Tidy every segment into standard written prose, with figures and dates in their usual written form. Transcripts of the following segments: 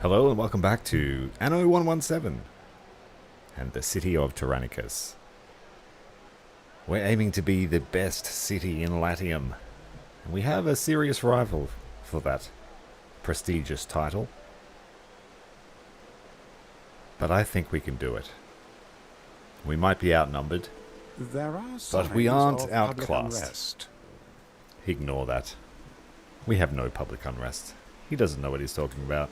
Hello and welcome back to Anno 117 and the city of Tyrannicus. We're aiming to be the best city in Latium, and we have a serious rival for that prestigious title. But I think we can do it. We might be outnumbered, but we aren't outclassed. Ignore that. We have no public unrest. He doesn't know what he's talking about.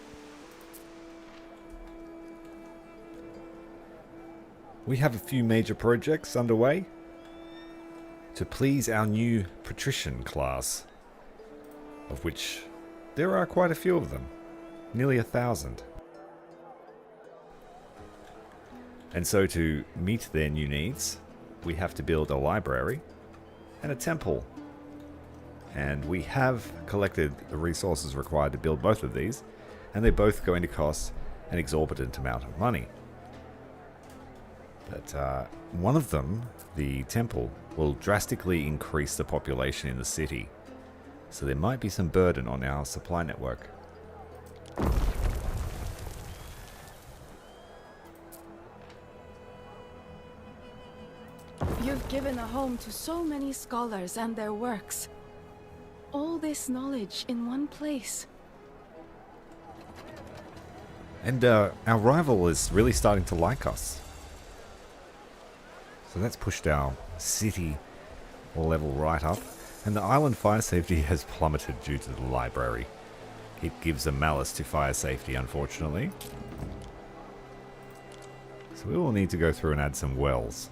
We have a few major projects underway to please our new patrician class, of which there are quite a few of them, nearly 1,000. And so to meet their new needs, we have to build a library and a temple. And we have collected the resources required to build both of these, and they're both going to cost an exorbitant amount of money. But one of them, the temple, will drastically increase the population in the city, so there might be some burden on our supply network. You've given a home to so many scholars and their works. All this knowledge in one place. And our rival is really starting to like us. So that's pushed our city level right up. And the island fire safety has plummeted due to the library. It gives a malice to fire safety, unfortunately. So we will need to go through and add some wells.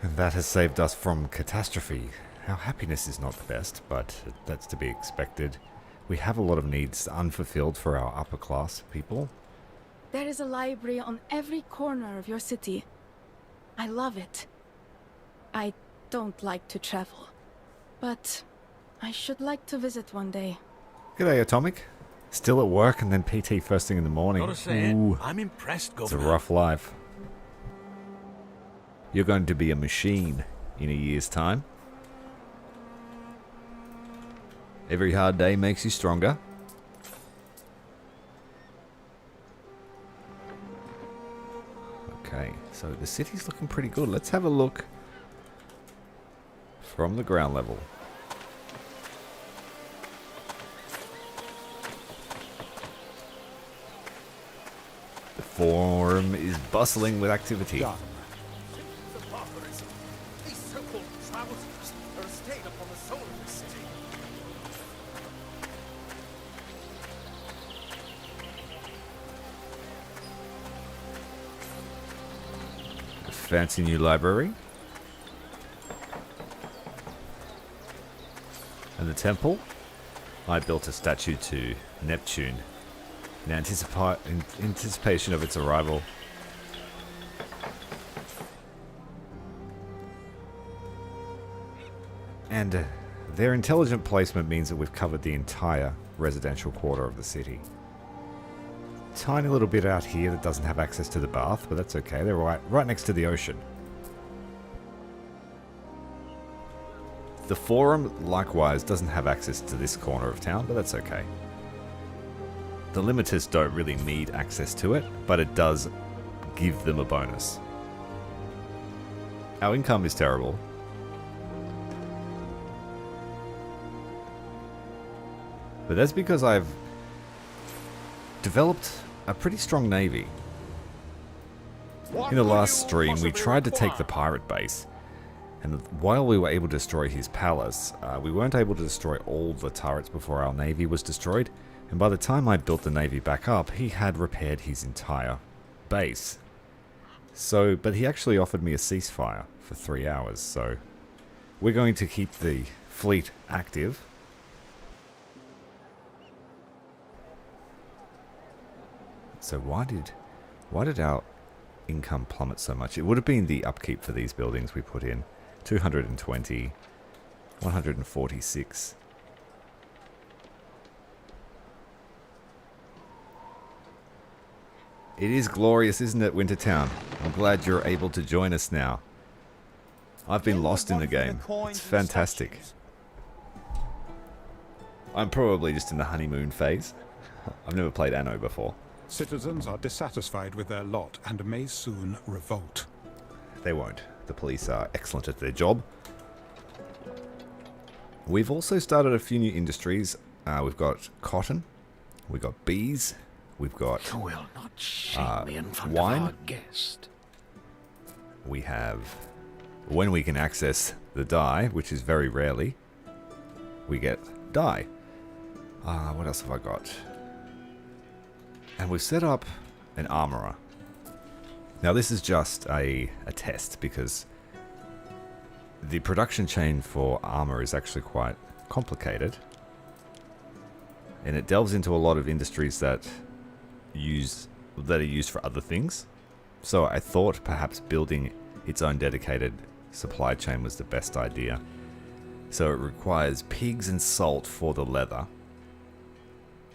And that has saved us from catastrophe. Our happiness is not the best, but that's to be expected. We have a lot of needs unfulfilled for our upper class people. There is a library on every corner of your city. I love it. I don't like to travel, but I should like to visit one day. G'day, Atomic. Still at work and then PT first thing in the morning. Gotta say it, Ooh, I'm impressed, it's a Governor. rough life. You're going to be a machine in a year's time. Every hard day makes you stronger. Okay, so the city's looking pretty good. Let's have a look from the ground level. The forum is bustling with activity. Fancy new library. And the temple. I built a statue to Neptune in anticipation of its arrival. And their intelligent placement means that we've covered the entire residential quarter of the city. Tiny little bit out here that doesn't have access to the bath, but that's okay. They're right next to the ocean. The forum, likewise, doesn't have access to this corner of town, but that's okay. The limiters don't really need access to it, but it does give them a bonus. Our income is terrible. But that's because I've developed a pretty strong navy. In the last stream, we tried to take the pirate base, and while we were able to destroy his palace, we weren't able to destroy all the turrets before our navy was destroyed, and by the time I built the navy back up, he had repaired his entire base. So, but he actually offered me a ceasefire for 3 hours, so we're going to keep the fleet active. So why did our income plummet so much? It would have been the upkeep for these buildings we put in. 220, 146. It is glorious, isn't it, Wintertown? I'm glad you're able to join us now. I've been lost in the game. It's fantastic. I'm probably just in the honeymoon phase. I've never played Anno before. Citizens are dissatisfied with their lot and may soon revolt. They won't. The police are excellent at their job. We've also started a few new industries. We've got cotton, we've got bees, we've got You will not shame me in front wine. of our guest. We have, when we can access the dye, which is very rarely, we get dye. What else have I got? And we've set up an armorer. Now this is just a test because the production chain for armor is actually quite complicated. And it delves into a lot of industries that are used for other things. So I thought perhaps building its own dedicated supply chain was the best idea. So it requires pigs and salt for the leather.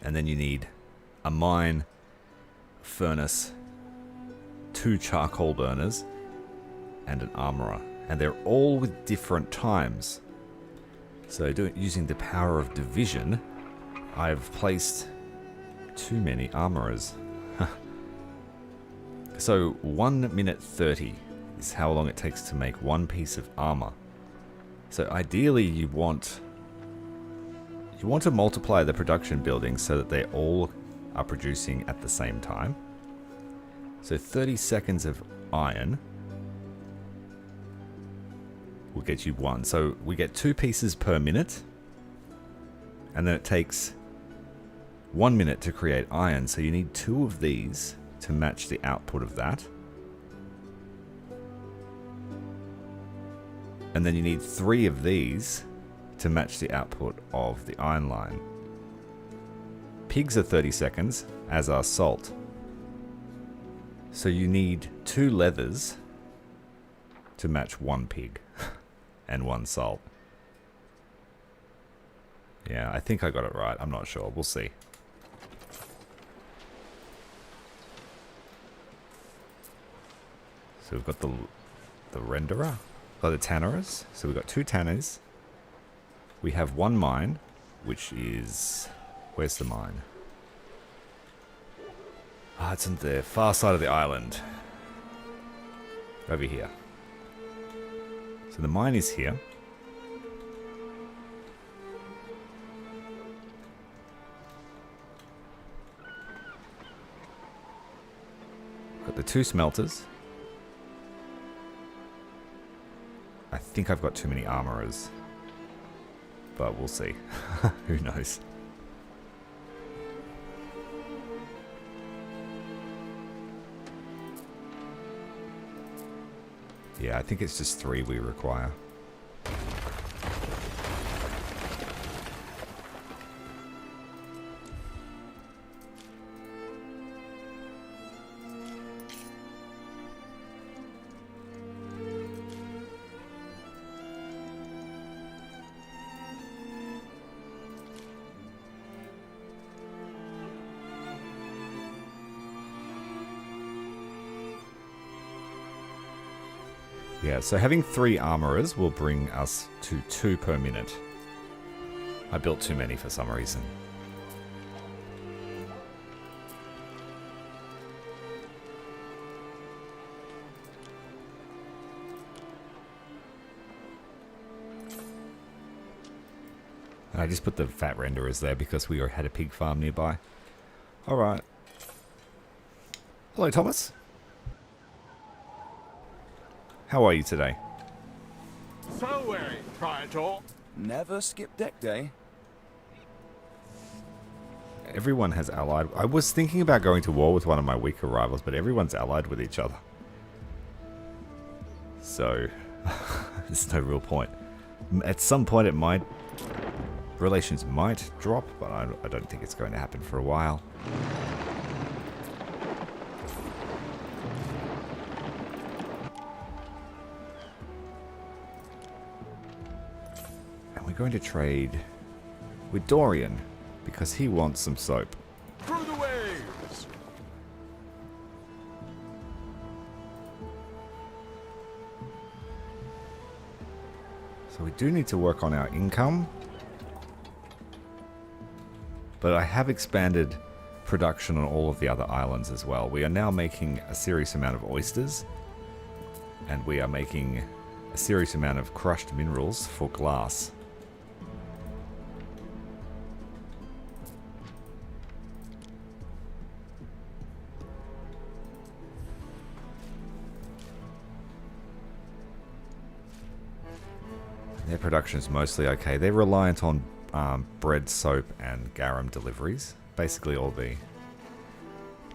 And then you need a mine, furnace, 2 charcoal burners, and an armorer. And they're all with different times. So using the power of division, I've placed too many armorers. So 1 minute 30 is how long it takes to make one piece of armor. So ideally you want to multiply the production buildings so that they all are producing at the same time. So 30 seconds of iron will get you 1. So we get 2 pieces per minute. And then it takes 1 minute to create iron. So you need 2 of these to match the output of that. And then you need 3 of these to match the output of the iron line. Pigs are 30 seconds, as are salt. So you need 2 leathers to match 1 pig and 1 salt. Yeah, I think I got it right. I'm not sure. We'll see. So we've got the renderer, the tannerers. So we've got 2 tanners. We have 1 mine, which is... Where's the mine? It's on the far side of the island. Over here. So the mine is here. Got the 2 smelters. I think I've got too many armorers. But we'll see. Who knows? Yeah, I think it's just 3 we require. Yeah, so having 3 armorers will bring us to 2 per minute. I built too many for some reason. And I just put the fat renderers there because we had a pig farm nearby. Alright. Hello, Thomas. How are you today? So, Praetor. Never skip deck day. Everyone has allied. I was thinking about going to war with one of my weaker rivals, but everyone's allied with each other. So, there's no real point. At some point it might... relations might drop, but I don't think it's going to happen for a while. And we're going to trade with Dorian, because he wants some soap. Through the waves. So we do need to work on our income. But I have expanded production on all of the other islands as well. We are now making a serious amount of oysters. And we are making a serious amount of crushed minerals for glass. Their production is mostly okay. They're reliant on bread, soap, and garum deliveries. Basically all the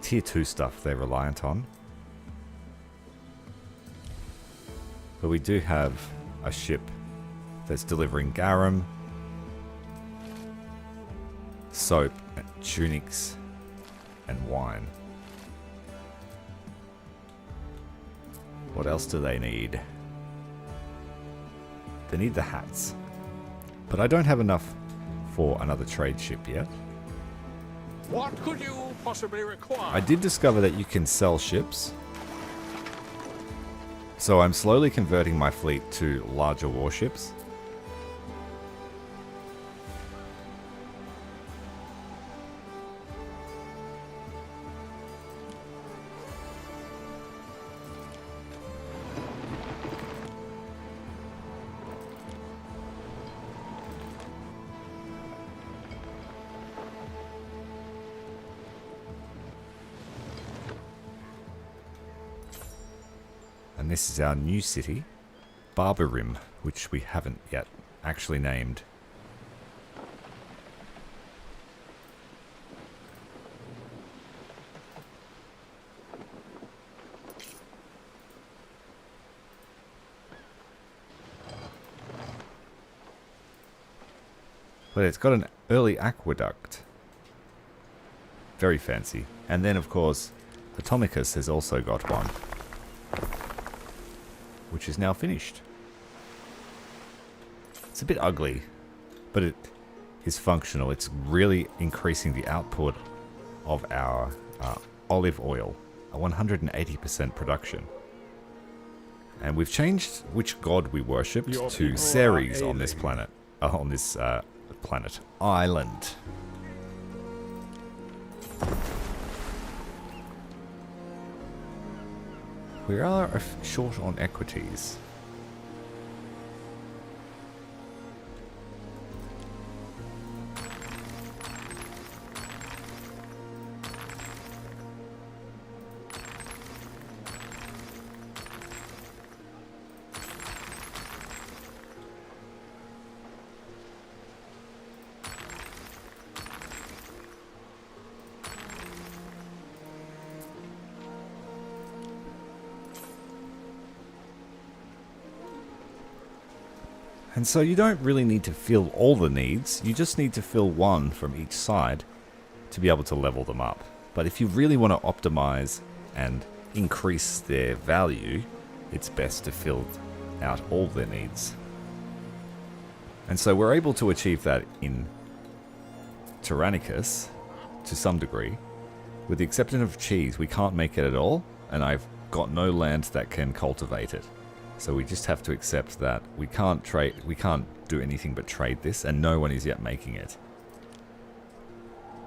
tier 2 stuff they're reliant on. But we do have a ship that's delivering garum, soap, tunics, and wine. What else do they need? They need the hats. But I don't have enough for another trade ship yet. What could you possibly require? I did discover that you can sell ships. So I'm slowly converting my fleet to larger warships. And this is our new city, Barbarim, which we haven't yet actually named. But it's got an early aqueduct. Very fancy. And then, of course, Atomicus has also got one, which is now finished. It's a bit ugly, but it is functional. It's really increasing the output of our olive oil, a 180% production. And we've changed which god we worshipped Your to people Ceres are on this ailing. planet, island. We are short on equities. And so you don't really need to fill all the needs, you just need to fill one from each side to be able to level them up. But if you really want to optimize and increase their value, it's best to fill out all their needs. And so we're able to achieve that in Tyrannicus to some degree. With the exception of cheese, we can't make it at all, and I've got no land that can cultivate it. So we just have to accept that we can't do anything but trade this, and no one is yet making it.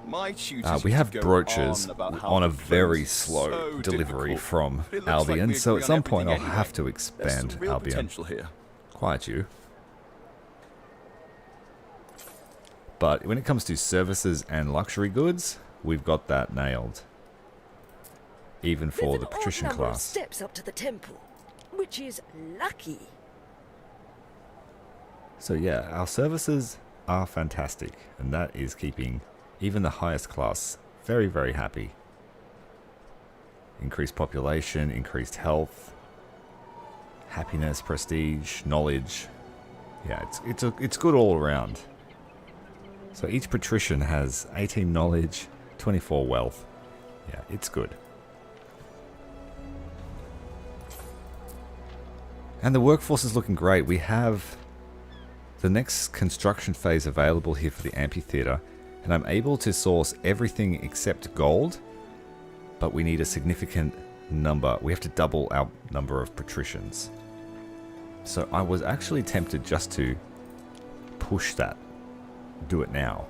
My tutors We used have to go brooches about how on a the very phone's slow so delivery difficult. from It looks like Albion, we so agree at on some point I'll everything have to anyway. There's expand some real Albion. potential here. Quiet you. But when it comes to services and luxury goods, we've got that nailed. Even for With the an patrician odd number of class. steps up to the temple. which is lucky. So yeah, our services are fantastic, and that is keeping even the highest class very, very happy. Increased population, increased health, happiness, prestige, knowledge. Yeah, it's good all around. So each patrician has 18 knowledge, 24 wealth. Yeah, it's good. And the workforce is looking great. We have the next construction phase available here for the amphitheater, and I'm able to source everything except gold, but we need a significant number. We have to double our number of patricians. So I was actually tempted just to push that, do it now.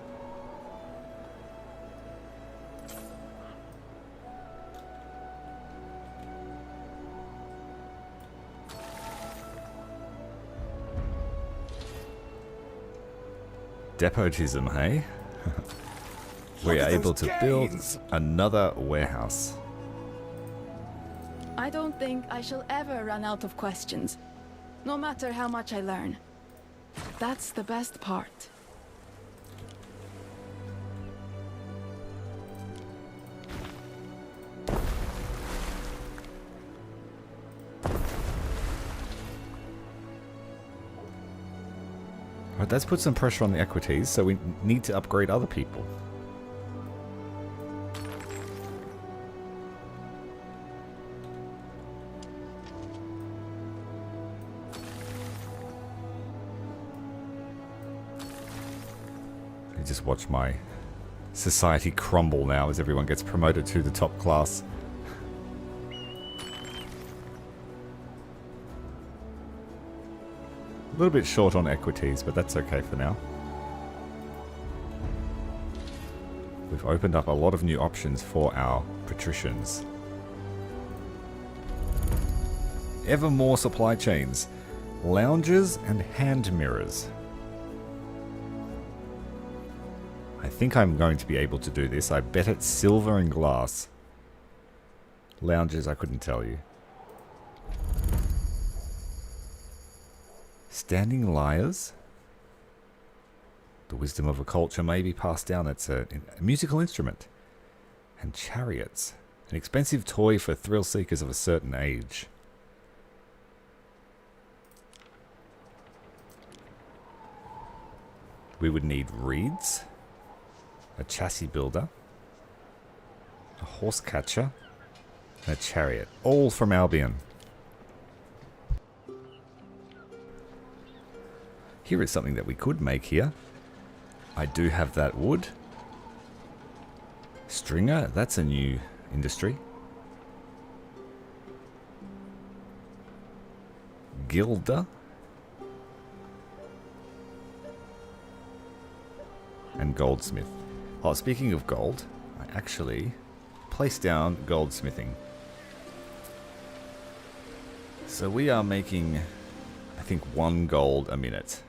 Depotism, hey? We are able to build another warehouse. I don't think I shall ever run out of questions, no matter how much I learn. That's the best part. Alright, let's put some pressure on the equities, so we need to upgrade other people. You just watch my society crumble now as everyone gets promoted to the top class. A little bit short on equities, but that's okay for now. We've opened up a lot of new options for our patricians. Ever more supply chains, lounges and hand mirrors. I think I'm going to be able to do this. I bet it's silver and glass. Lounges, I couldn't tell you. Standing lyres. The wisdom of a culture may be passed down. It's a musical instrument. And chariots. An expensive toy for thrill seekers of a certain age. We would need reeds. A chassis builder. A horse catcher. And a chariot. All from Albion. Here is something that we could make here. I do have that wood. Stringer, that's a new industry. Gilder. And goldsmith. Oh, speaking of gold, I actually placed down goldsmithing. So we are making, I think, 1 gold a minute.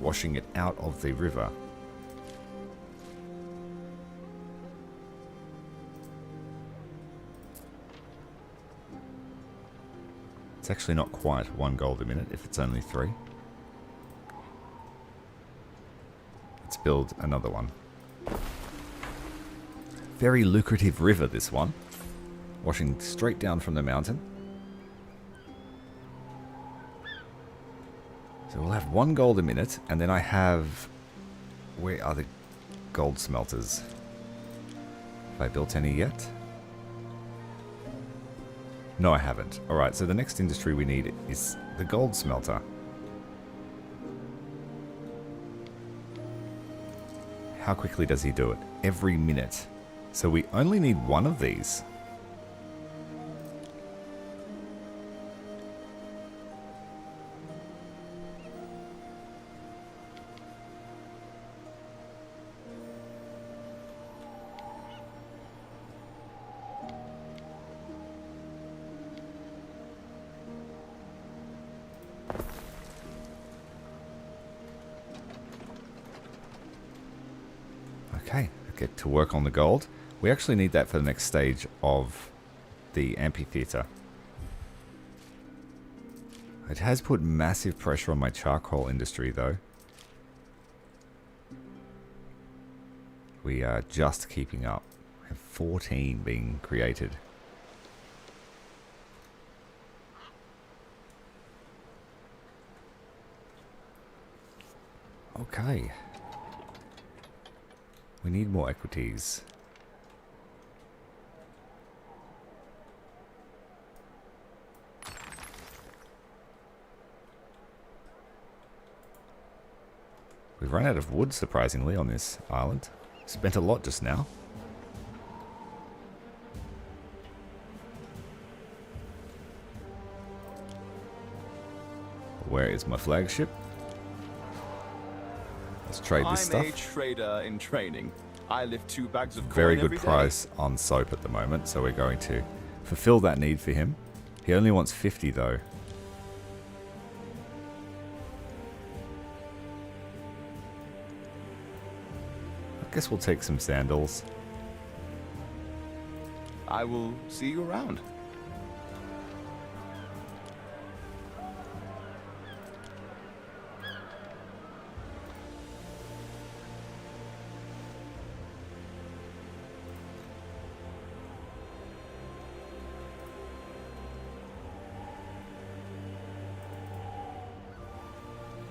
Washing it out of the river. It's actually not quite 1 gold a minute if it's only 3. Let's build another one. Very lucrative river, this one. Washing straight down from the mountain. So we'll have 1 gold a minute, and then I have... Where are the gold smelters? Have I built any yet? No, I haven't. Alright, so the next industry we need is the gold smelter. How quickly does he do it? Every minute. So we only need 1 of these. Okay, get to work on the gold. We actually need that for the next stage of the amphitheater. It has put massive pressure on my charcoal industry though. We are just keeping up. We have 14 being created. Okay. We need more equities. We've run out of wood, surprisingly, on this island. Spent a lot just now. Where is my flagship? Let's trade this stuff. I'm a trader in training. I lift 2 bags of Very corn good every day. price on soap at the moment, so we're going to fulfill that need for him. He only wants 50 though. I guess we'll take some sandals. I will see you around.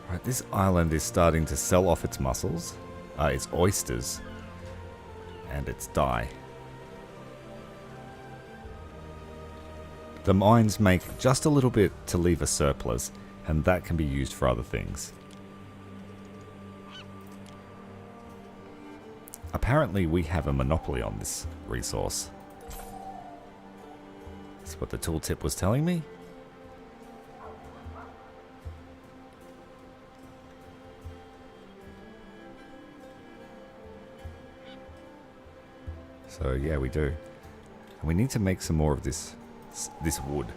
Right, this island is starting to sell off its mussels, its oysters, and its dye. The mines make just a little bit to leave a surplus, and that can be used for other things. Apparently we have a monopoly on this resource. That's what the tooltip was telling me. So yeah, we do. And we need to make some more of this wood.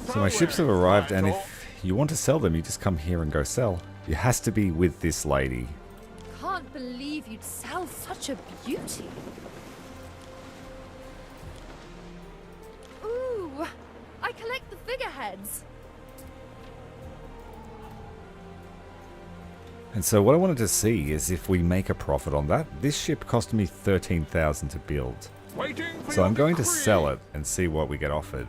So my ships have arrived, and if you want to sell them, you just come here and go sell. It has to be with this lady. Can't believe you'd sell such a beauty. Ooh, I collect the figureheads. And so what I wanted to see is if we make a profit on that. This ship cost me 13,000 to build. So I'm going to sell it and see what we get offered.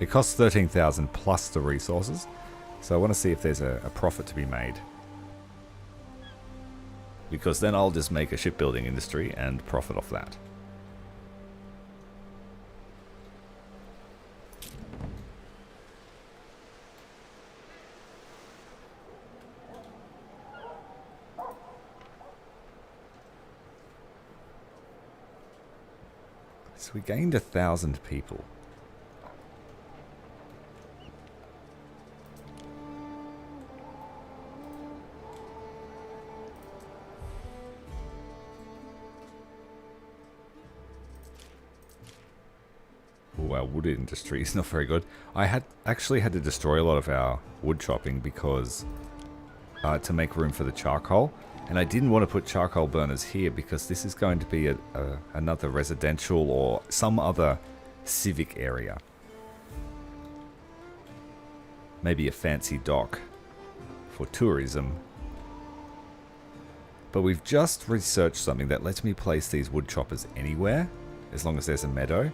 It costs 13,000 plus the resources. So I want to see if there's a profit to be made. Because then I'll just make a shipbuilding industry and profit off that. So we gained 1,000 people. Oh, our wood industry is not very good. I actually had to destroy a lot of our wood chopping because to make room for the charcoal. And I didn't want to put charcoal burners here because this is going to be another residential or some other civic area. Maybe a fancy dock for tourism. But we've just researched something that lets me place these wood choppers anywhere, as long as there's a meadow.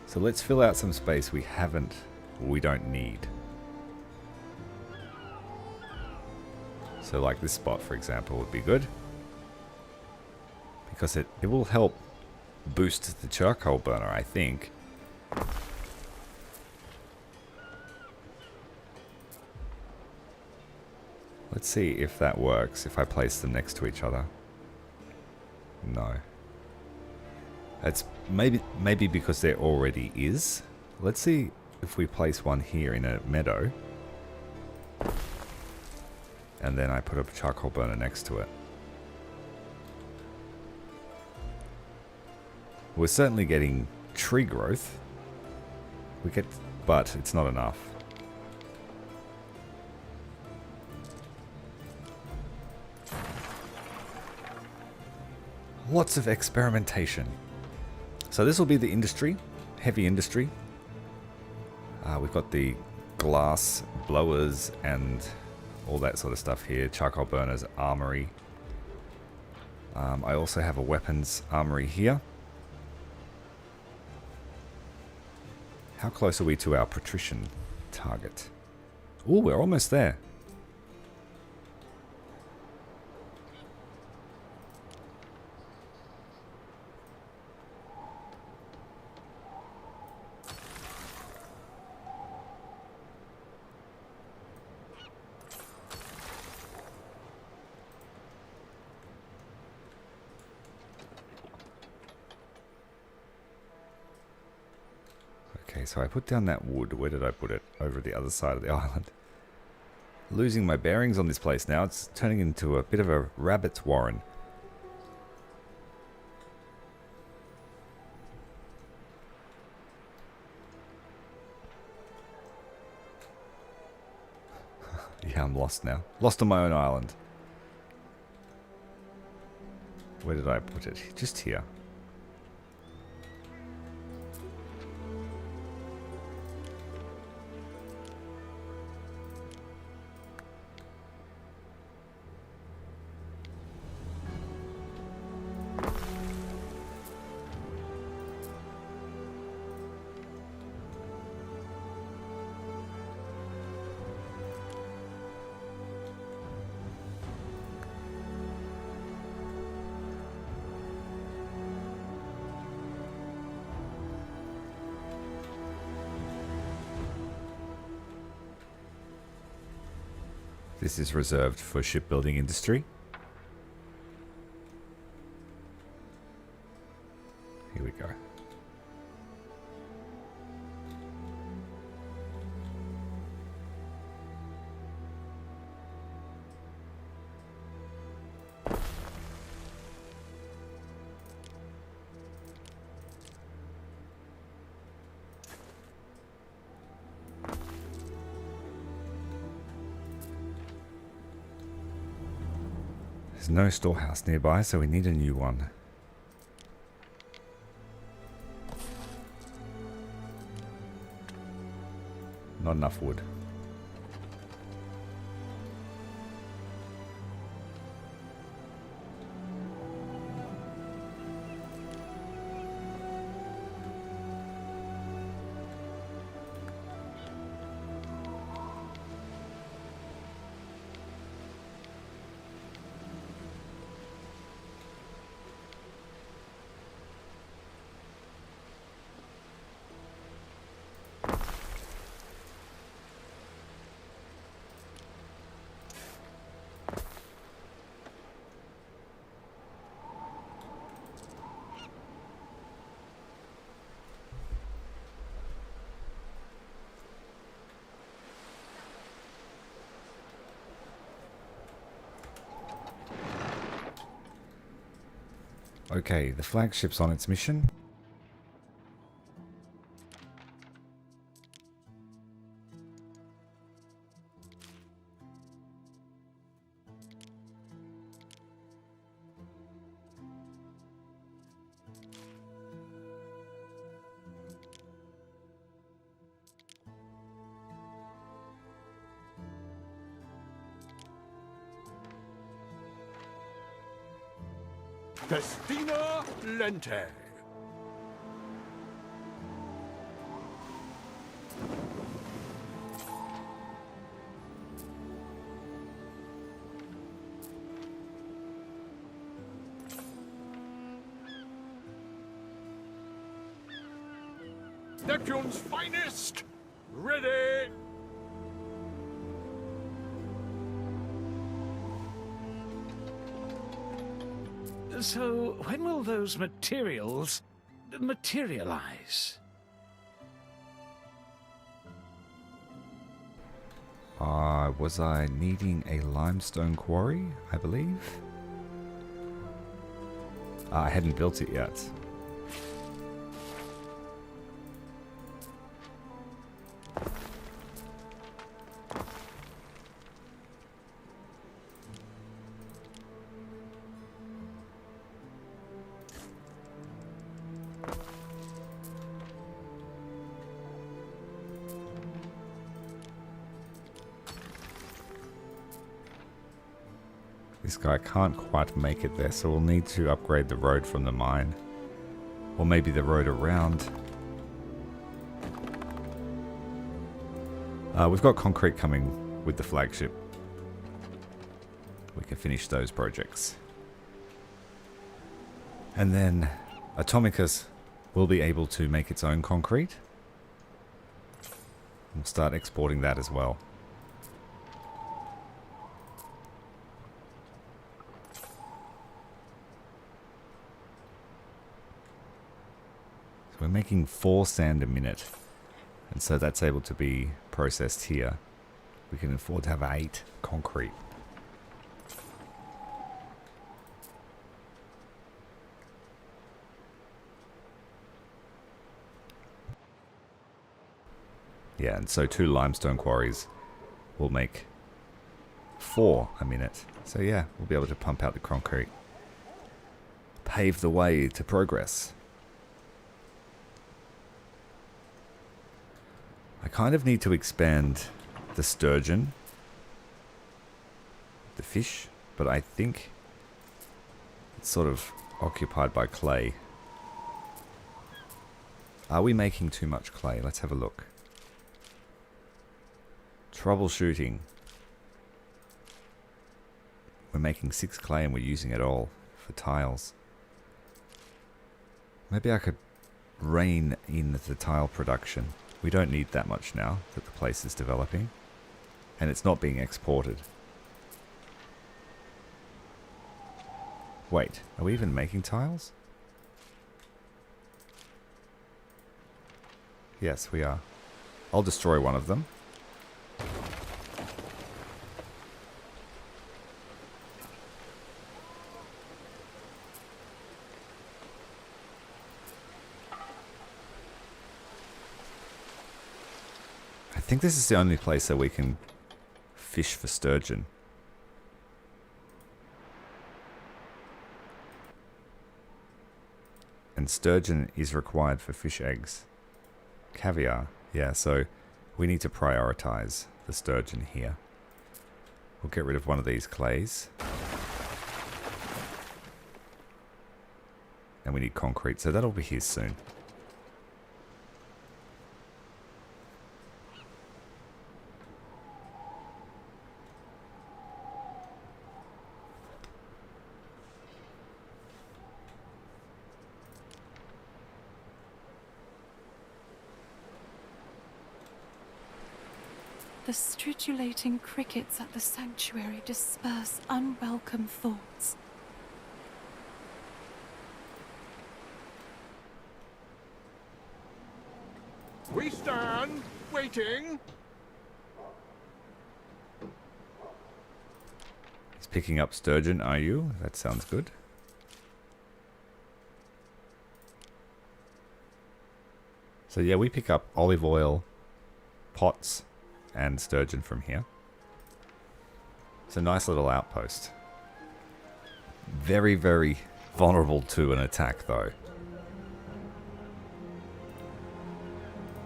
So let's fill out some space we don't need. So like this spot, for example, would be good. Because it will help boost the charcoal burner, I think. Let's see if that works, if I place them next to each other. No. That's maybe because there already is. Let's see if we place one here in a meadow. And then I put a charcoal burner next to it. We're certainly getting tree growth. But it's not enough. Lots of experimentation. So this will be the industry, heavy industry. We've got the glass blowers and all that sort of stuff here. Charcoal burners, armory. I also have a weapons armory here. How close are we to our patrician target? Ooh, we're almost there. Okay, so I put down that wood. Where did I put it? Over the other side of the island. Losing my bearings on this place now. It's turning into a bit of a rabbit's warren. Yeah, I'm lost now. Lost on my own island. Where did I put it? Just here. This is reserved for shipbuilding industry. Here we go. There's no storehouse nearby, so we need a new one. Not enough wood. Okay, the flagship's on its mission. Destina Lente. Neptune's finest, ready. So, when will those materials materialize? Was I needing a limestone quarry, I believe? I hadn't built it yet. This guy can't quite make it there, so we'll need to upgrade the road from the mine. Or maybe the road around. We've got concrete coming with the flagship. We can finish those projects. And then Atomicus will be able to make its own concrete. We'll start exporting that as well. So we're making 4 sand a minute. And so that's able to be processed here. We can afford to have 8 concrete. Yeah, and so 2 limestone quarries will make 4 a minute. So yeah, we'll be able to pump out the concrete. Pave the way to progress. I kind of need to expand the sturgeon, the fish, but I think it's sort of occupied by clay. Are we making too much clay? Let's have a look. Troubleshooting. We're making 6 clay and we're using it all for tiles. Maybe I could rein in the tile production. We don't need that much now that the place is developing. And it's not being exported. Wait, are we even making tiles? Yes, we are. I'll destroy one of them. I think this is the only place that we can fish for sturgeon. And sturgeon is required for fish eggs. Caviar, yeah, so we need to prioritize the sturgeon here. We'll get rid of one of these clays. And we need concrete, so that'll be here soon. The stridulating crickets at the sanctuary disperse unwelcome thoughts. We stand, waiting. He's picking up sturgeon, are you? That sounds good. So yeah, we pick up olive oil, pots, and sturgeon from here. It's a nice little outpost. Very, very vulnerable to an attack, though.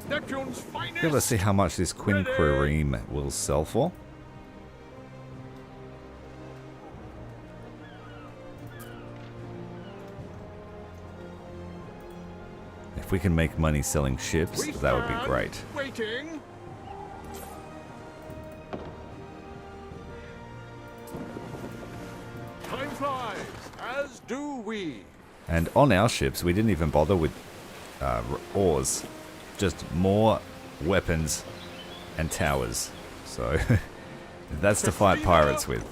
Neptune's finest. Okay, let's see how much this quinquereme will sell for. If we can make money selling ships, We that would be stand, great. Waiting. Time flies, as do we. And on our ships, we didn't even bother with oars. Just more weapons and towers. So that's to fight pirates with.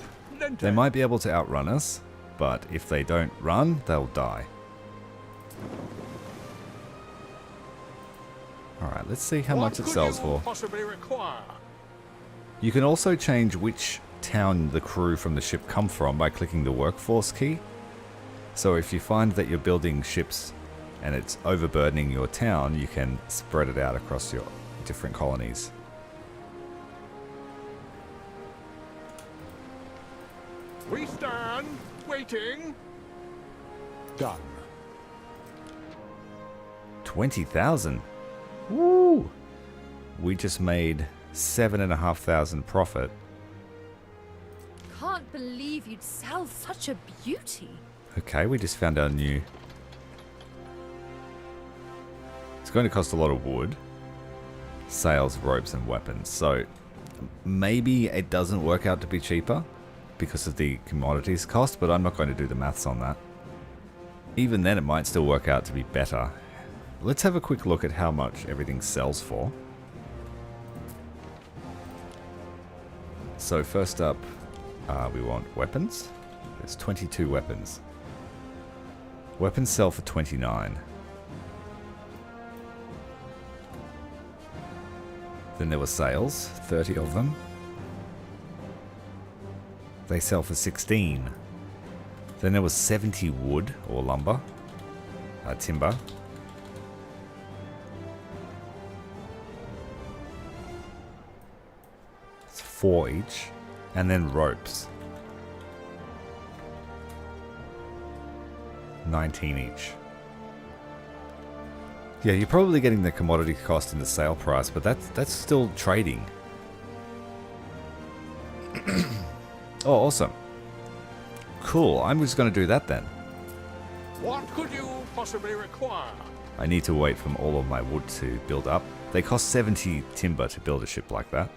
They might be able to outrun us, but if they don't run, they'll die. Alright, let's see how much it sells for. Possibly require? You can also change which town the crew from the ship come from by clicking the workforce key. So if you find that you're building ships and it's overburdening your town, you can spread it out across your different colonies. We stand, waiting. Done. 20,000. Woo! We just made 7,500 profit. can't believe you'd sell such a beauty. Okay, we just found our new... It's going to cost a lot of wood. Sails, ropes, and weapons. So maybe it doesn't work out to be cheaper because of the commodities cost, but I'm not going to do the maths on that. Even then, it might still work out to be better. Let's have a quick look at how much everything sells for. So first up, we want weapons. There's 22 weapons. Weapons sell for 29. Then there were sails, 30 of them. They sell for 16. Then there was 70 wood or lumber, timber. It's 4 each. And then ropes. 19 each. Yeah, you're probably getting the commodity cost in the sale price, but that's still trading. Oh, awesome. Cool, I'm just going to do that then. What could you possibly require? I need to wait for all of my wood to build up. They cost 70 timber to build a ship like that.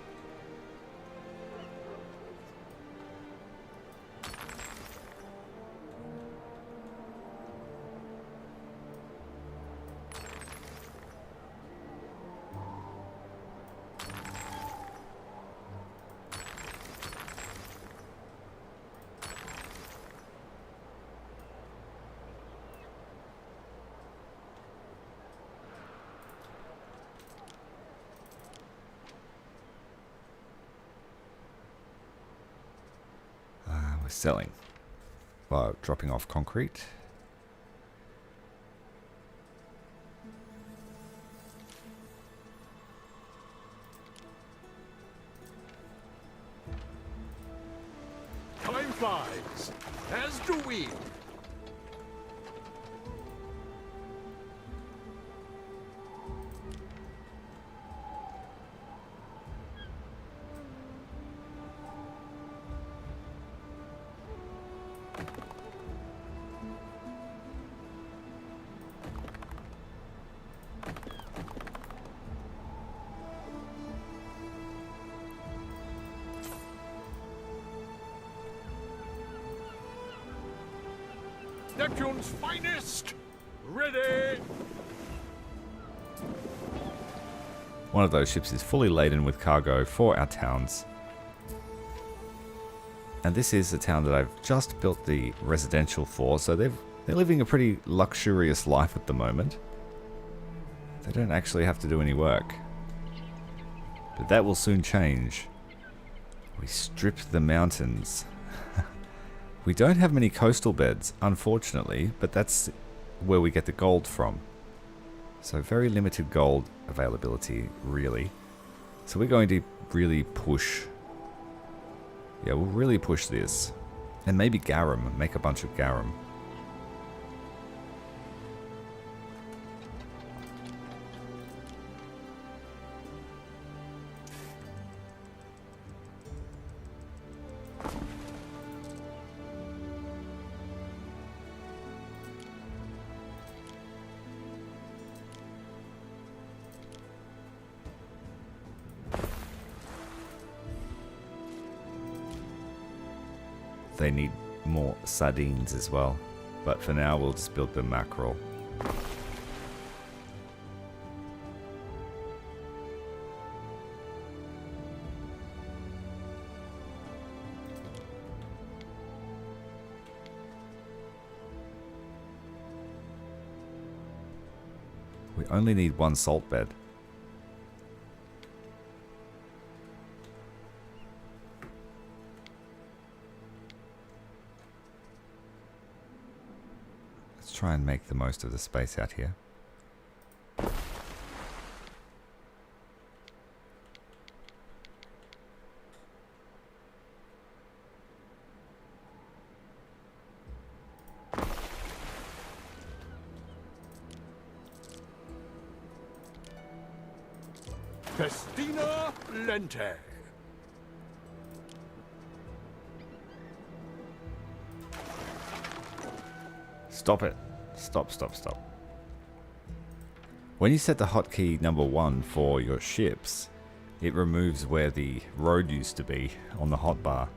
Selling. Dropping off concrete. Time flies, as do we. Neptune's finest! Ready! One of those ships is fully laden with cargo for our towns. And this is a town that I've just built the residential for, so they're living a pretty luxurious life at the moment. They don't actually have to do any work. But that will soon change. We stripped the mountains. We don't have many coastal beds, unfortunately, but that's where we get the gold from. So very limited gold availability, really. So we're going to really push... Yeah, we'll really push this. And maybe garum, make a bunch of garum. They need more sardines as well. But for now, we'll just build the mackerel. We only need one salt bed. Try and make the most of the space out here. Festina Lente. Stop it. Stop, stop, stop. When you set the hotkey number 1 for your ships, it removes where the road used to be on the hotbar.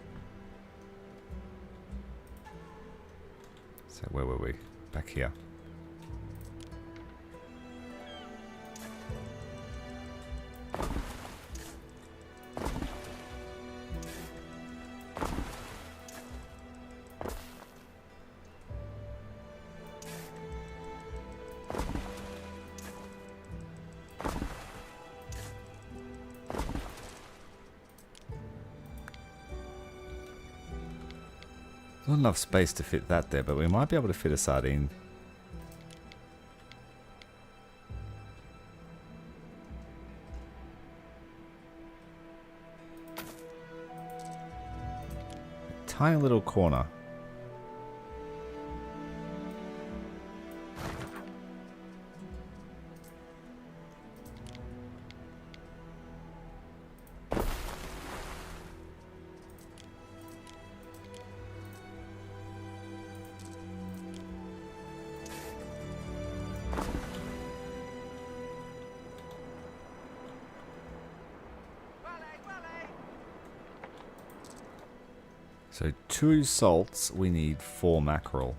So where were we? Back here. Not enough space to fit that there, but we might be able to fit a sardine. Tiny little corner. So 2 salts, we need 4 mackerel.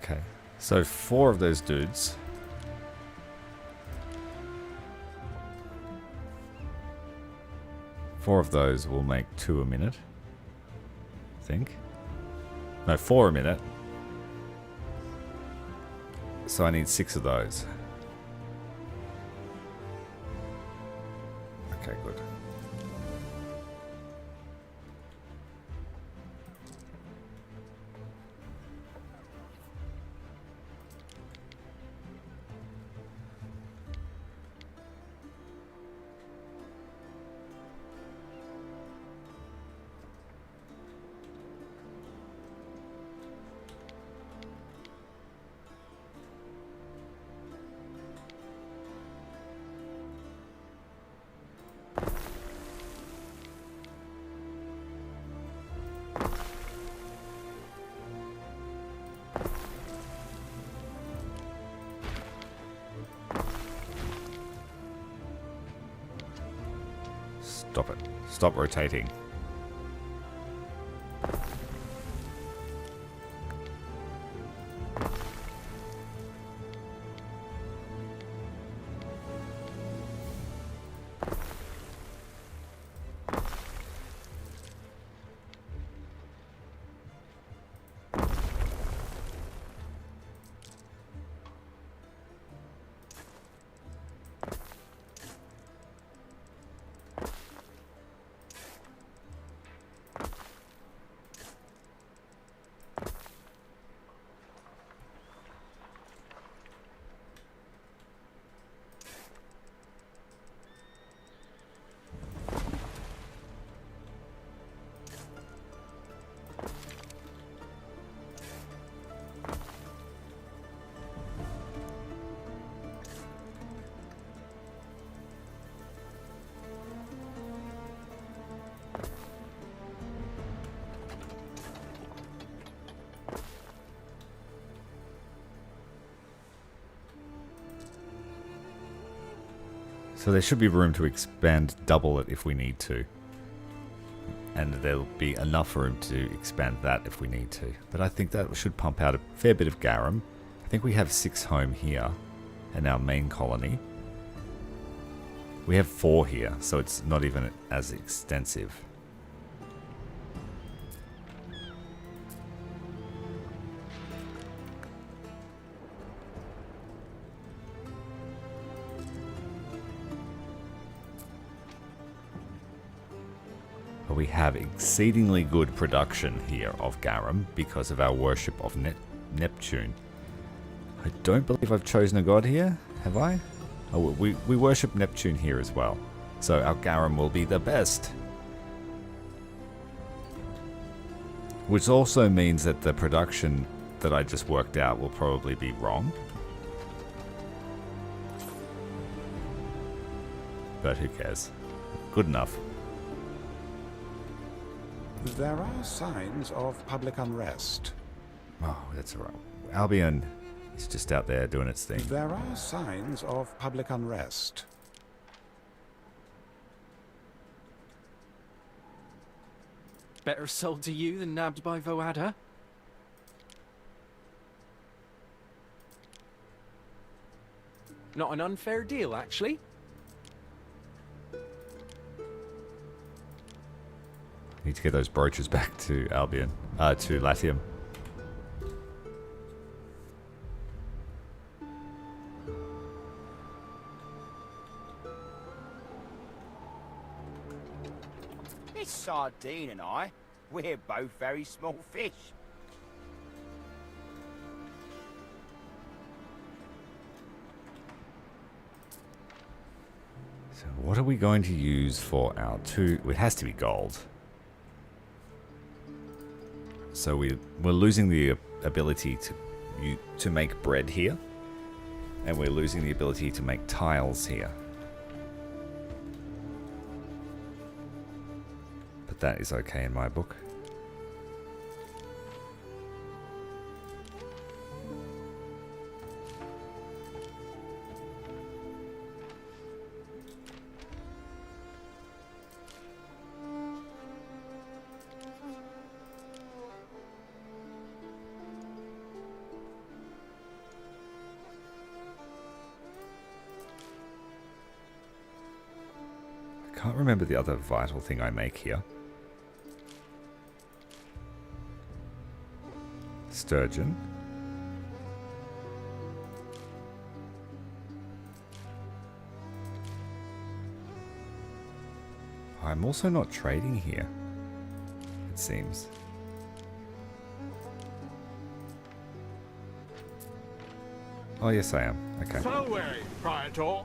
Okay, so 4 of those dudes. Four of those will make 2 a minute, I think. No, 4 a minute. So I need 6 of those. Okay, good. Stop it. Stop rotating. So there should be room to expand double it if we need to. And there'll be enough room to expand that if we need to. But I think that should pump out a fair bit of garum. I think we have 6 home here in our main colony. We have 4 here, so it's not even as extensive. But we have exceedingly good production here of garum because of our worship of Neptune. I don't believe I've chosen a god here, have I? Oh, we worship Neptune here as well. So our garum will be the best. Which also means that the production that I just worked out will probably be wrong. But who cares? Good enough. There are signs of public unrest. Oh, that's alright. Albion is just out there doing its thing. There are signs of public unrest. Better sold to you than nabbed by Voada? Not an unfair deal, actually. Need to get those brooches back to Albion. To Latium. This sardine and I, we're both very small fish. So what are we going to use for our 2? It has to be gold. So we're losing the ability to make bread here. And we're losing the ability to make tiles here. But that is okay in my book. I can't remember the other vital thing I make here. Sturgeon. I'm also not trading here, it seems. Oh yes I am. Okay. So wary, Praetor.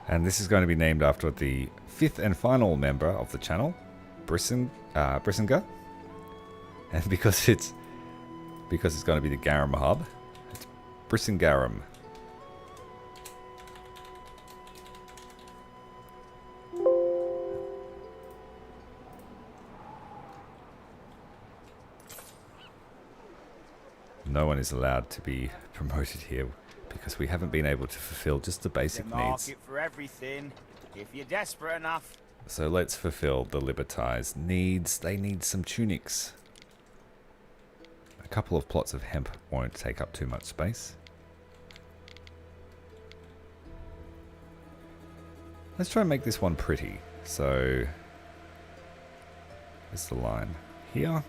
And this is going to be named after the 5th and final member of the channel, Brisinga. And because it's going to be the Garum hub, it's Brisingarum. No one is allowed to be promoted here because we haven't been able to fulfill just the basic The needs. market for everything, if you're desperate enough. So let's fulfill the Libertized needs. They need some tunics. A couple of plots of hemp won't take up too much space. Let's try and make this one pretty. So, where's the line? Here.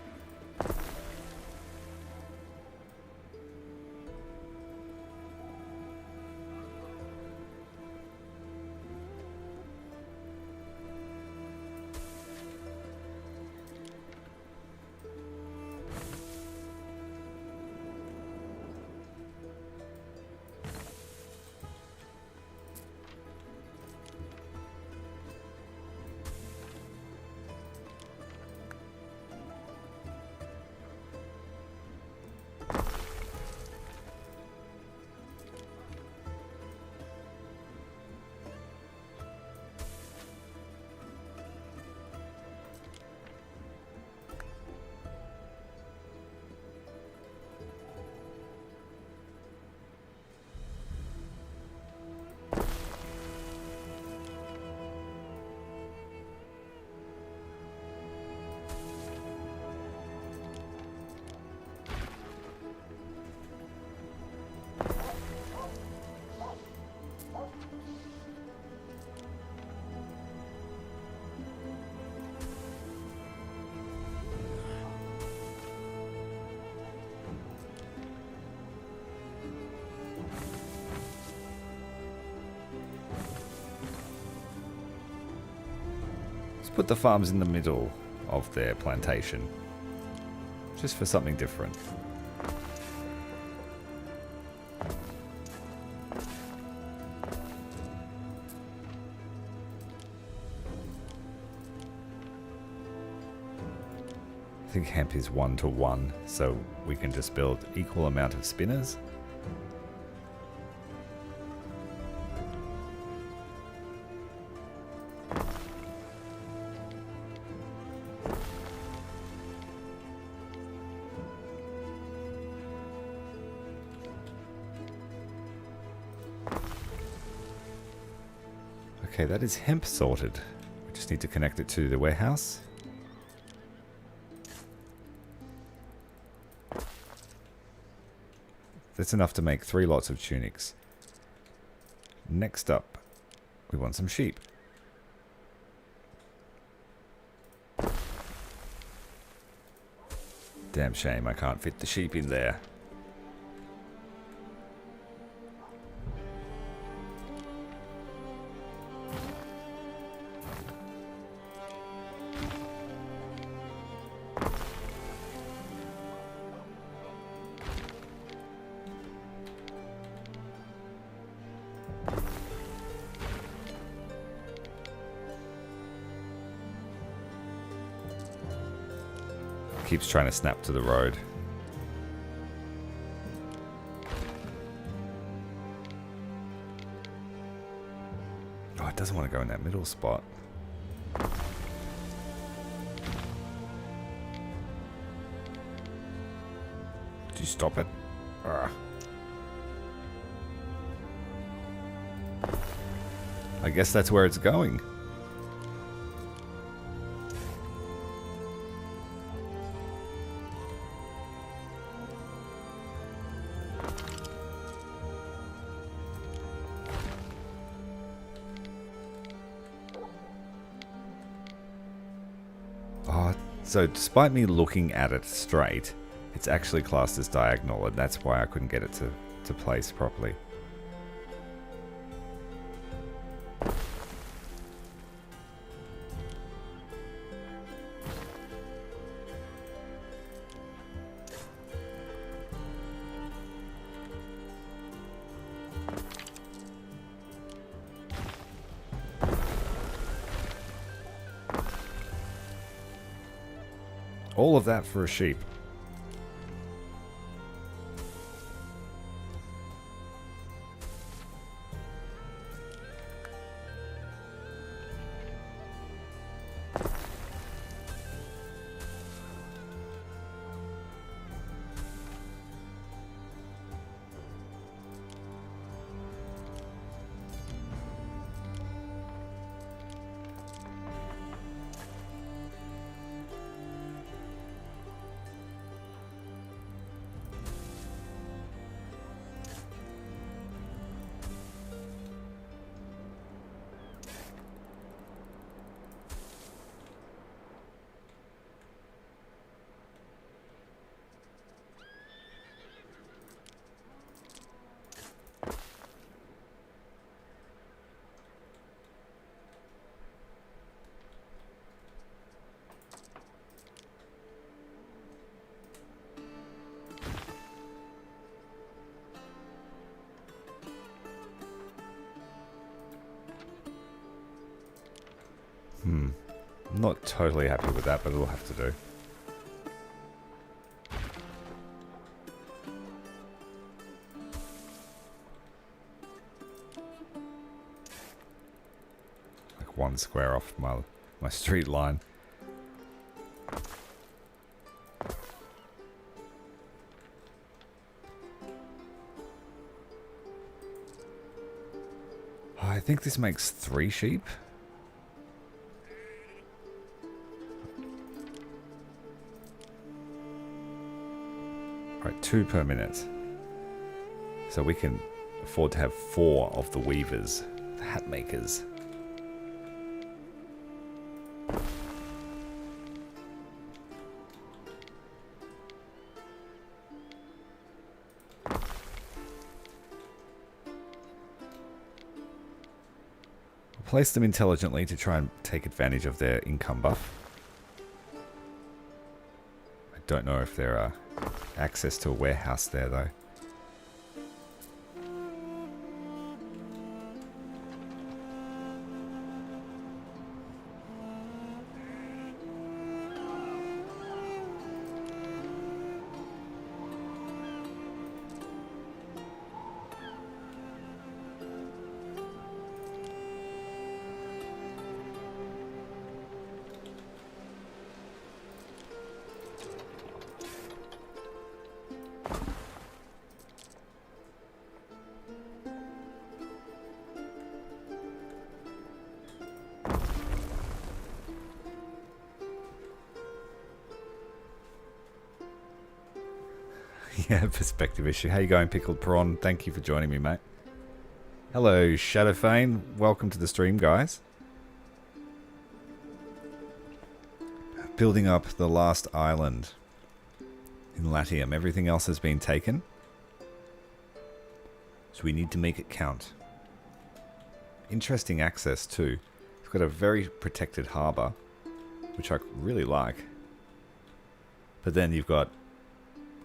put the farms in the middle of their plantation. Just for something different. I think hemp is 1-to-1, so we can just build equal amount of spinners. Okay, that is hemp sorted. We just need to connect it to the warehouse. That's enough to make 3 lots of tunics. Next up, we want some sheep. Damn shame I can't fit the sheep in there. Keeps trying to snap to the road. Oh, it doesn't want to go in that middle spot. Do you stop it? Ugh. I guess that's where it's going. So despite me looking at it straight, it's actually classed as diagonal, and that's why I couldn't get it to place properly. All of that for a sheep. I'm not totally happy with that, but it'll have to do. Like 1 square off my street line. I think this makes 3 sheep. Right, 2 per minute. So we can afford to have 4 of the weavers, the hat makers. Place them intelligently to try and take advantage of their income buff. I don't know if there are access to a warehouse there though. Yeah, perspective issue. How you going, Pickled Prawn? Thank you for joining me, mate. Hello, Shadowfane. Welcome to the stream, guys. Building up the last island in Latium. Everything else has been taken. So we need to make it count. Interesting access, too. It's got a very protected harbour, which I really like. But then you've got...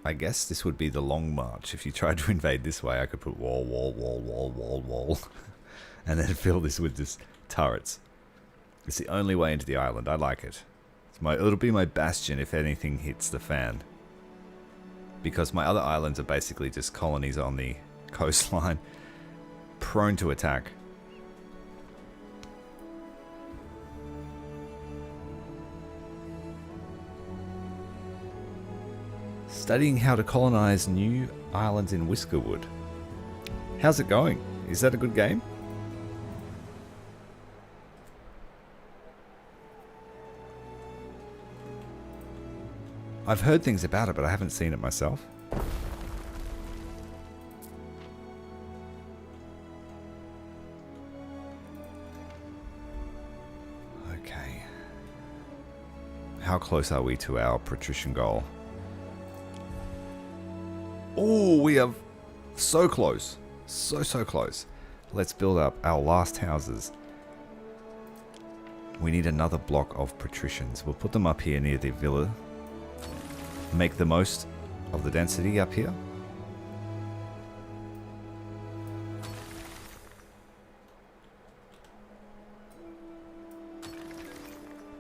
I guess this would be the Long March. If you tried to invade this way, I could put wall, wall, wall, wall, wall, wall. And then fill this with just turrets. It's the only way into the island. I like it. It'll be my bastion if anything hits the fan. Because my other islands are basically just colonies on the coastline. Prone to attack. Studying how to colonize new islands in Whiskerwood. How's it going? Is that a good game? I've heard things about it, but I haven't seen it myself. Okay. How close are we to our patrician goal? Oh, we are so close. So close. Let's build up our last houses. We need another block of patricians. We'll put them up here near the villa. Make the most of the density up here.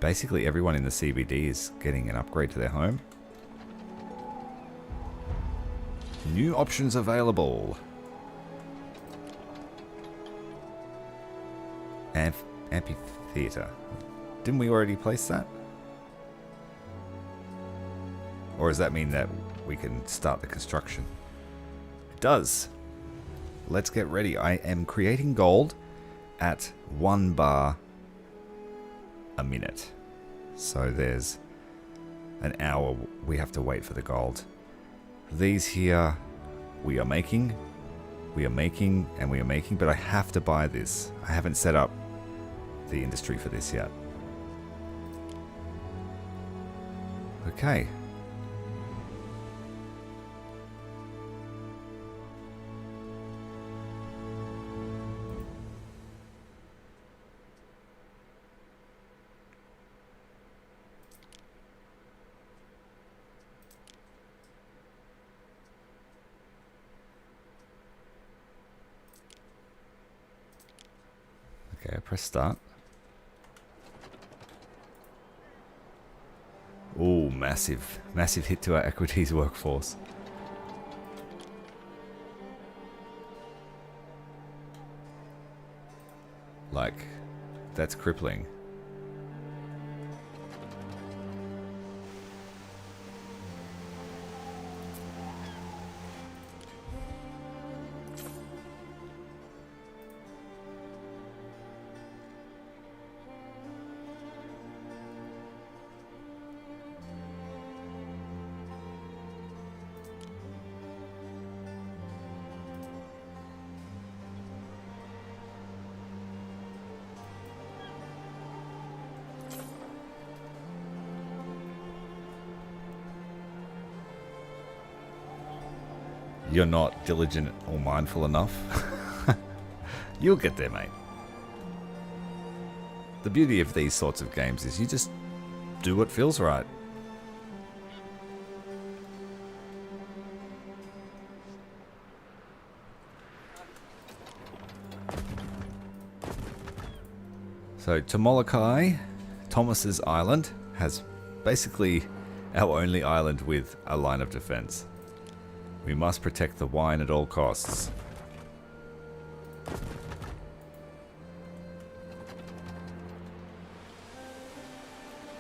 Basically, everyone in the CBD is getting an upgrade to their home. New options available. Amphitheater. Didn't we already place that? Or does that mean that we can start the construction? It does. Let's get ready. I am creating gold at 1 bar a minute. So there's an hour we have to wait for the gold. These here we are making, and we are making, but I have to buy this. I haven't set up the industry for this yet. Okay. Okay, press start. Oh, massive hit to our equities workforce. Like, that's crippling. You're not diligent or mindful enough. You'll get there, mate. The beauty of these sorts of games is you just do what feels right. So, to Molokai, Thomas's Island has basically our only island with a line of defense. We must protect the wine at all costs.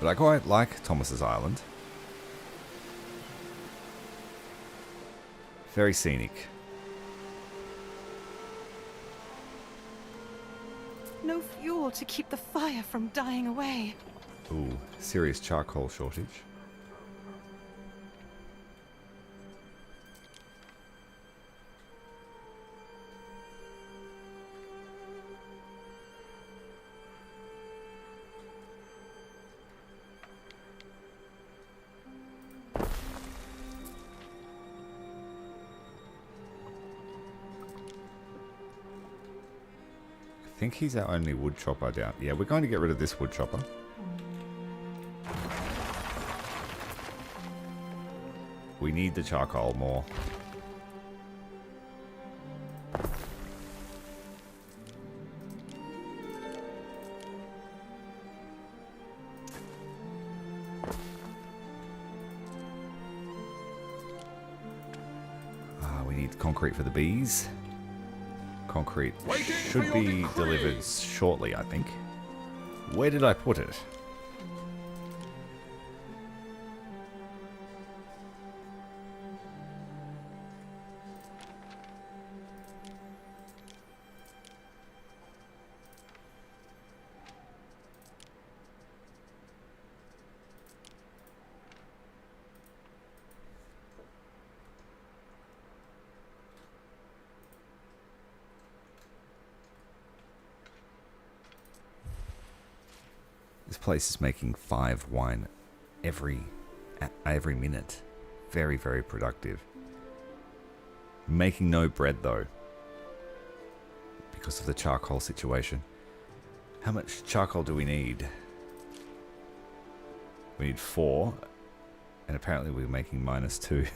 But I quite like Thomas's Island. Very scenic. No fuel to keep the fire from dying away. Ooh, serious charcoal shortage. I think he's our only wood chopper down. Yeah, we're going to get rid of this wood chopper. We need the charcoal more. We need concrete for the bees. Concrete should be delivered shortly, I think. Where did I put it? This place is making 5 wine every minute. Very, very productive. Making no bread though, because of the charcoal situation. How much charcoal do we need? We need 4, and apparently we're making -2.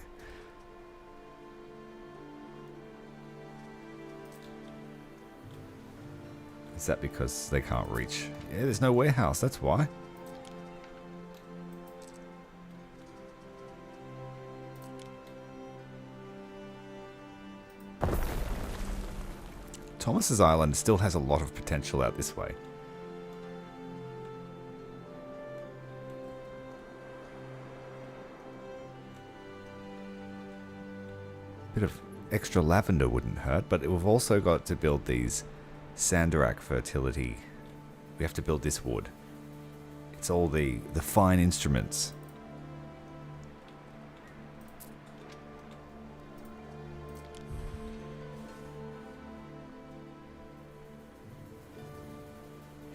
Is that because they can't reach? Yeah, there's no warehouse, that's why. Thomas's Island still has a lot of potential out this way. Bit of extra lavender wouldn't hurt, but we've also got to build these Sandarak fertility. We have to build this wood. It's all the fine instruments.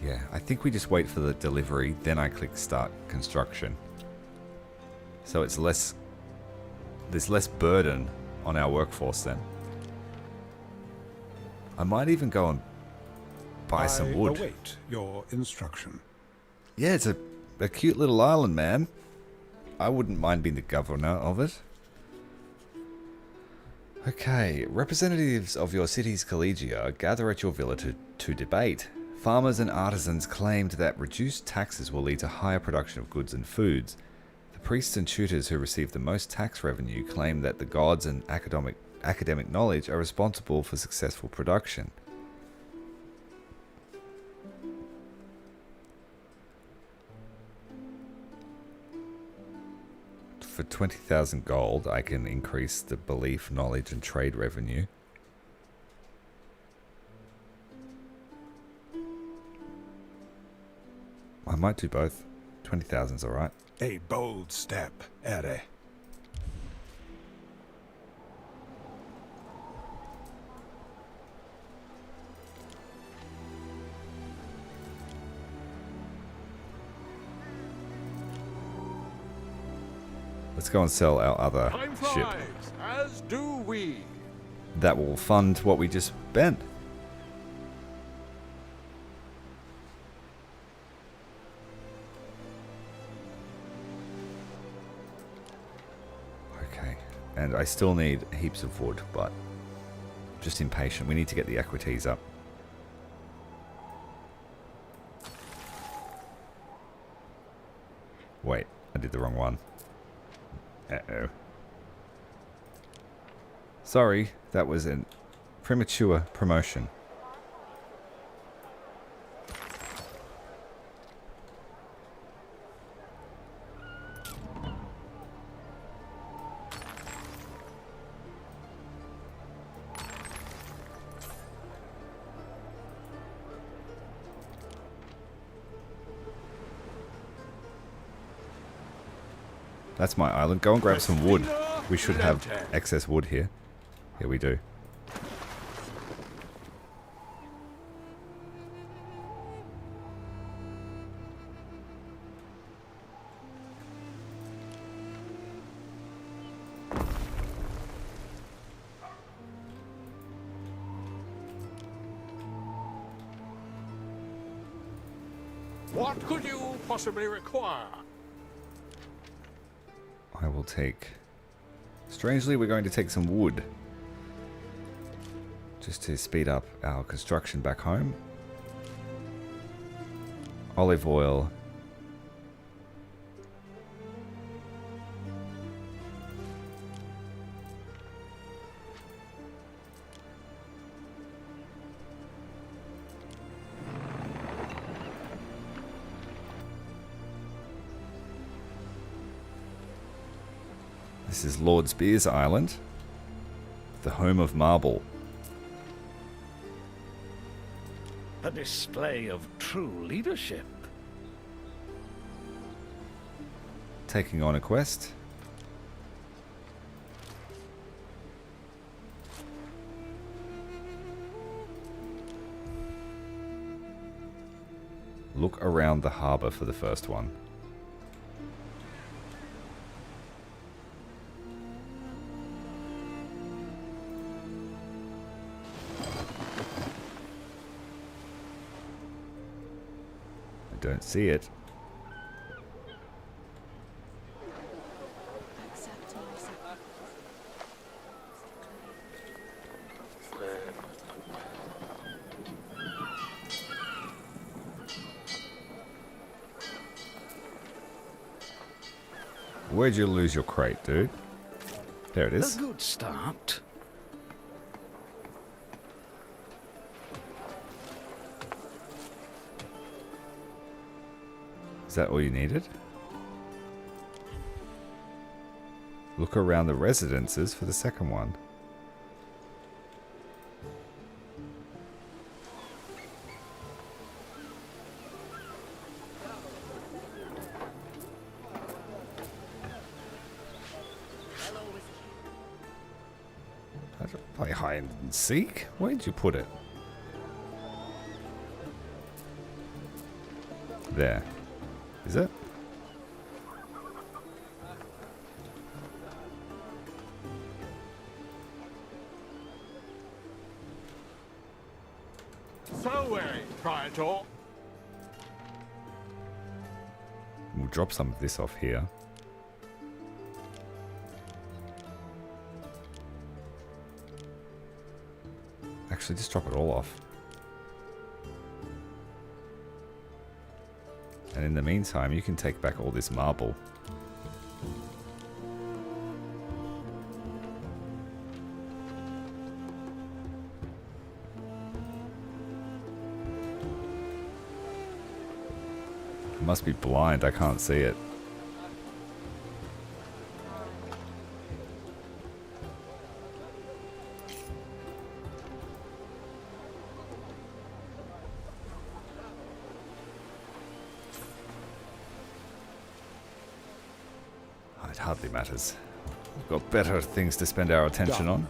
Yeah, I think we just wait for the delivery, then I click start construction. So it's less, there's less burden on our workforce then. I might even go and buy some wood. I await your instruction. Yeah, it's a cute little island, man. I wouldn't mind being the governor of it. Okay, representatives of your city's collegia gather at your villa to debate. Farmers and artisans claimed that reduced taxes will lead to higher production of goods and foods. The priests and tutors who receive the most tax revenue claim that the gods and academic knowledge are responsible for successful production. For 20,000 gold, I can increase the belief, knowledge, and trade revenue. I might do both. 20,000's alright. A bold step, Ere. Let's go and sell our other Time ship. flies, as do we. That will fund what we just spent. And I still need heaps of wood, but just impatient. We need to get the equities up. Wait, I did the wrong one. Uh-oh. Sorry, that was a premature promotion. That's my island. Go and grab some wood. We should have excess wood here. Here we do. What could you possibly require? I will take... Strangely, we're going to take some wood. Just to speed up our construction back home. Olive oil. This is Lord Spear's Island, the home of marble. A display of true leadership. Taking on a quest. Look around the harbour for the first one. Don't see it. Where'd you lose your crate, dude? There it is. A good start. Is that all you needed? Look around the residences for the second one. I don't play hide and seek? Where'd you put it? There. Is it? So weary, Praetor. We'll drop some of this off here. Actually, just drop it all off. And in the meantime, you can take back all this marble. I must be blind, I can't see it. It hardly matters. We've got better things to spend our attention on.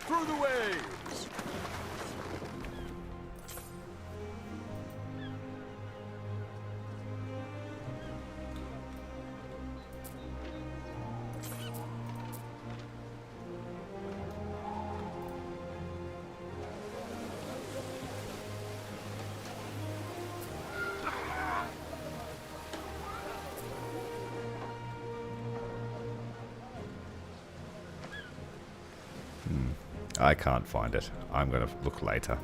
through the waves. I can't find it. I'm going to look later.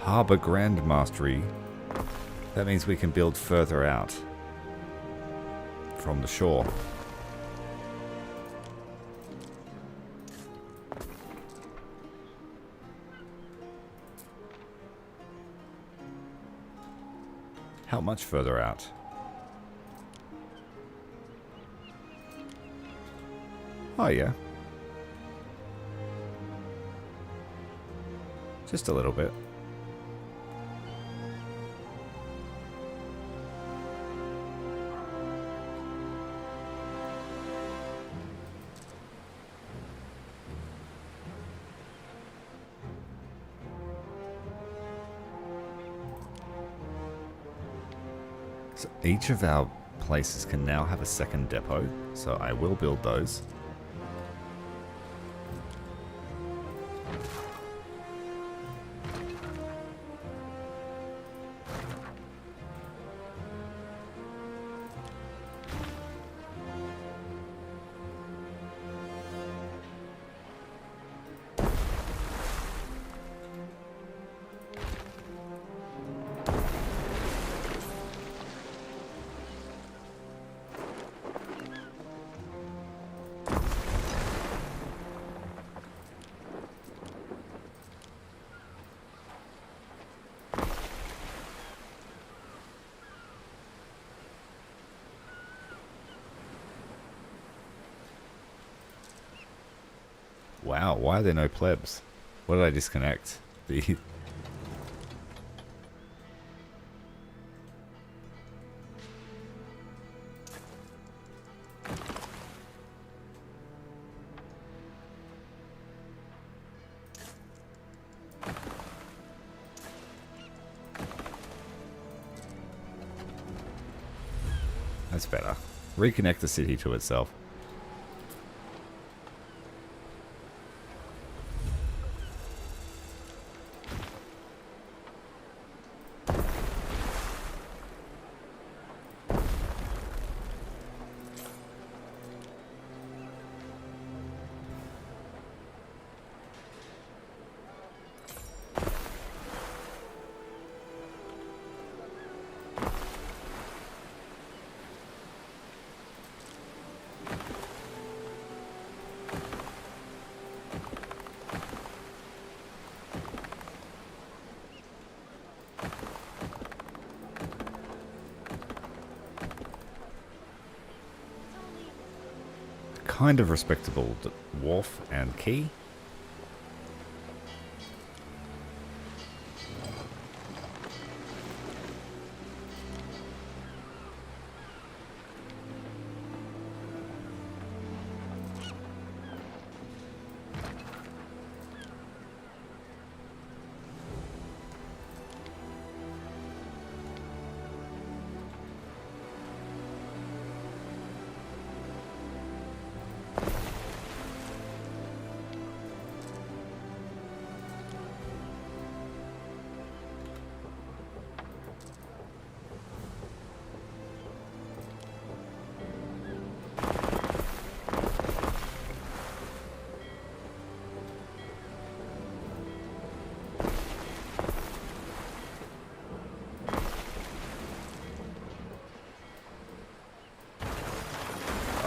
Harbour Grand Mastery. That means we can build further out from the shore. How much further out? Oh yeah. Just a little bit. So each of our places can now have a second depot, so I will build those. Wow, why are there no plebs? What did I disconnect? The That's better. Reconnect the city to itself. Kind of respectable wharf and quay.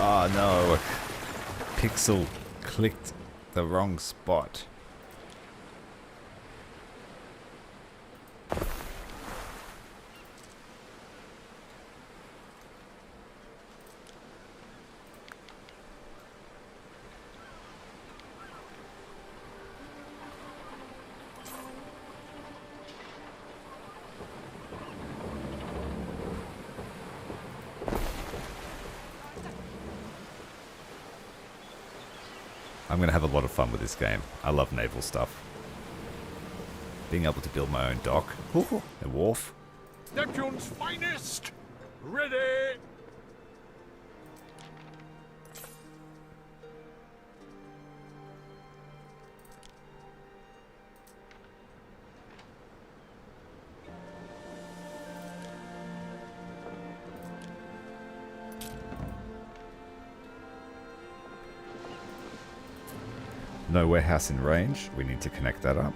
Oh no, a pixel clicked the wrong spot. I'm going to have a lot of fun with this game. I love naval stuff. Being able to build my own dock. A wharf. Neptune's finest! Ready! No warehouse in range. We need to connect that up.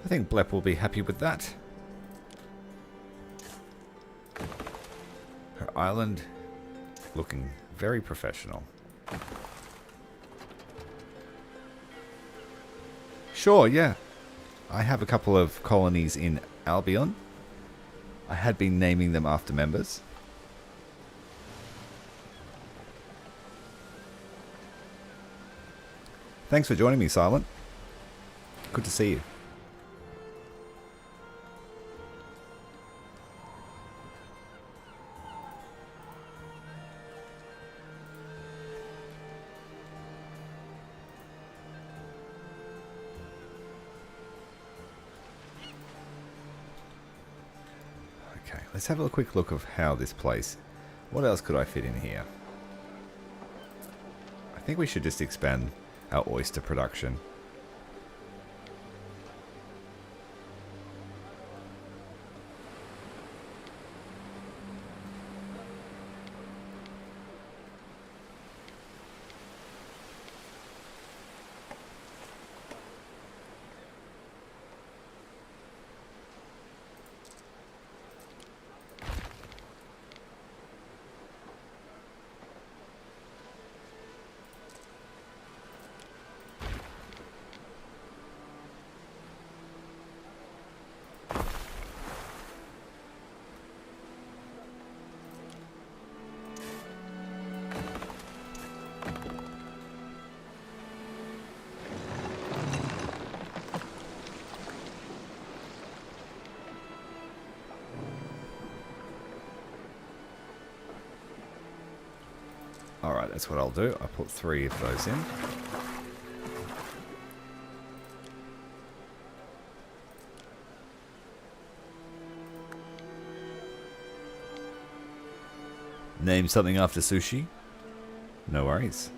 I think Blep will be happy with that. Her island looking very professional. Sure, yeah. I have a couple of colonies in Albion. I had been naming them after members. Thanks for joining me, Silent. Good to see you. Okay, let's have a quick look of how this place... What else could I fit in here? I think we should just expand our oyster production. Alright, that's what I'll do. I'll put 3 of those in. Name something after sushi? No worries.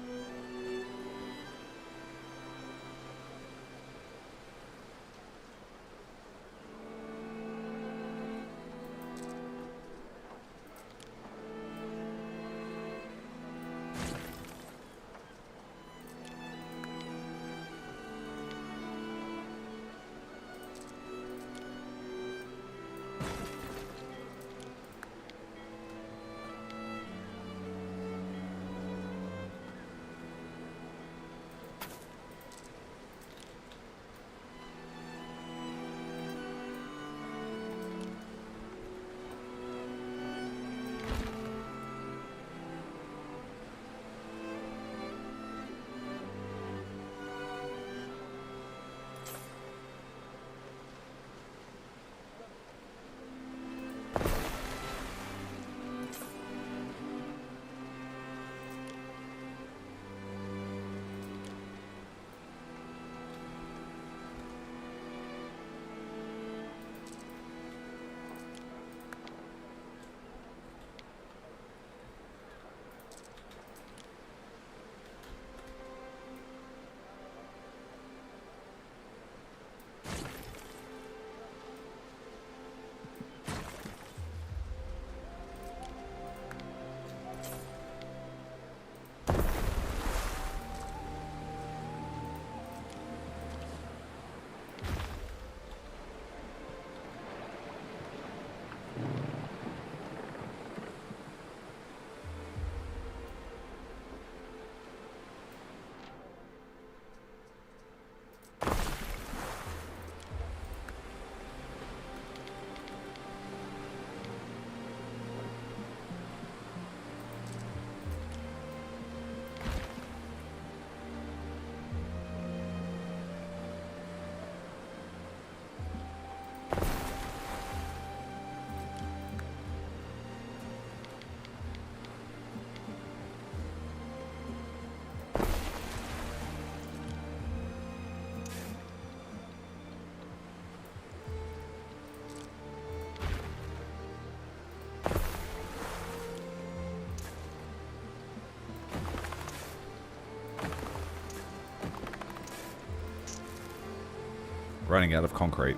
running out of concrete.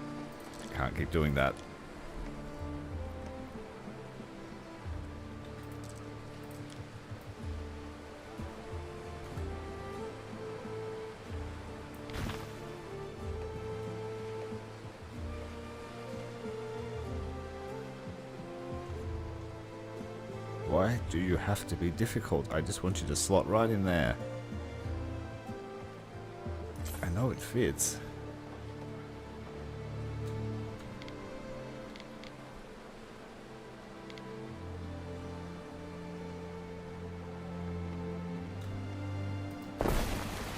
Can't keep doing that. Why do you have to be difficult? I just want you to slot right in there. I know it fits.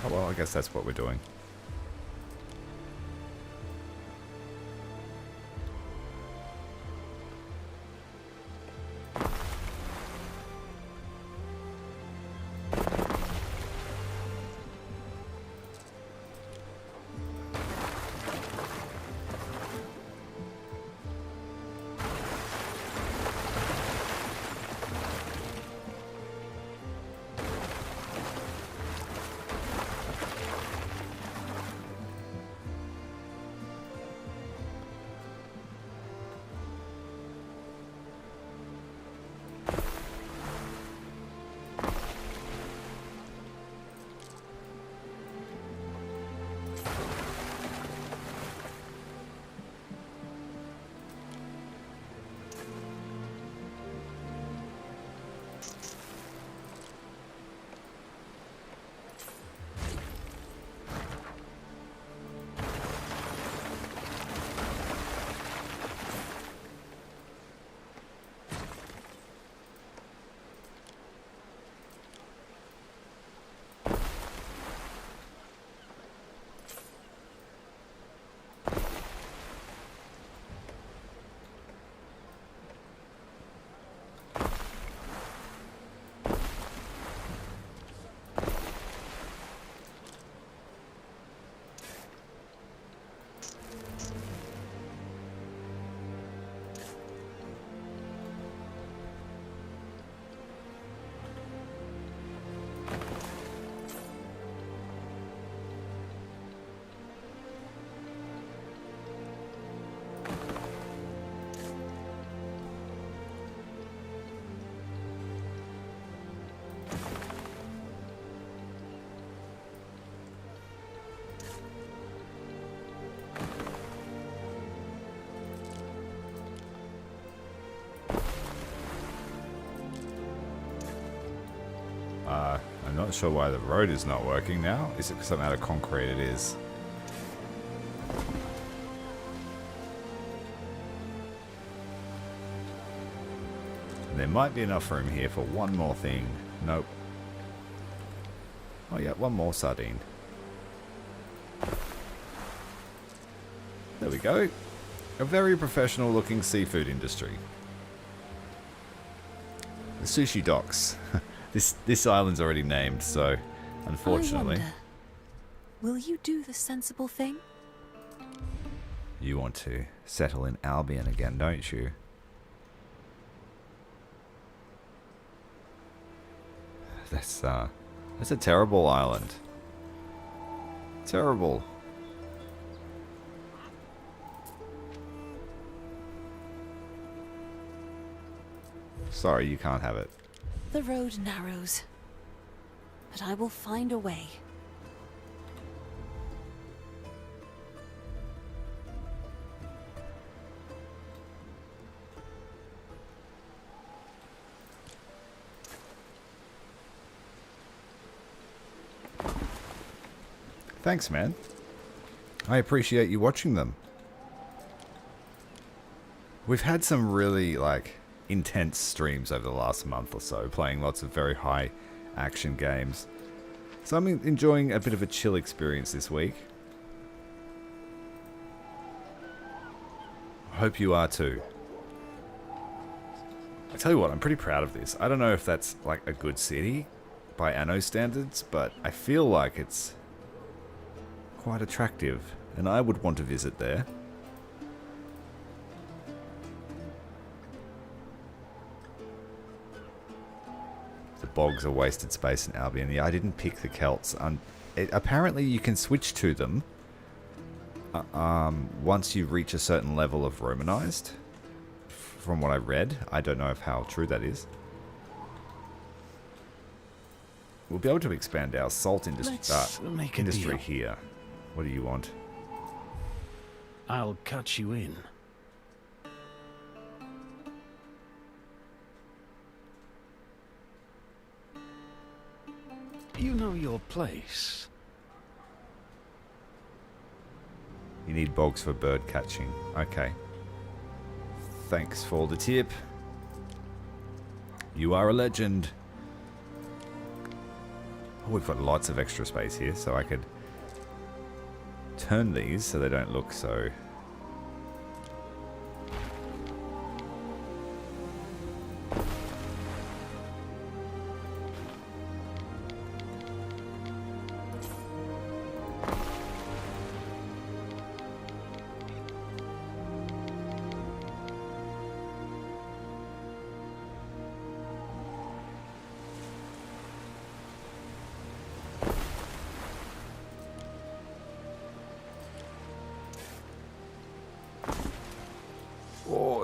Oh well, I guess that's what we're doing. I'm not sure why the road is not working now. Is it because I'm out of concrete? It is. There might be enough room here for one more thing. Nope. Oh yeah, one more sardine. There we go. A very professional looking seafood industry. The sushi docks. This island's already named, so unfortunately. I wonder, will you do the sensible thing? You want to settle in Albion again, don't you? That's a terrible island. Terrible. Sorry, you can't have it. The road narrows, but I will find a way. Thanks, man. I appreciate you watching them. We've had some really, intense streams over the last month or so, playing lots of very high action games. So I'm enjoying a bit of a chill experience this week. I hope you are too. I tell you what, I'm pretty proud of this. I don't know if that's a good city by Anno standards, but I feel like it's quite attractive, and I would want to visit there. The bogs are wasted space in Albion. Yeah, I didn't pick the Celts. Apparently you can switch to them once you reach a certain level of Romanized, from what I read. I don't know how true that is. We'll be able to expand our salt industry deal. here. What do you want? I'll cut you in. You know your place. You need bogs for bird catching. Okay. Thanks for the tip. You are a legend. Oh, we've got lots of extra space here, so I could turn these so they don't look so...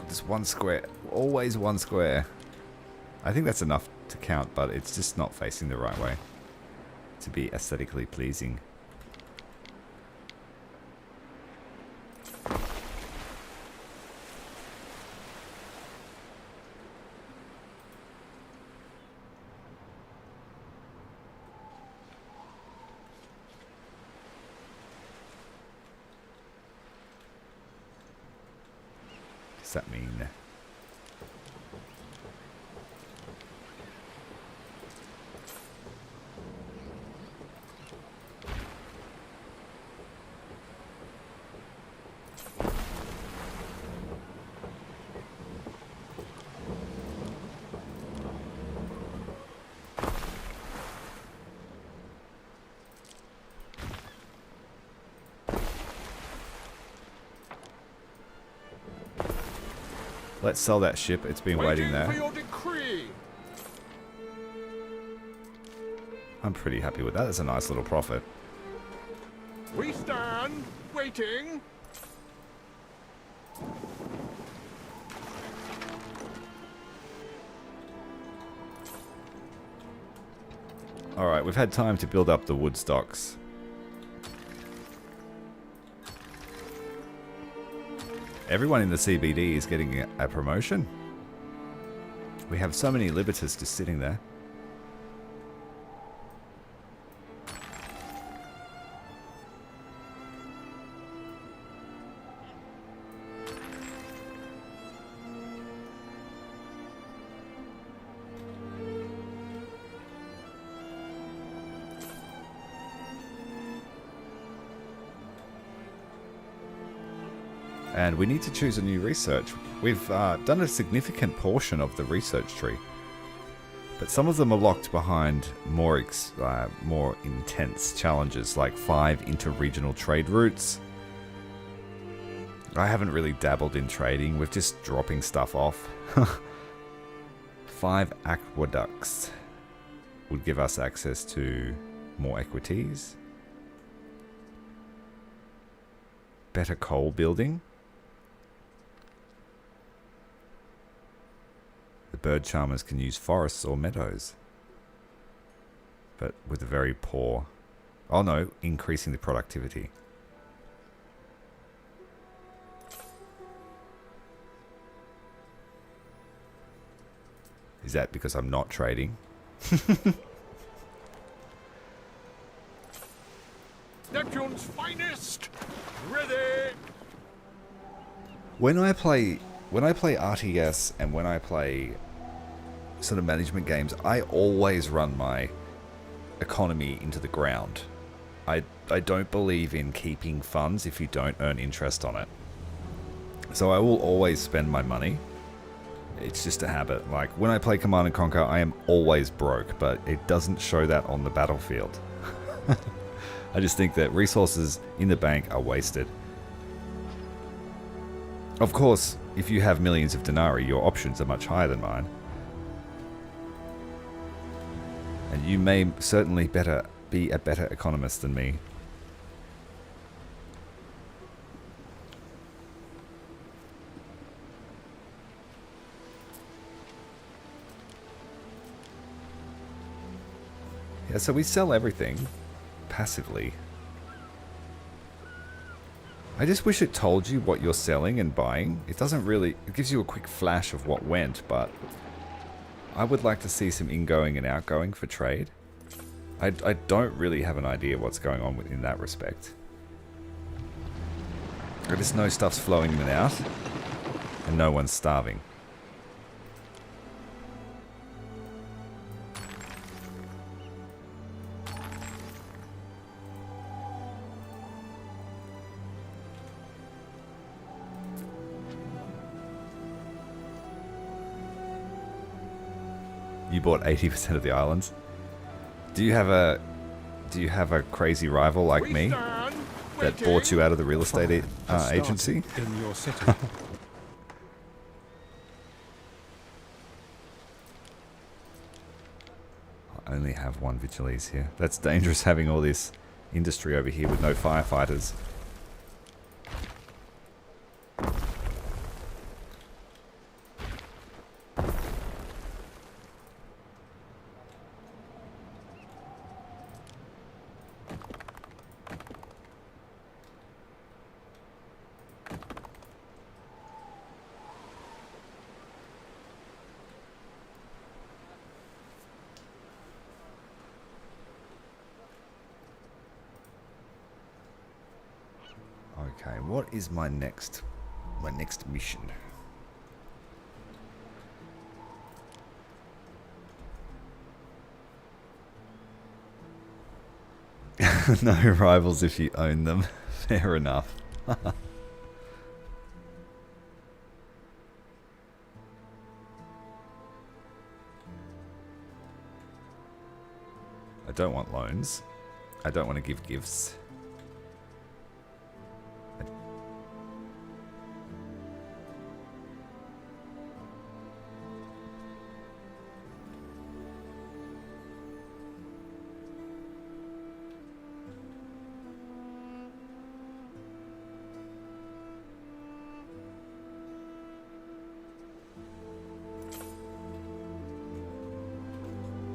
Just one square. Always one square. I think that's enough to count, but it's just not facing the right way to be aesthetically pleasing. Does that mean? Let's sell that ship. It's been waiting there. For your decree. I'm pretty happy with that. That's a nice little profit. We stand waiting. Alright, we've had time to build up the wood stocks. Everyone in the CBD is getting a promotion. We have so many Libertas just sitting there. And we need to choose a new research. We've done a significant portion of the research tree. But some of them are locked behind more intense challenges, like 5 inter-regional trade routes. I haven't really dabbled in trading. We're just dropping stuff off. 5 aqueducts would give us access to more equities. Better coal building. The bird charmers can use forests or meadows. But with a very poor... Oh no, increasing the productivity. Is that because I'm not trading? Neptune's finest. Ready. When I play RTS and when I play sort of management games, I always run my economy into the ground. I don't believe in keeping funds if you don't earn interest on it. So I will always spend my money. It's just a habit. Like when I play Command & Conquer, I am always broke, but it doesn't show that on the battlefield. I just think that resources in the bank are wasted. Of course, if you have millions of denarii, your options are much higher than mine. And you may certainly be a better economist than me. Yeah, so we sell everything passively. I just wish it told you what you're selling and buying. It doesn't really... It gives you a quick flash of what went, but I would like to see some ingoing and outgoing for trade. I don't really have an idea what's going on in that respect. I just know stuff's flowing in and out, and no one's starving. You bought 80% of the islands. Do you have a crazy rival like me that bought you out of the real estate agency? In your city. I only have one vigilance here. That's dangerous having all this industry over here with no firefighters. Okay, what is my next mission? No rivals if you own them. Fair enough. I don't want loans. I don't want to give gifts.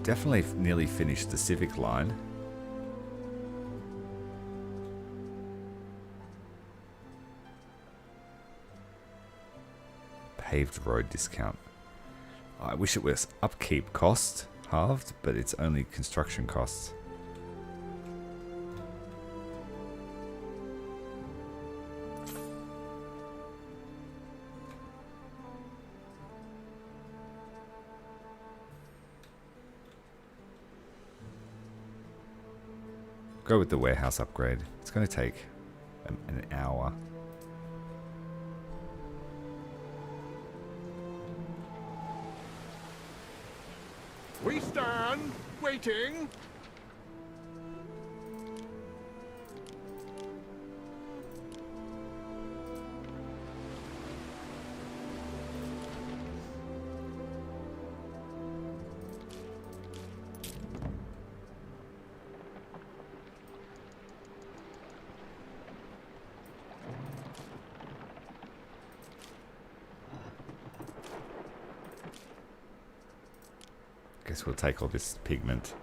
Definitely nearly finished the Civic line. Paved road discount. I wish it was upkeep cost halved, but it's only construction costs. Go with the warehouse upgrade. It's going to take an hour. We stand, waiting. Guess we'll take all this pigment.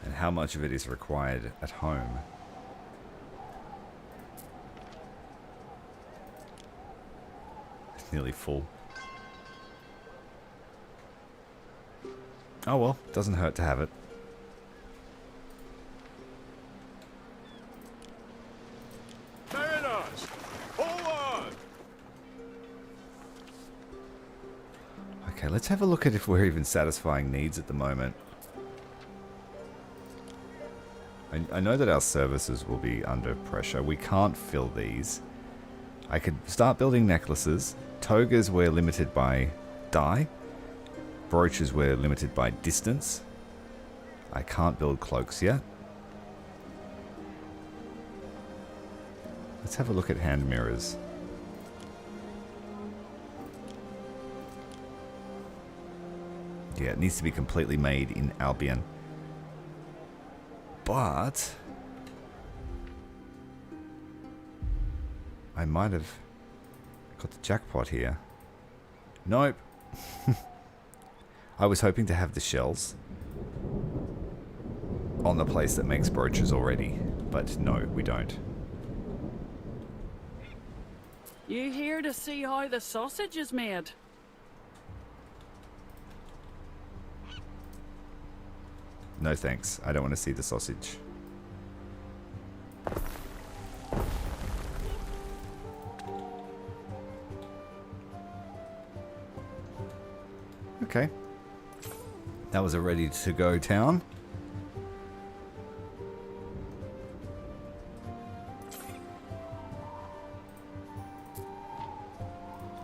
And how much of it is required at home? It's nearly full. Oh well, doesn't hurt to have it. Okay, let's have a look at if we're even satisfying needs at the moment. I know that our services will be under pressure. We can't fill these. I could start building necklaces. Togas we're limited by dye. Brooches we're limited by distance. I can't build cloaks yet. Let's have a look at hand mirrors. Yeah, it needs to be completely made in Albion. But I might have Got the jackpot here. Nope. I was hoping to have the shells on the place that makes brooches already, but no, we don't. You here to see how the sausage is made? No thanks. I don't want to see the sausage. Okay. That was a ready to go town.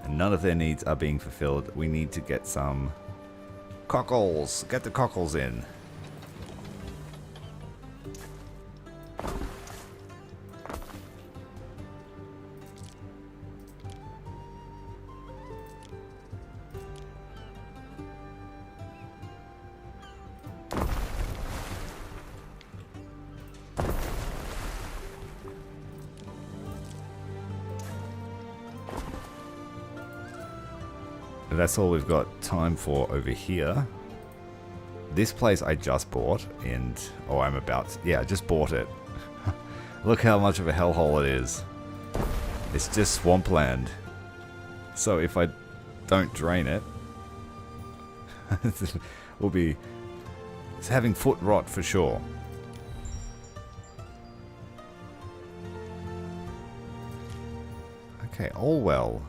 And none of their needs are being fulfilled. We need to get some cockles. Get the cockles in. That's all we've got time for over here. This place I just bought, and oh, I'm about to, yeah, I just bought it. Look how much of a hellhole it is. It's just swampland. So if I don't drain it, we'll be it's having foot rot for sure. Okay, all well.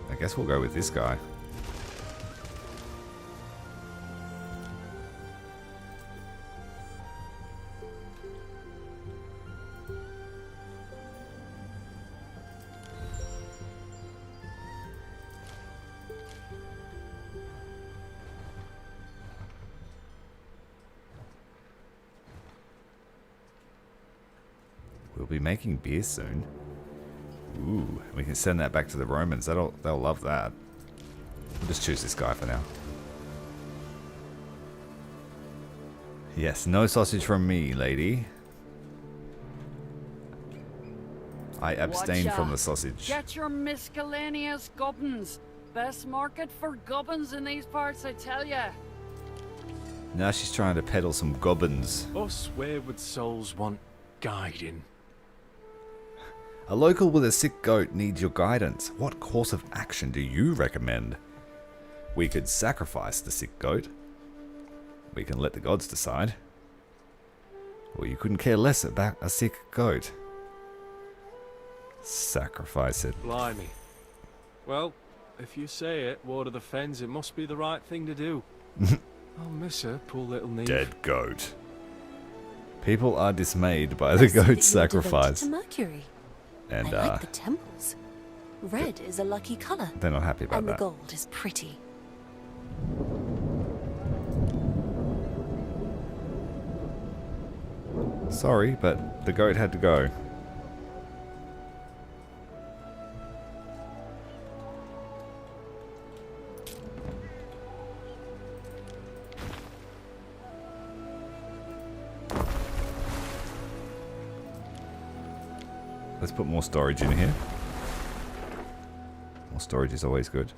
I guess we'll go with this guy. We'll be making beer soon. Ooh, we can send that back to the Romans. They'll love that. We'll just choose this guy for now. Yes, no sausage from me, lady. I abstain from the sausage. Get your miscellaneous gubbins. Best market for gubbins in these parts, I tell ya. Now she's trying to peddle some gobbins. Us wayward souls want guiding. A local with a sick goat needs your guidance. What course of action do you recommend? We could sacrifice the sick goat. We can let the gods decide. Or you couldn't care less about a sick goat. Sacrifice it. Blimey. Well, if you say it, Ward of the Fens, it must be the right thing to do. I'll miss her, poor little Neve. Dead goat. People are dismayed by the goat's sacrifice. To Mercury. And I like the temples. Red is a lucky color. They're not happy about and that. And the gold is pretty. Sorry, but the goat had to go. Let's put more storage in here. More storage is always good.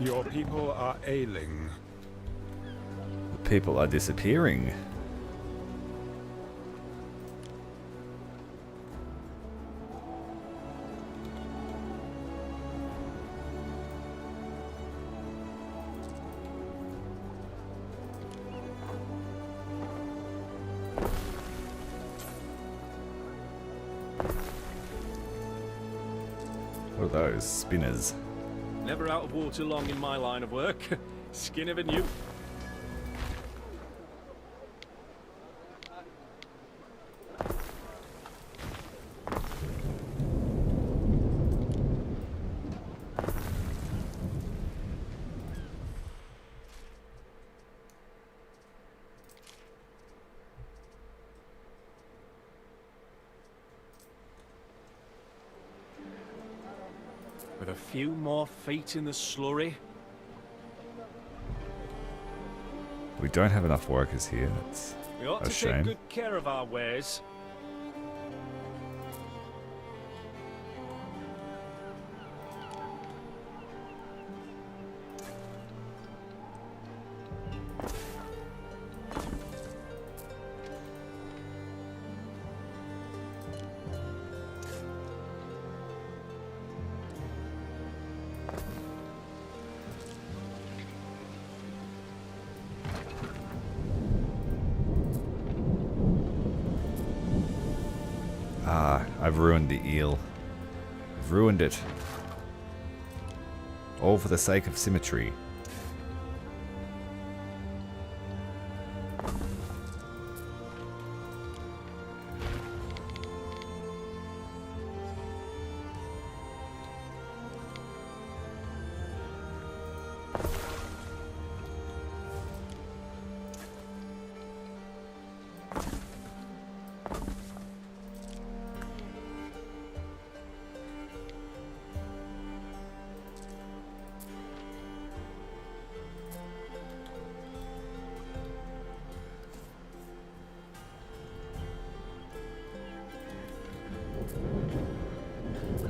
Your people are ailing. The people are disappearing. What are those? Spinners. Never out of water long in my line of work. Skin of a newt. With a few more feet in the slurry. We don't have enough workers here. That's We ought a to shame. take good care of our wares. Ah, I've ruined the eel. I've ruined it. All for the sake of symmetry.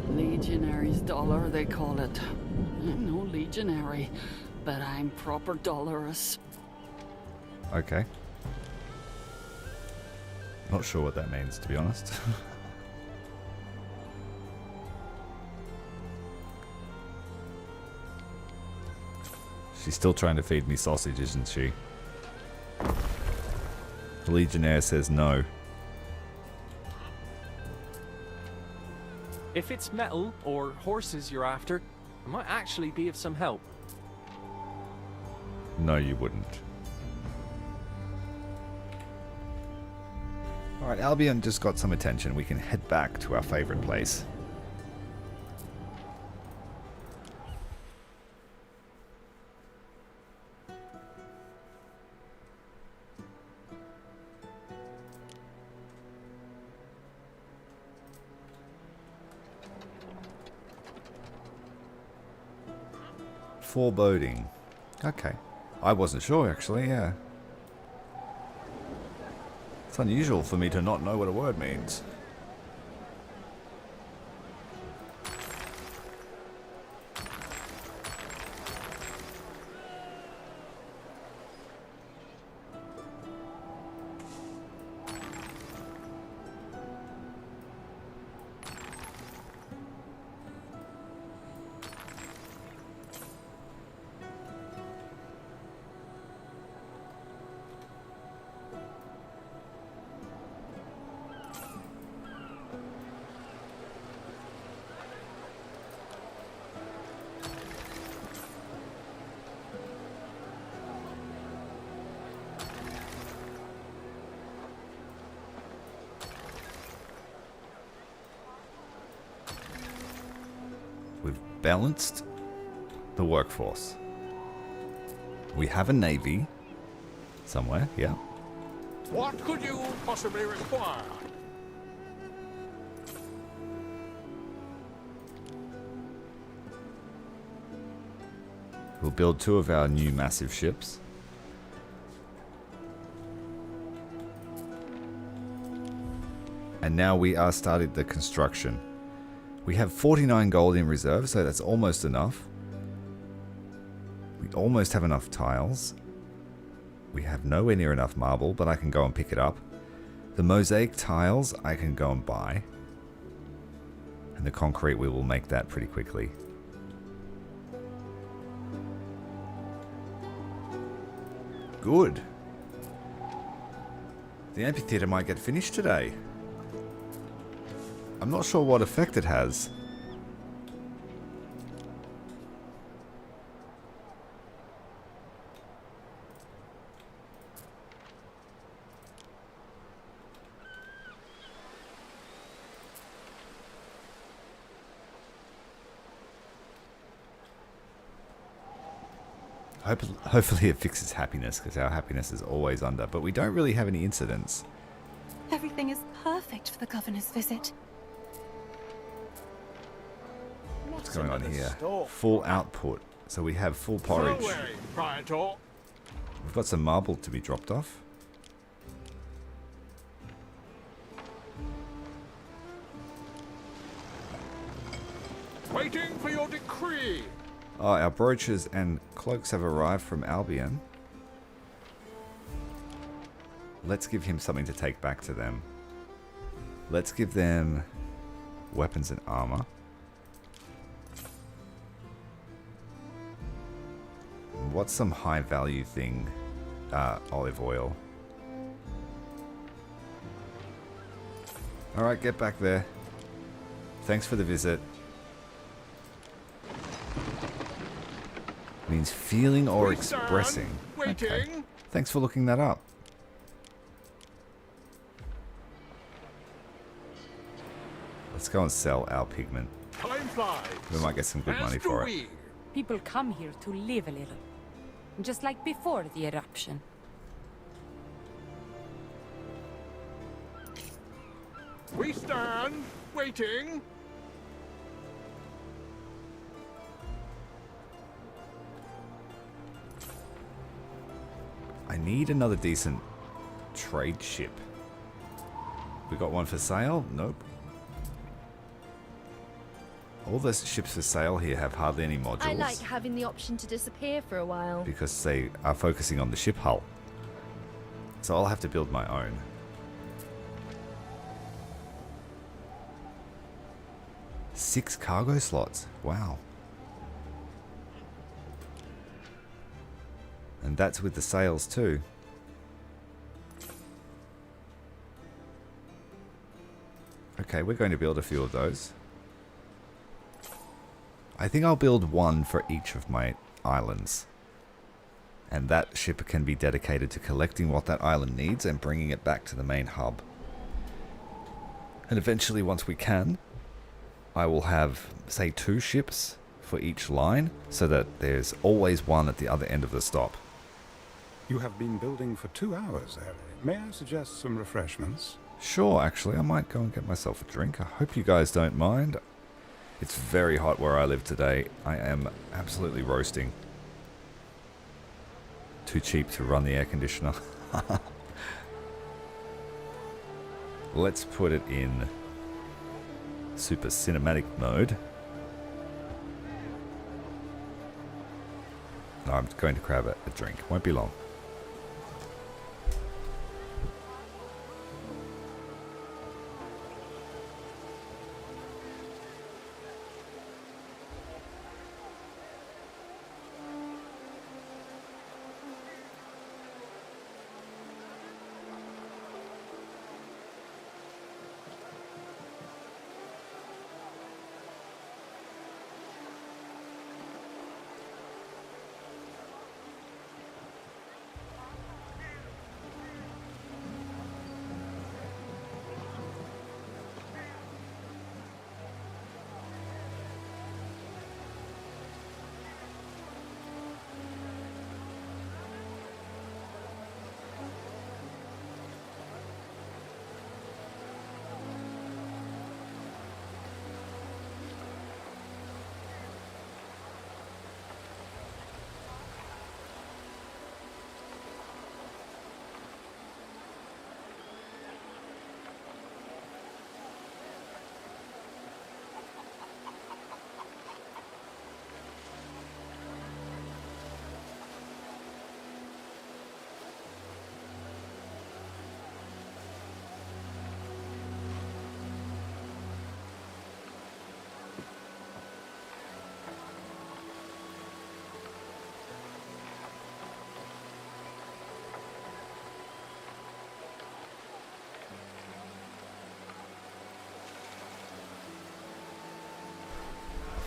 Legionary's dollar, they call it. I'm no legionary, but I'm proper dolorous. Okay. Not sure what that means, to be honest. She's still trying to feed me sausage, isn't she? The Legionnaire says no. If it's metal or horses you're after, I might actually be of some help. No, you wouldn't. Alright, Albion just got some attention. We can head back to our favorite place. Foreboding. Okay. I wasn't sure, actually, yeah. It's unusual for me to not know what a word means. We've balanced the workforce. We have a navy somewhere, yeah. What could you possibly require? We'll build 2 of our new massive ships. And now we are started the construction. We have 49 gold in reserve, so that's almost enough. We almost have enough tiles. We have nowhere near enough marble, but I can go and pick it up. The mosaic tiles I can go and buy. And the concrete, we will make that pretty quickly. Good. The amphitheater might get finished today. I'm not sure what effect it has. Hopefully it fixes happiness, because our happiness is always under. But we don't really have any incidents. Everything is perfect for the governor's visit. What's going on here? Full output. So we have full porridge. No way, Praetor. We've got some marble to be dropped off. Waiting for your decree. Oh, our brooches and cloaks have arrived from Albion. Let's give him something to take back to them. Let's give them weapons and armor. What's some high value thing? Olive oil. Alright, get back there. Thanks for the visit. Means feeling or expressing. Okay. Thanks for looking that up. Let's go and sell our pigment. Time flies. We might get some good money for it. People come here to live a little. Just like before the eruption. We stand, waiting. I need another decent trade ship. We got one for sale? Nope. All the ships for sale here have hardly any modules. I like having the option to disappear for a while. Because they are focusing on the ship hull. So I'll have to build my own. Six cargo slots. Wow. And that's with the sails too. Okay, we're going to build a few of those. I think I'll build one for each of my islands. And that ship can be dedicated to collecting what that island needs and bringing it back to the main hub. And eventually, once we can, I will have, say, 2 ships for each line, so that there's always one at the other end of the stop. You have been building for 2 hours, Harry. May I suggest some refreshments? Sure, actually, I might go and get myself a drink. I hope you guys don't mind. It's very hot where I live today. I am absolutely roasting. Too cheap to run the air conditioner. Let's put it in super cinematic mode. No, I'm going to grab a drink. Won't be long.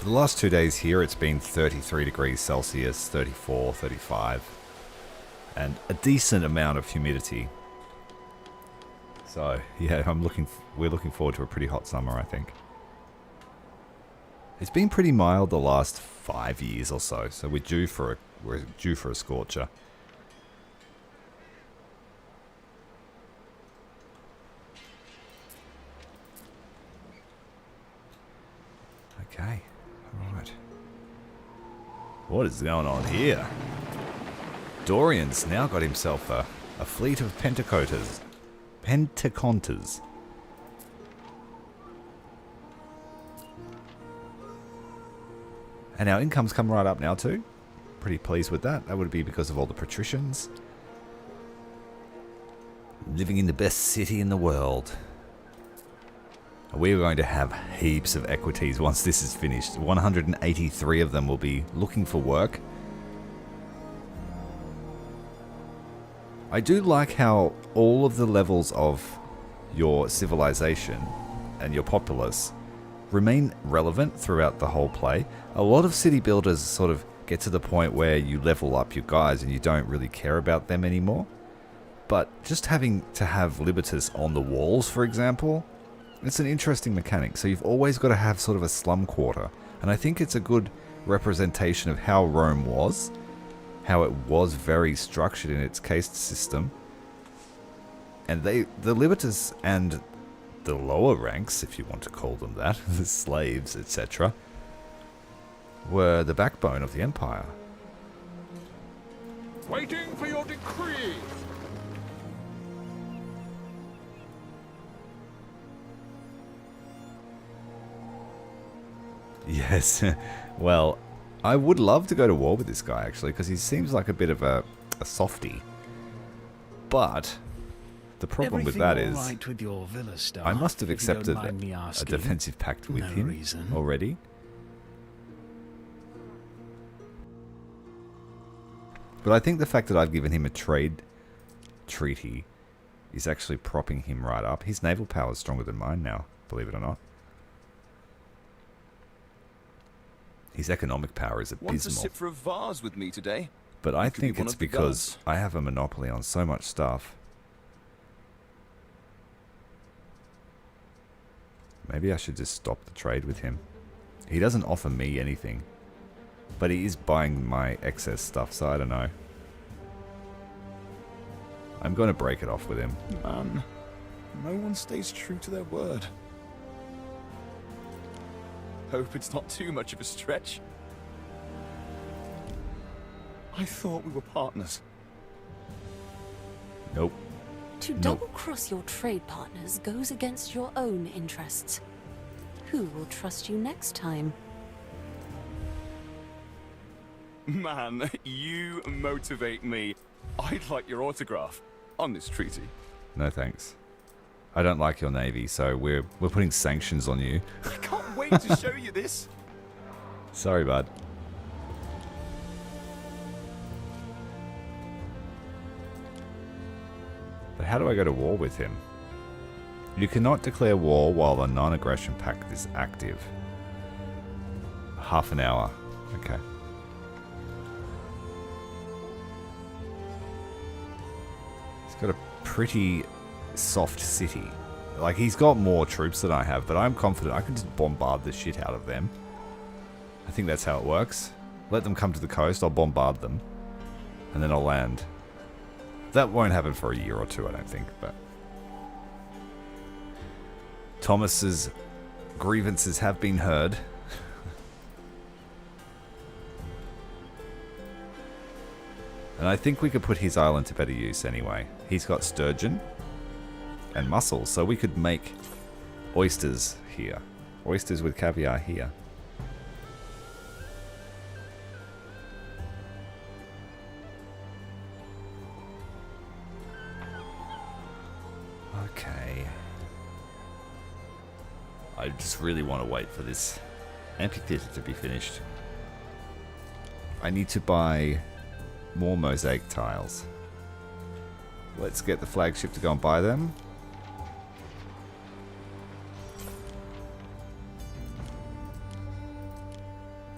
For the last 2 days here, it's been 33 degrees Celsius, 34, 35, and a decent amount of humidity. So, yeah, we're looking forward to a pretty hot summer, I think. It's been pretty mild the last 5 years or so, so we're due for a we're due for a scorcher. Okay, alright. What is going on here? Dorian's now got himself a fleet of Pentaconters. Pentaconters. And our income's come right up now too. Pretty pleased with that. That would be because of all the patricians. Living in the best city in the world. We're going to have heaps of equities once this is finished. 183 of them will be looking for work. I do like how all of the levels of your civilization and your populace remain relevant throughout the whole play. A lot of city builders sort of get to the point where you level up your guys and you don't really care about them anymore. But just having to have Libertas on the walls, for example, it's an interesting mechanic. So you've always got to have sort of a slum quarter. And I think it's a good representation of how Rome was. How it was very structured in its caste system. And the Libertas and the lower ranks, if you want to call them that, the slaves, etc., were the backbone of the empire. Waiting for your decree. Yes, well, I would love to go to war with this guy, actually, because he seems like a bit of a softie. But the problem with that is, right with your villa staff, I must have if you don't accepted mind me a asking? defensive pact with No him reason. already. But I think the fact that I've given him a trade treaty is actually propping him right up. His naval power is stronger than mine now, believe it or not. His economic power is Want to abysmal. sit for a vase with me today? But I You could be think one it's of the because guards. I have a monopoly on so much stuff. Maybe I should just stop the trade with him. He doesn't offer me anything. But he is buying my excess stuff, so I don't know. I'm going to break it off with him. Man, no one stays true to their word. Hope it's not too much of a stretch. I thought we were partners. Nope. To double-cross your trade partners goes against your own interests. Who will trust you next time? Man, you motivate me. I'd like your autograph on this treaty. No thanks. I don't like your navy, so we're putting sanctions on you. I can't wait to show you this. Sorry, bud. But how do I go to war with him? You cannot declare war while the non-aggression pact is active. Half an hour. Okay. He's got a pretty soft city. Like, he's got more troops than I have, but I'm confident I can just bombard the shit out of them. I think that's how it works. Let them come to the coast, I'll bombard them, and then I'll land. That won't happen for a year or two, I don't think, but... Thomas's grievances have been heard. And I think we could put his island to better use anyway. He's got sturgeon and mussels, so we could make oysters here. Oysters with caviar here. Okay. I just really want to wait for this amphitheater to be finished. I need to buy more mosaic tiles. Let's get the flagship to go and buy them.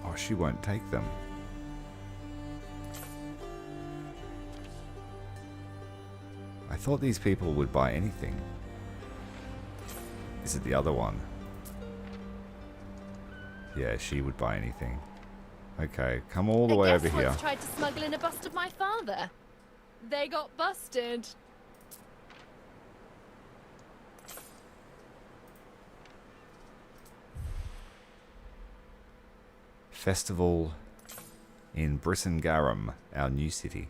Oh, she won't take them. I thought these people would buy anything. Is it the other one? Yeah, she would buy anything. Okay, come all the way over here. Tried to smuggle in a bust of my father. They got busted. Festival in Brissingarum, our new city.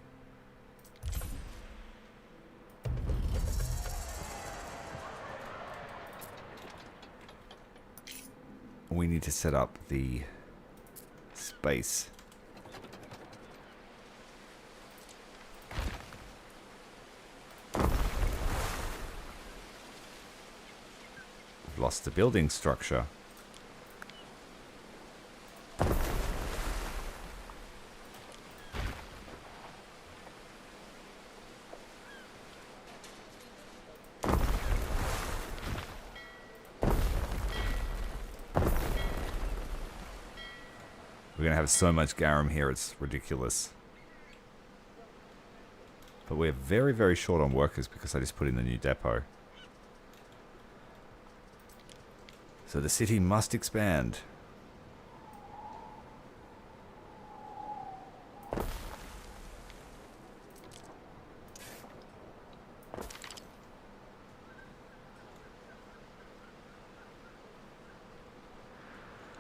We need to set up the space. We've lost the building structure. We're going to have so much garum here, it's ridiculous. But we're very, very short on workers because I just put in the new depot. So the city must expand.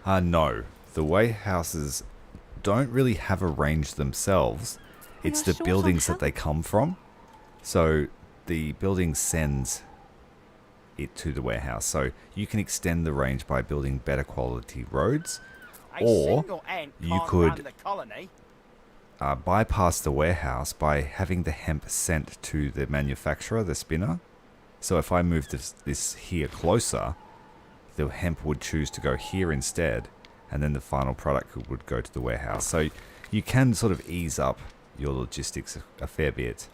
No. The warehouses don't really have a range themselves. It's the buildings that they come from. So the building sends it to the warehouse. So you can extend the range by building better quality roads, or you could bypass the warehouse by having the hemp sent to the manufacturer, the spinner. So if I move this here closer, the hemp would choose to go here instead, and then the final product would go to the warehouse. So you can sort of ease up your logistics a fair bit.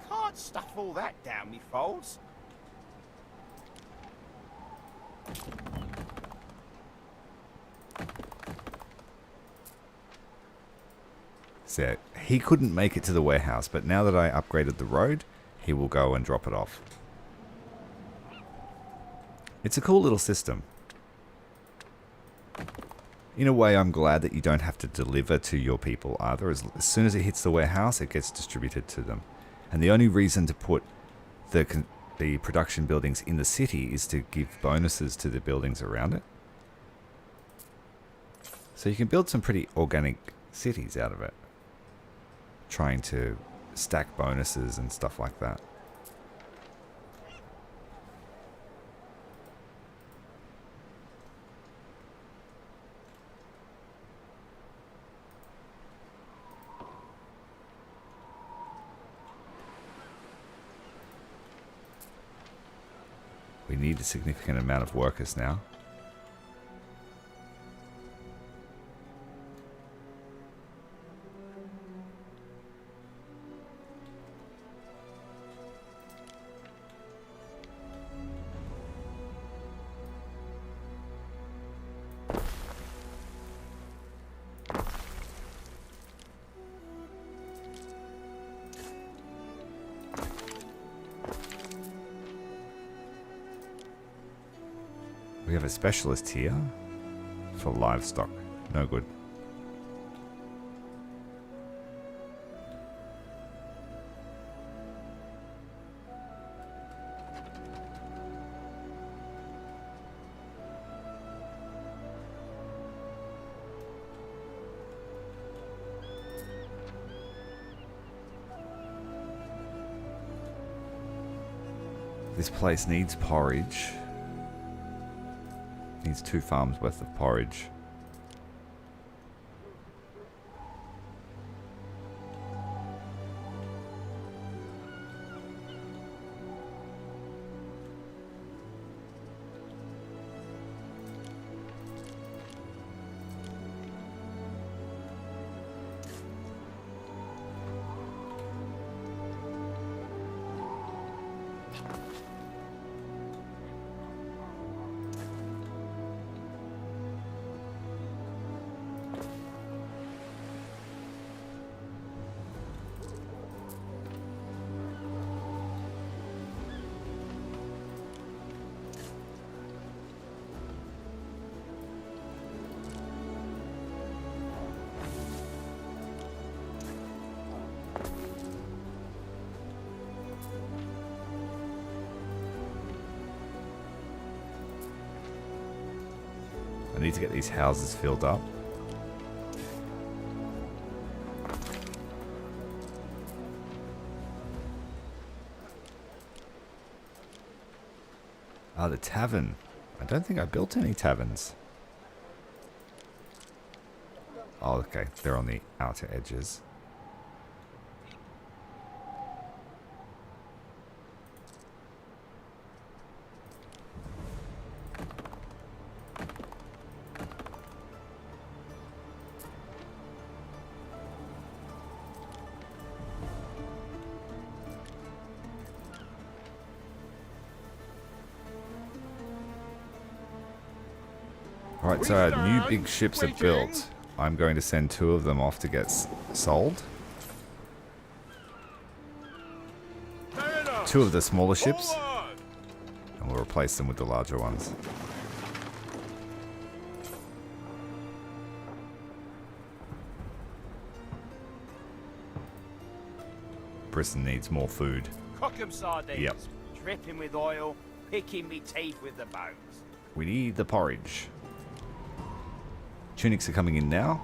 Can't stuff all that down me folds. So he couldn't make it to the warehouse, but now that I upgraded the road, he will go and drop it off. It's a cool little system. In a way, I'm glad that you don't have to deliver to your people either. As soon as it hits the warehouse, it gets distributed to them. And the only reason to put the production buildings in the city is to give bonuses to the buildings around it. So you can build some pretty organic cities out of it. Trying to stack bonuses and stuff like that. We need a significant amount of workers now. We have a specialist here for livestock. No good. This place needs porridge. Needs 2 farms worth of porridge. need to get these houses filled up. Ah, the tavern. I don't think I built any taverns. Oh, okay. They're on the outer edges. Alright, so our new big ships are built. I'm going to send 2 of them off to get sold. 2 of the smaller ships. And we'll replace them with the larger ones. Briston needs more food. Cook 'em sardines. Yep. Dripping with oil, picking me teeth with the bones. We need the porridge. Tunics are coming in now.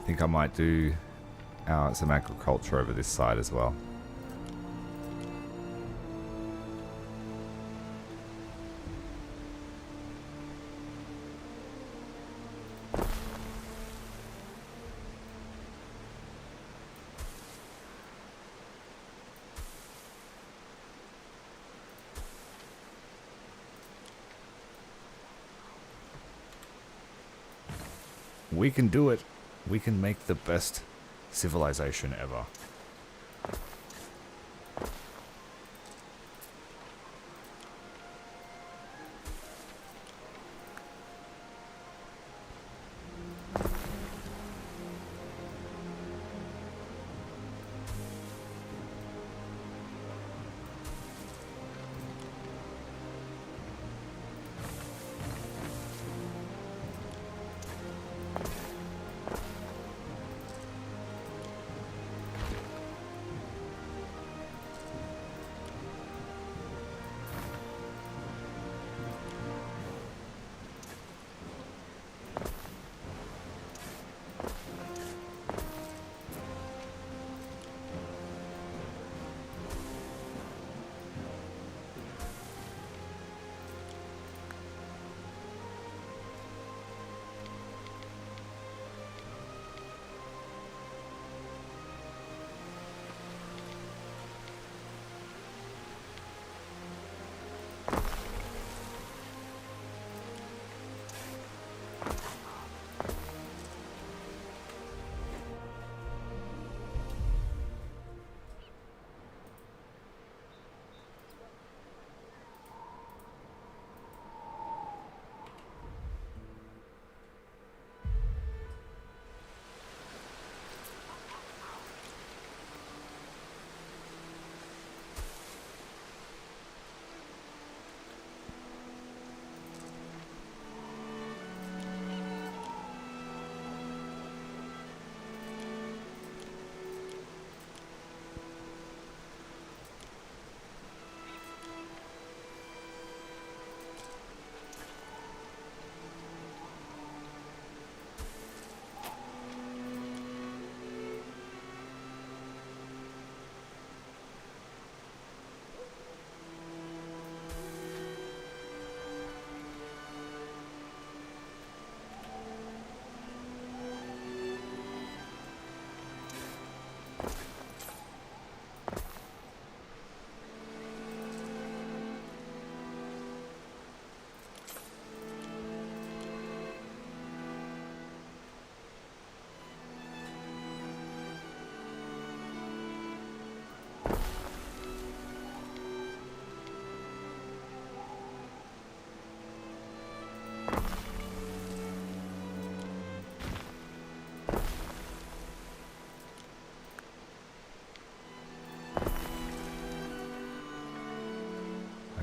I think I might do some agriculture over this side as well. We can do it. We can make the best civilization ever.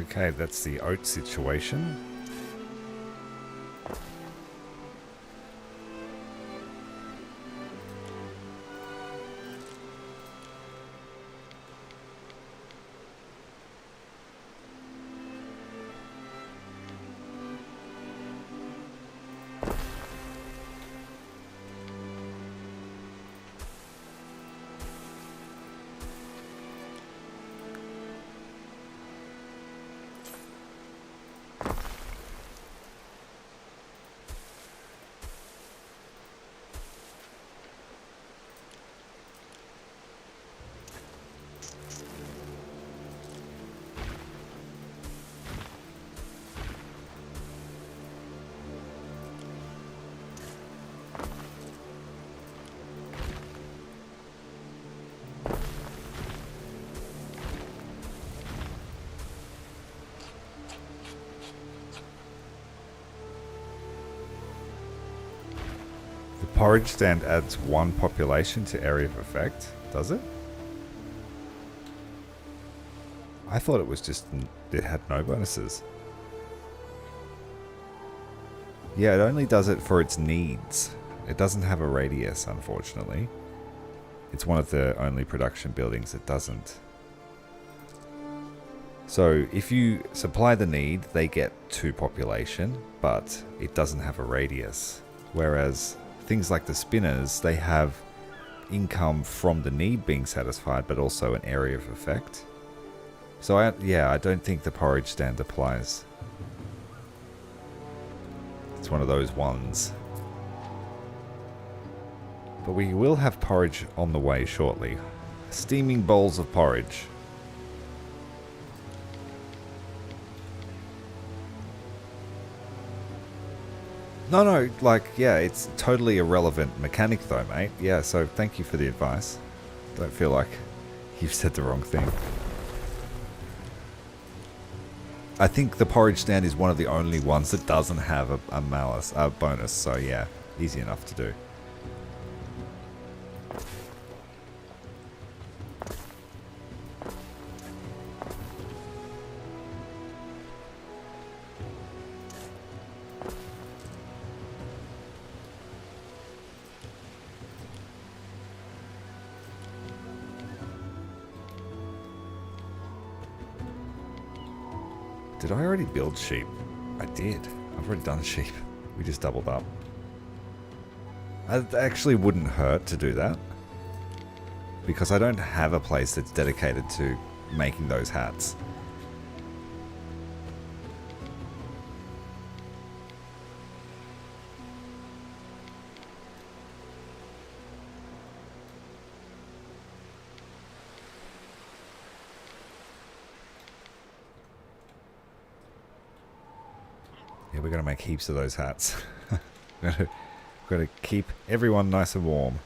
Okay, that's the oat situation. Porridge stand adds 1 population to area of effect, does it? I thought it was just, it had no bonuses. Yeah, it only does it for its needs. It doesn't have a radius, unfortunately. It's one of the only production buildings that doesn't. So if you supply the need, they get 2 population, but it doesn't have a radius. Whereas things like the spinners, they have income from the need being satisfied, but also an area of effect. So I don't think the porridge stand applies. It's one of those ones. But we will have porridge on the way shortly. Steaming bowls of porridge. No, like, yeah, it's totally irrelevant mechanic though, mate. Yeah, so thank you for the advice. Don't feel like you've said the wrong thing. I think the porridge stand is one of the only ones that doesn't have a bonus, so yeah, easy enough to do. Did I already build sheep? I did. I've already done sheep. We just doubled up. It actually wouldn't hurt to do that, because I don't have a place that's dedicated to making those hats. Yeah, we're going to make heaps of those hats. We're going to keep everyone nice and warm.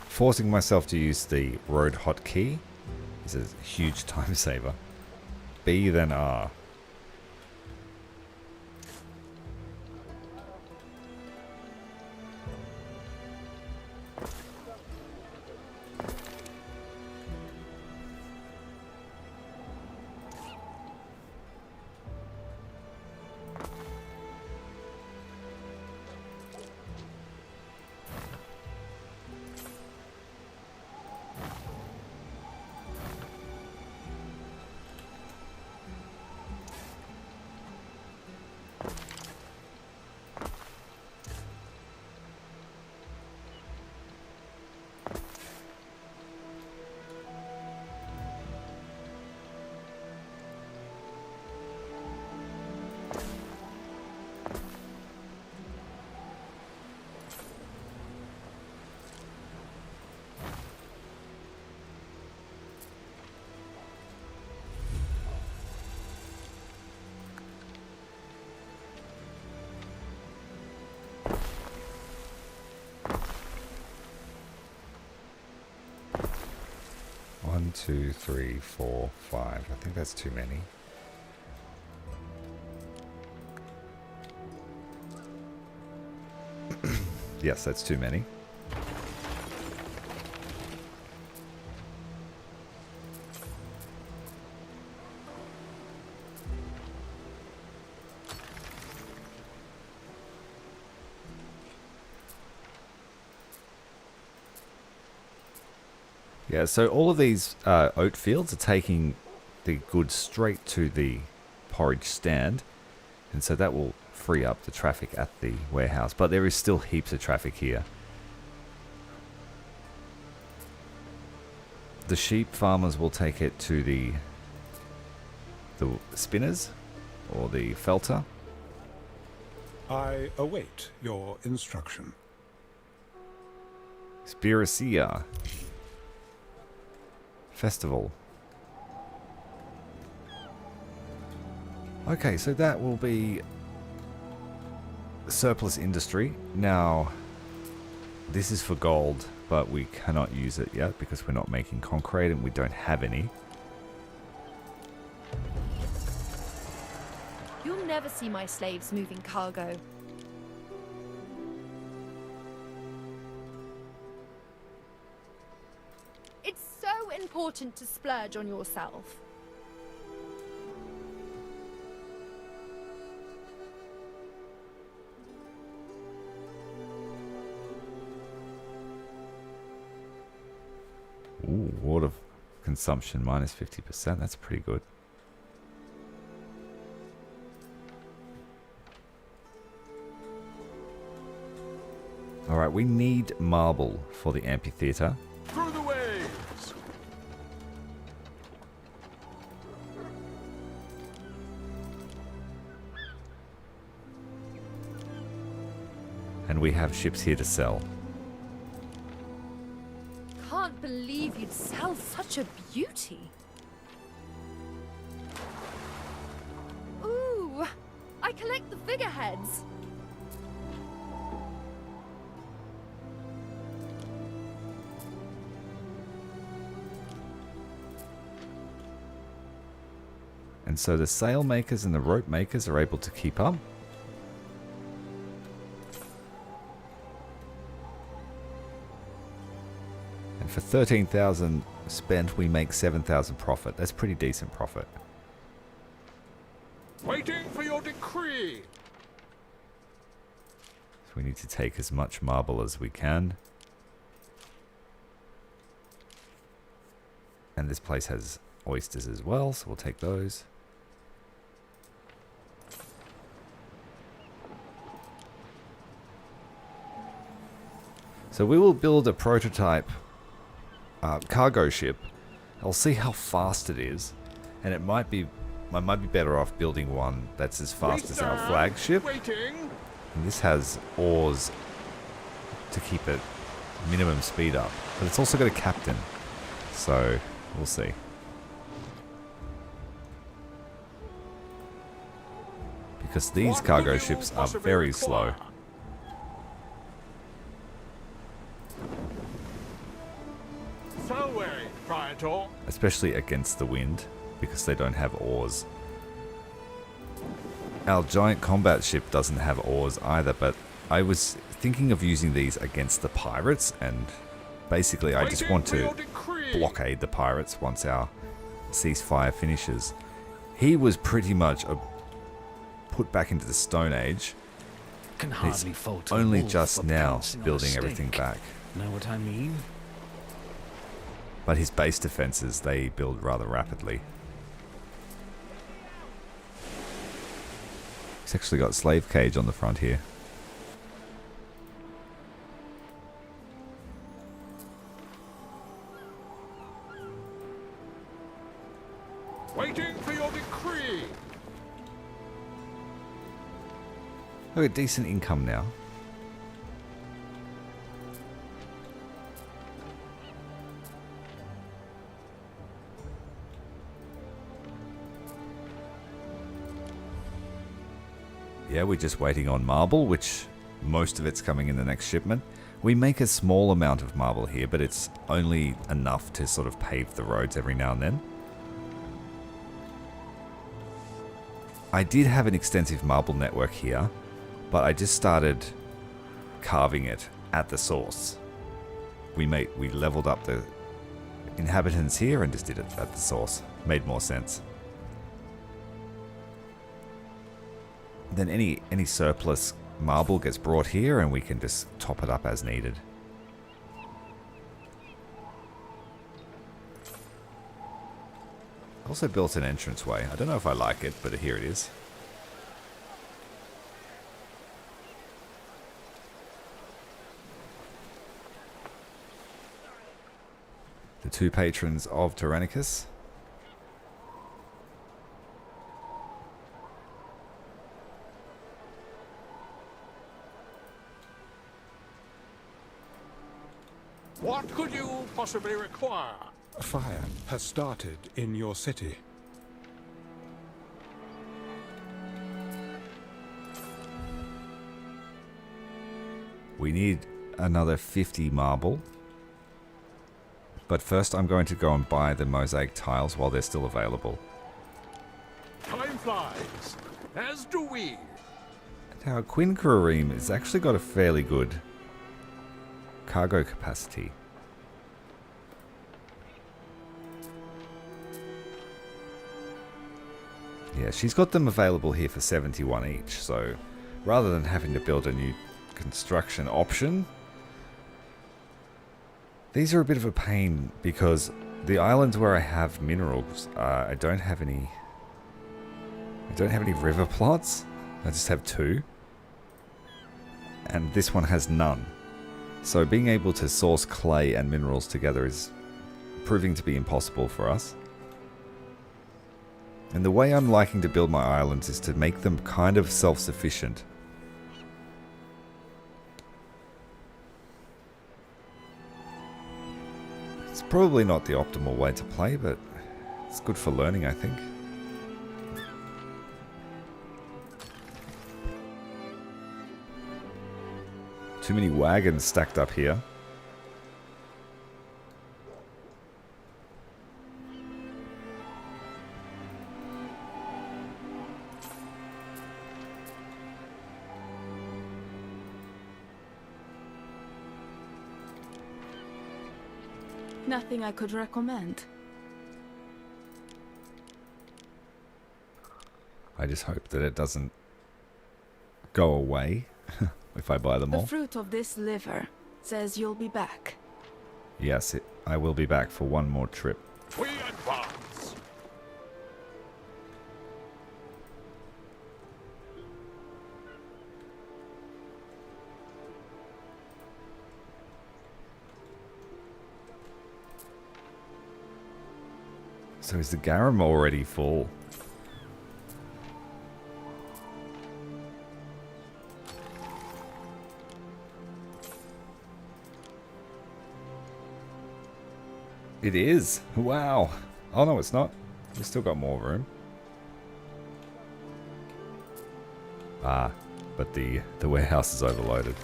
Forcing myself to use the road hotkey is a huge time saver. B then R. 1, 2, 3, 4, 5. I think that's too many. Yes, that's too many. Yeah, so all of these oat fields are taking the goods straight to the porridge stand, and so that will free up the traffic at the warehouse, but there is still heaps of traffic here. The sheep farmers will take it to the spinners or the felter. I await your instruction. Spiracia Festival. Okay, so that will be surplus industry. Now, this is for gold, but we cannot use it yet because we're not making concrete and we don't have any. You'll never see my slaves moving cargo. It's so important to splurge on yourself. Ooh, water consumption minus 50%. That's pretty good. Alright, we need marble for the amphitheater. Through the waves! And we have ships here to sell. Can't believe you'd sell such a beauty. Ooh, I collect the figureheads. And so the sail makers and the rope makers are able to keep up. And for 13,000 spent, we make 7,000 profit. That's pretty decent profit. Waiting for your decree. So we need to take as much marble as we can. And this place has oysters as well, so we'll take those. So we will build a prototype cargo ship. I'll see how fast it is, and I might be better off building one that's as fast as our flagship. And this has oars to keep it minimum speed up, but it's also got a captain, so we'll see. Because these cargo ships are very slow. Especially against the wind, because they don't have oars. Our giant combat ship doesn't have oars either, but I was thinking of using these against the pirates, and basically I just want to blockade the pirates once our ceasefire finishes. He was pretty much put back into the Stone Age. Can hardly fault a only wolf just for now pouncing on a building everything snake. back. Know what I mean? But his base defenses, they build rather rapidly. He's actually got slave cage on the front here. Waiting for your decree. I've got decent income now. Yeah, we're just waiting on marble, which most of it's coming in the next shipment. We make a small amount of marble here, but it's only enough to sort of pave the roads every now and then. I did have an extensive marble network here, but I just started carving it at the source. We leveled up the inhabitants here and just did it at the source. Made more sense. Then any surplus marble gets brought here and we can just top it up as needed. Also built an entranceway. I don't know if I like it, but here it is. The two patrons of Tyrannicus. What could you possibly require? Fire has started in your city. We need another 50 marble. But first I'm going to go and buy the mosaic tiles while they're still available. Time flies, as do we. Now Quinn Kareem has actually got a fairly good cargo capacity. Yeah, she's got them available here for 71 each, so rather than having to build a new construction option, these are a bit of a pain because the islands where I have minerals, I don't have any river plots. I just have 2. And this one has none. So being able to source clay and minerals together is proving to be impossible for us. And the way I'm liking to build my islands is to make them kind of self-sufficient. It's probably not the optimal way to play, but it's good for learning, I think. Too many wagons stacked up here. Nothing I could recommend. I just hope that it doesn't go away if I buy them all. The fruit of this liver says you'll be back. Yes, I will be back for one more trip. We advance. So is the garum already full? It is. Wow. Oh no, it's not. We've still got more room. Ah, but the warehouse is overloaded.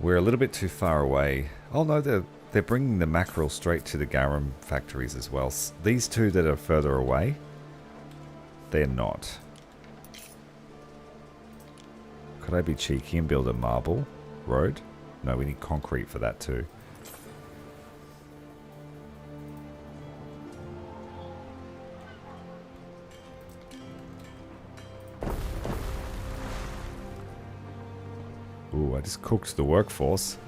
We're a little bit too far away. Oh no, they're bringing the mackerel straight to the garum factories as well. These two that are further away, they're not. Could I be cheeky and build a marble road? No, we need concrete for that too. Ooh, I just cooked the workforce.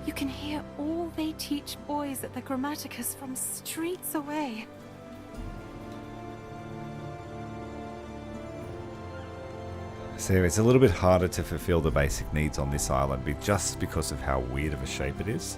You can hear all they teach boys at the Grammaticus from streets away. So it's a little bit harder to fulfill the basic needs on this island just because of how weird of a shape it is.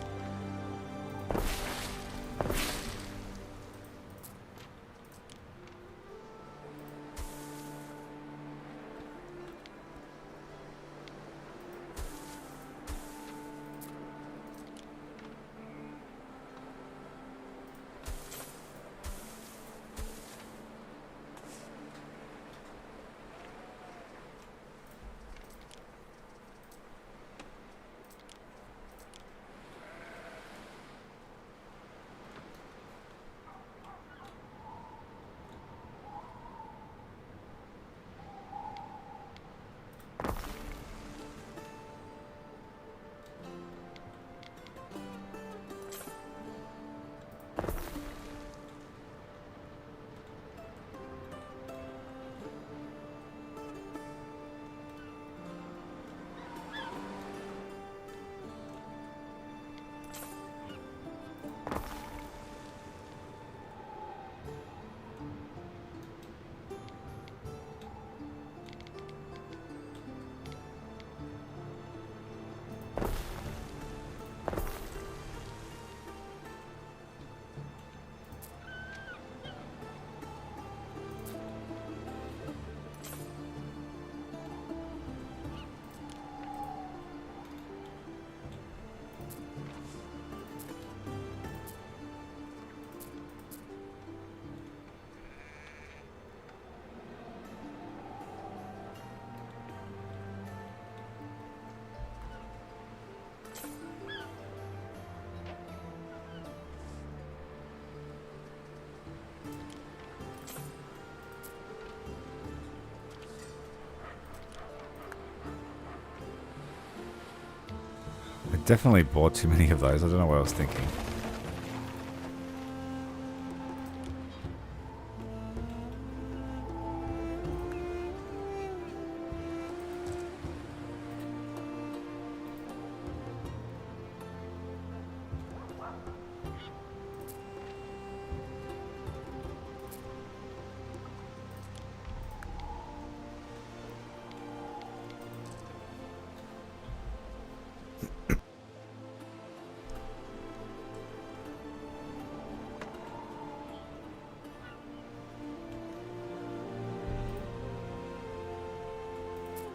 definitely bought too many of those. I don't know what I was thinking.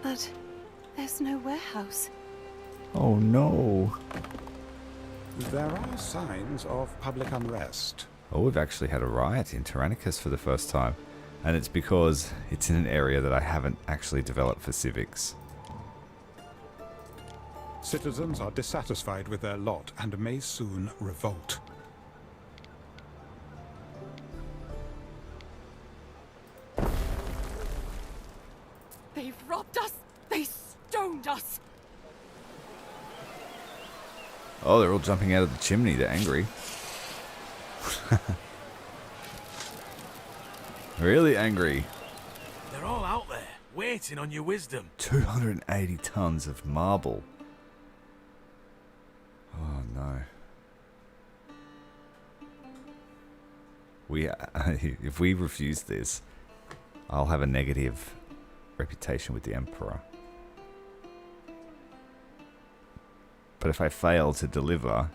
But there's no warehouse. Oh no. There are signs of public unrest. Oh, we've actually had a riot in Tyrannicus for the first time. And it's because it's in an area that I haven't actually developed for civics. Citizens are dissatisfied with their lot and may soon revolt. They've robbed us! They stoned us! Oh, they're all jumping out of the chimney. They're angry. Really angry. They're all out there, waiting on your wisdom. 280 tons of marble. Oh no. If we refuse this, I'll have a negative reputation with the Emperor. But if I fail to deliver,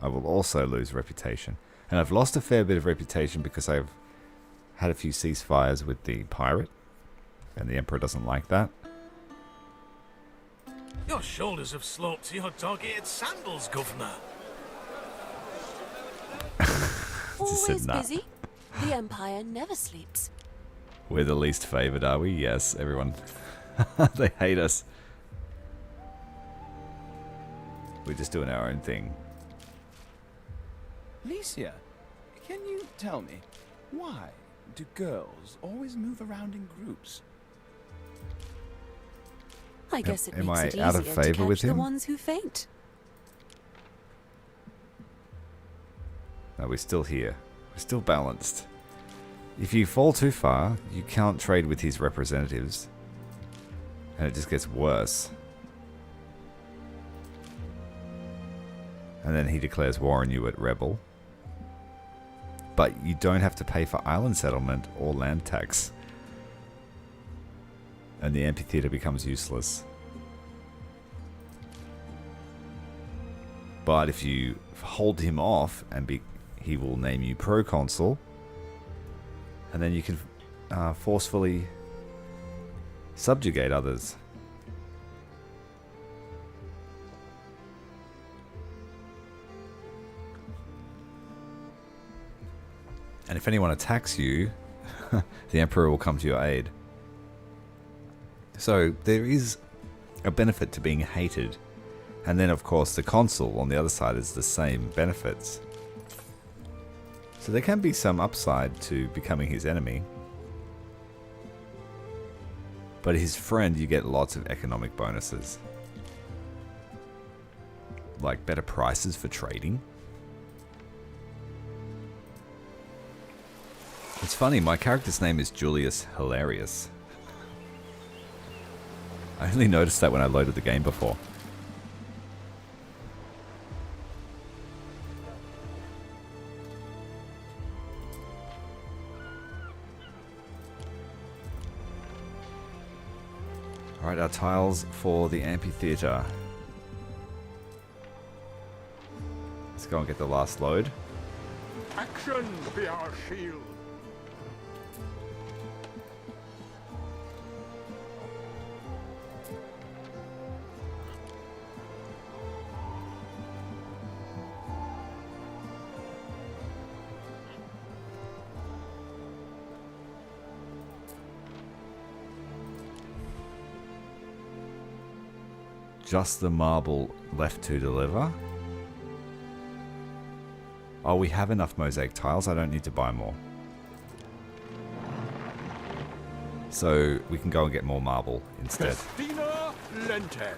I will also lose reputation. And I've lost a fair bit of reputation because I've had a few ceasefires with the pirate. And the Emperor doesn't like that. Your shoulders have sloped to your dog-eared sandals, Governor. Always busy. The Empire never sleeps. We're the least favoured, are we? Yes, everyone. They hate us. We're just doing our own thing. Licia, can you tell me, why do girls always move around in groups? I guess it Am makes I it out of easier to favour with catch the him? ones who faint. No, we're still here. We're still balanced. If you fall too far, you can't trade with his representatives. And it just gets worse. And then he declares war on you at Rebel. But you don't have to pay for island settlement or land tax. And the amphitheater becomes useless. But if you hold him off, and he will name you proconsul, and then you can forcefully subjugate others. And if anyone attacks you, the Emperor will come to your aid. So there is a benefit to being hated. And then of course the consul on the other side is the same benefits. So there can be some upside to becoming his enemy. But his friend, you get lots of economic bonuses. Like better prices for trading. It's funny, my character's name is Julius Hilarious. I only noticed that when I loaded the game before. Alright, our tiles for the amphitheater. Let's go and get the last load. Action be our shield. Just the marble left to deliver. Oh, we have enough mosaic tiles. I don't need to buy more. So we can go and get more marble instead. Festina Lente.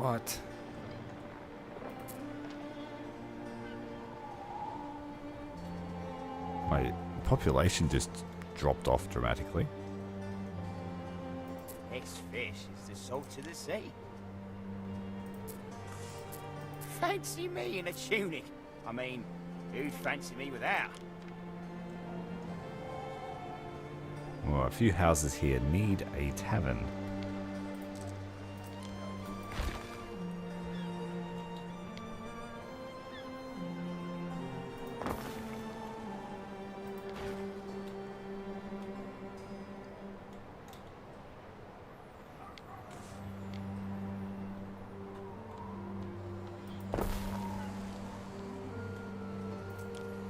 What? My population just dropped off dramatically. This fish is the salt of the sea. Fancy me in a tunic. I mean, who'd fancy me without? Well, a few houses here need a tavern.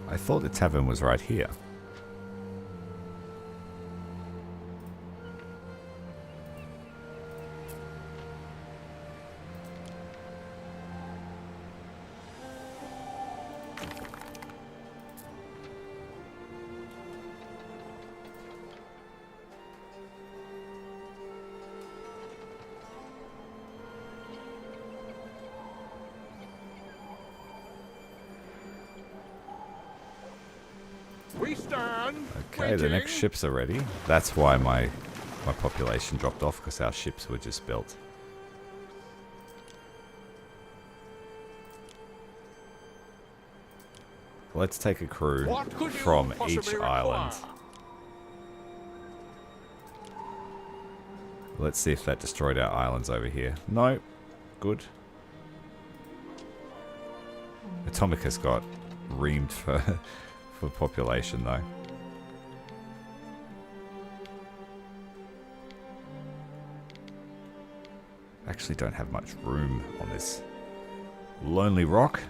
I thought the tavern was right here. We stand. Okay, the next ships are ready. That's why my population dropped off, because our ships were just built. Let's take a crew from each island. Let's see if that destroyed our islands over here. No. Good. Atomica's got reamed for population though. Actually don't have much room on this lonely rock.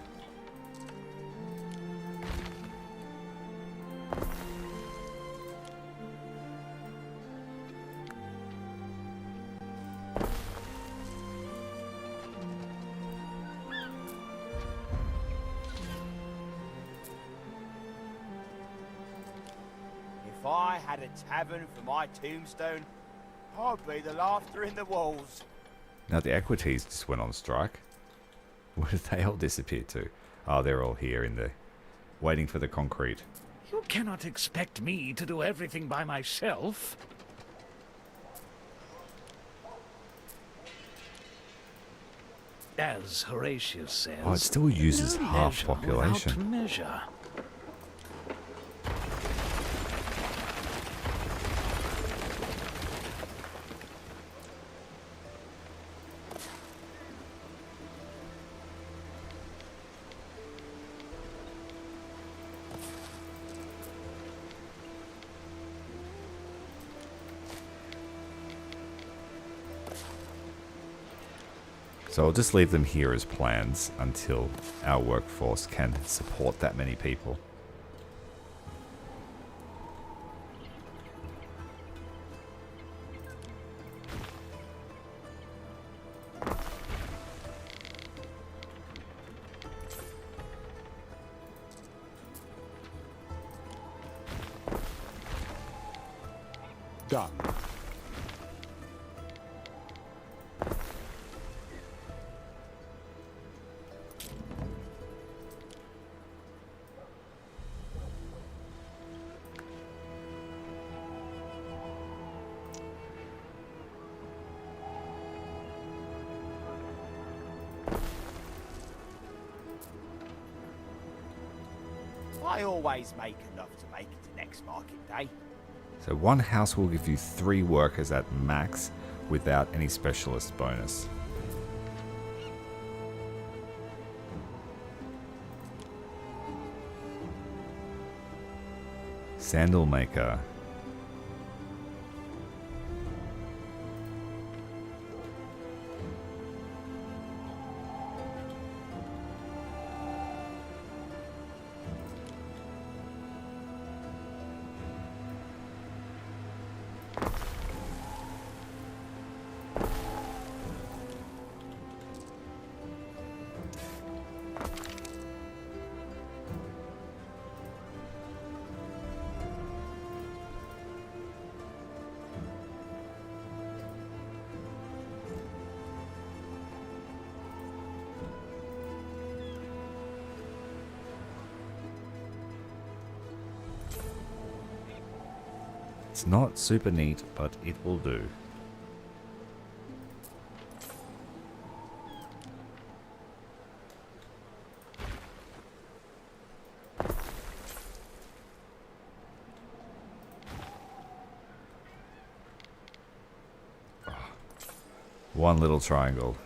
If I had a tavern for my tombstone, I'd be the laughter in the walls. Now the equities just went on strike. Where did they all disappear to? Oh, they're all here in the... waiting for the concrete. You cannot expect me to do everything by myself. As Horatius says... Oh, it still uses no half measure population. without measure. So I'll just leave them here as plans until our workforce can support that many people. Done. I always make enough to make it to next market day. So one house will give you 3 workers at max without any specialist bonus. Sandal maker. It's not super neat, but it will do. One little triangle.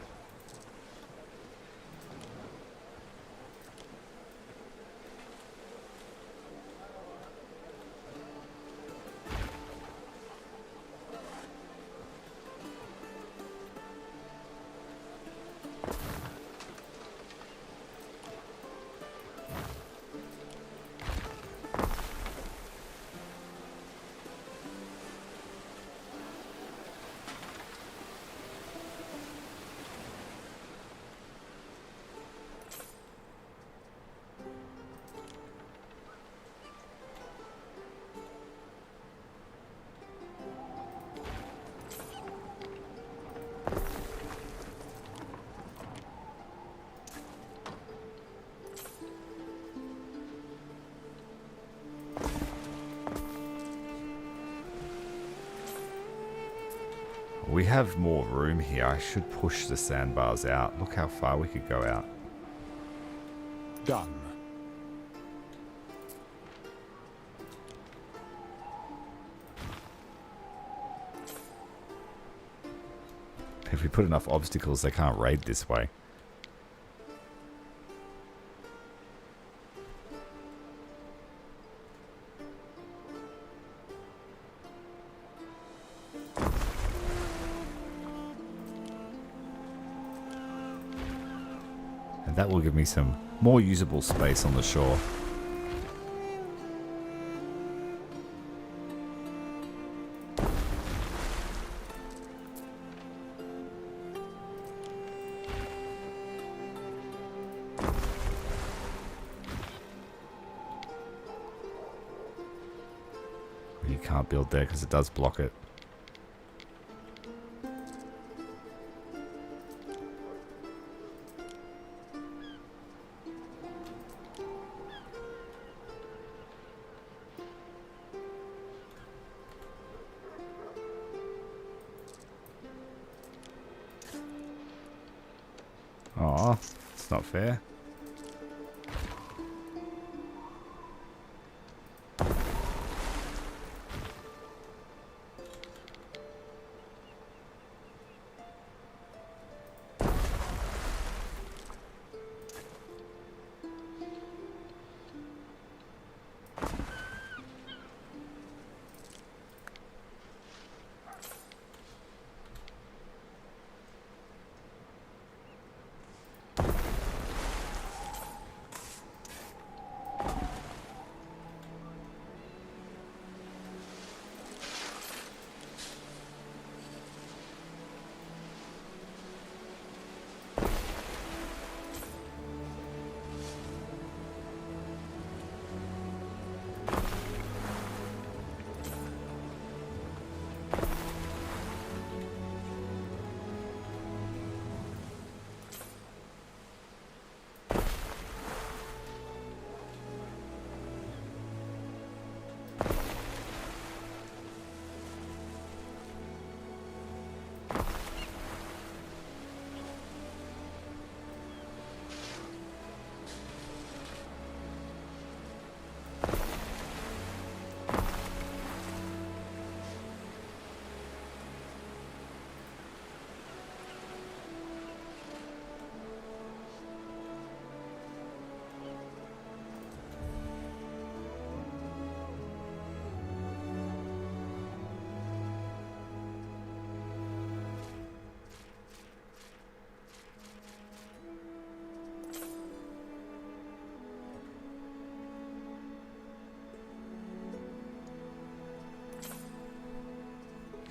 We have more room here. I should push the sandbars out. Look how far we could go out. Done. If we put enough obstacles, they can't raid this way. And that will give me some more usable space on the shore. You can't build there because it does block it. Aw, it's not fair.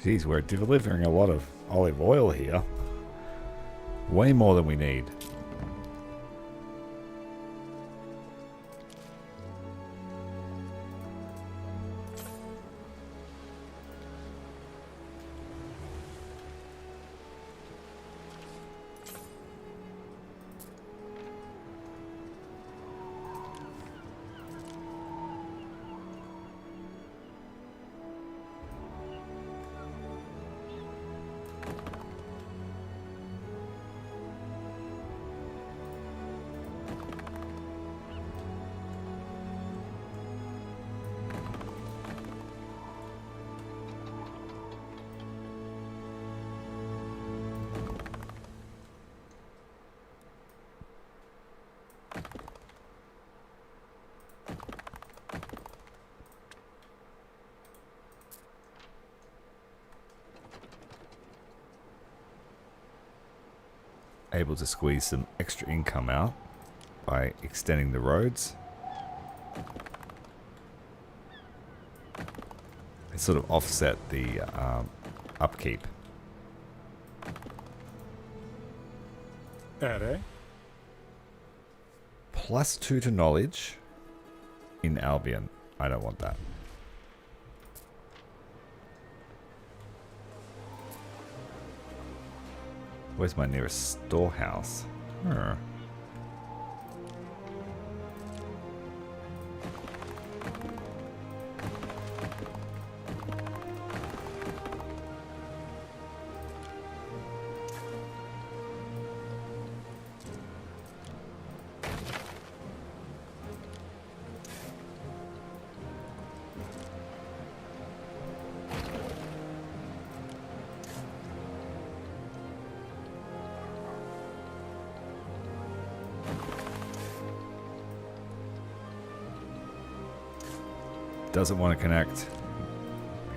Geez, we're delivering a lot of olive oil here. Way more than we need. able to squeeze some extra income out by extending the roads. It sort of offset the upkeep. +2 to knowledge in Albion. I don't want that. Where's my nearest storehouse? Doesn't want to connect.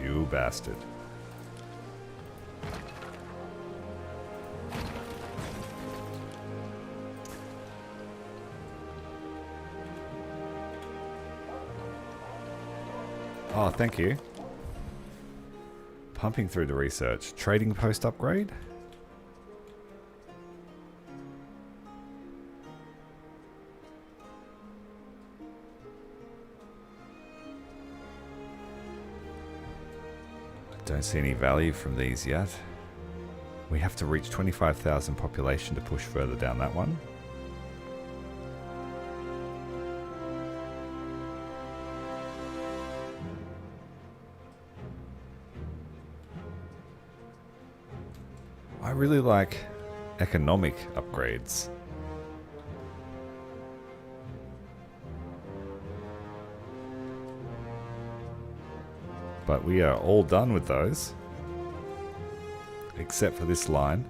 You bastard. Oh, thank you. Pumping through the research. Trading post upgrade? Don't see any value from these yet. We have to reach 25,000 population to push further down that one. I really like economic upgrades. But we are all done with those. Except for this line.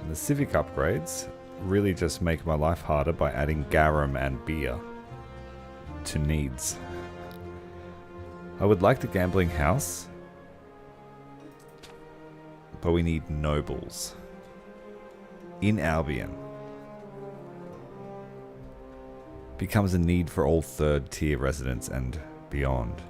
And the civic upgrades really just make my life harder by adding garum and beer to needs. I would like the gambling house, but we need nobles in Albion. Becomes a need for all third tier residents and beyond.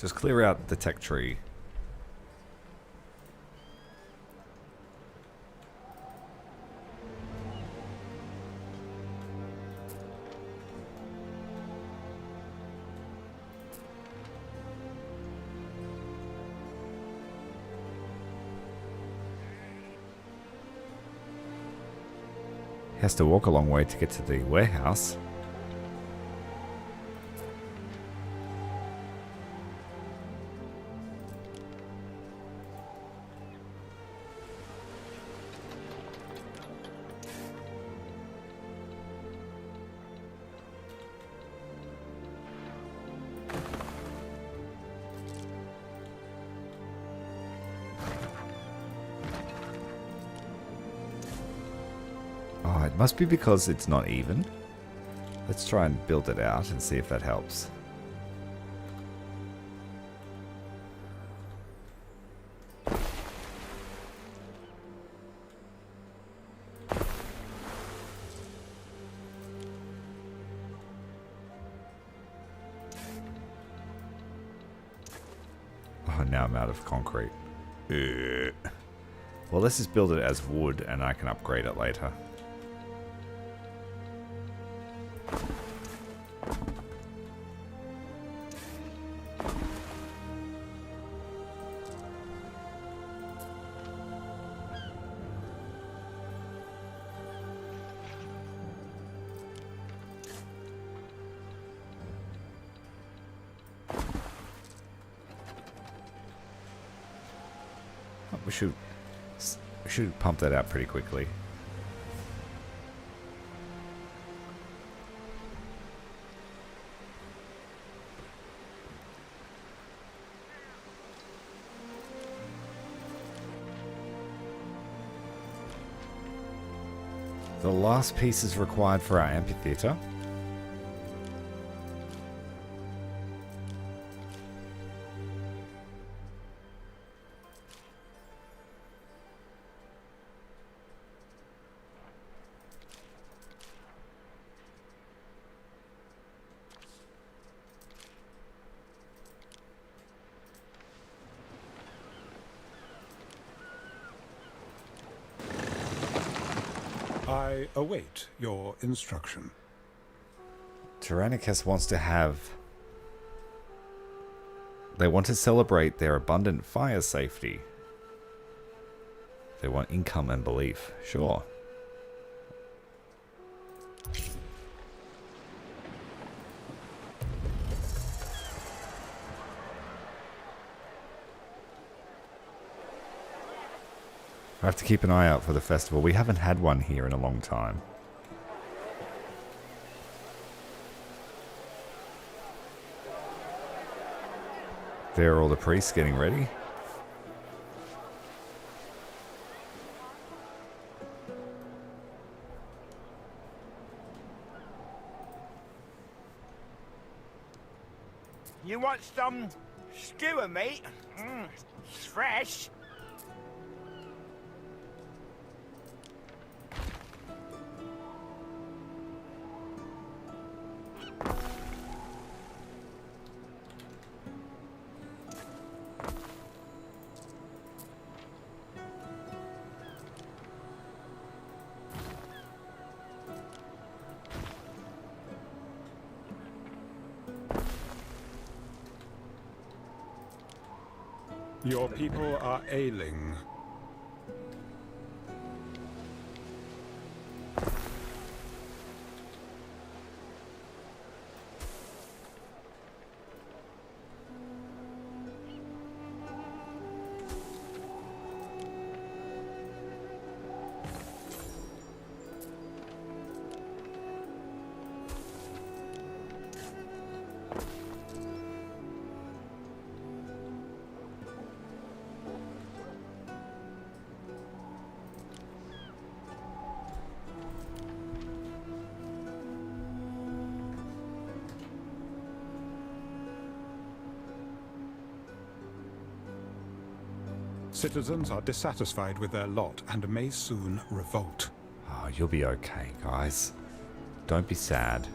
Just clear out the tech tree. He has to walk a long way to get to the warehouse. Must be because it's not even. Let's try and build it out and see if that helps. Oh, now I'm out of concrete. Well, let's just build it as wood and I can upgrade it later. We should pump that out pretty quickly. The last piece is required for our amphitheater. I await your instruction. Tyrannicus wants to have... They want to celebrate their abundant fire safety. They want income and belief. Sure. I have to keep an eye out for the festival. We haven't had one here in a long time. There are all the priests getting ready. You want some skewer meat? It's fresh. Your people are ailing. Citizens are dissatisfied with their lot and may soon revolt. Oh, you'll be okay, guys. Don't be sad.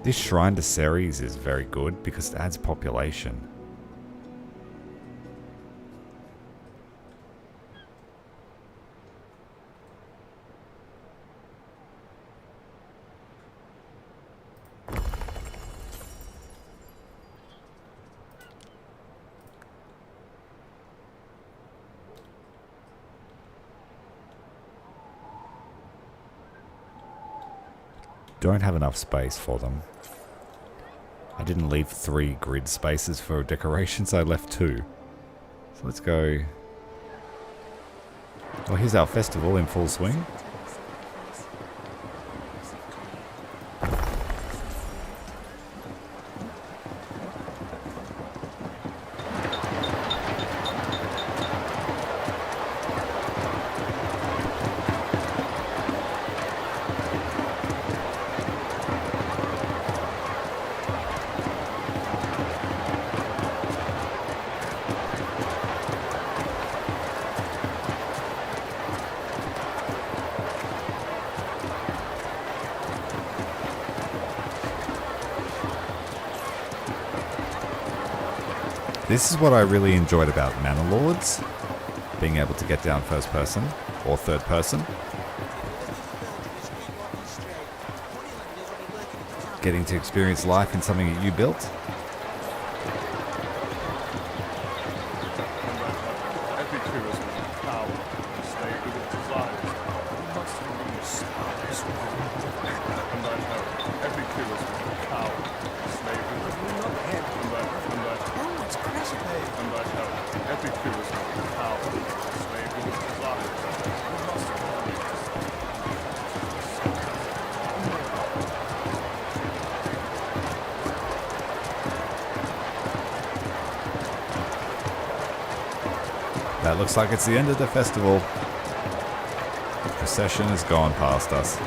This shrine to Ceres is very good because it adds population. Don't have enough space for them. I didn't leave 3 grid spaces for decorations, I left 2. So let's go... Well, here's our festival in full swing. This is what I really enjoyed about Manor Lords, being able to get down first person or third person. Getting to experience life in something that you built. That looks like it's the end of the festival. The procession has gone past us.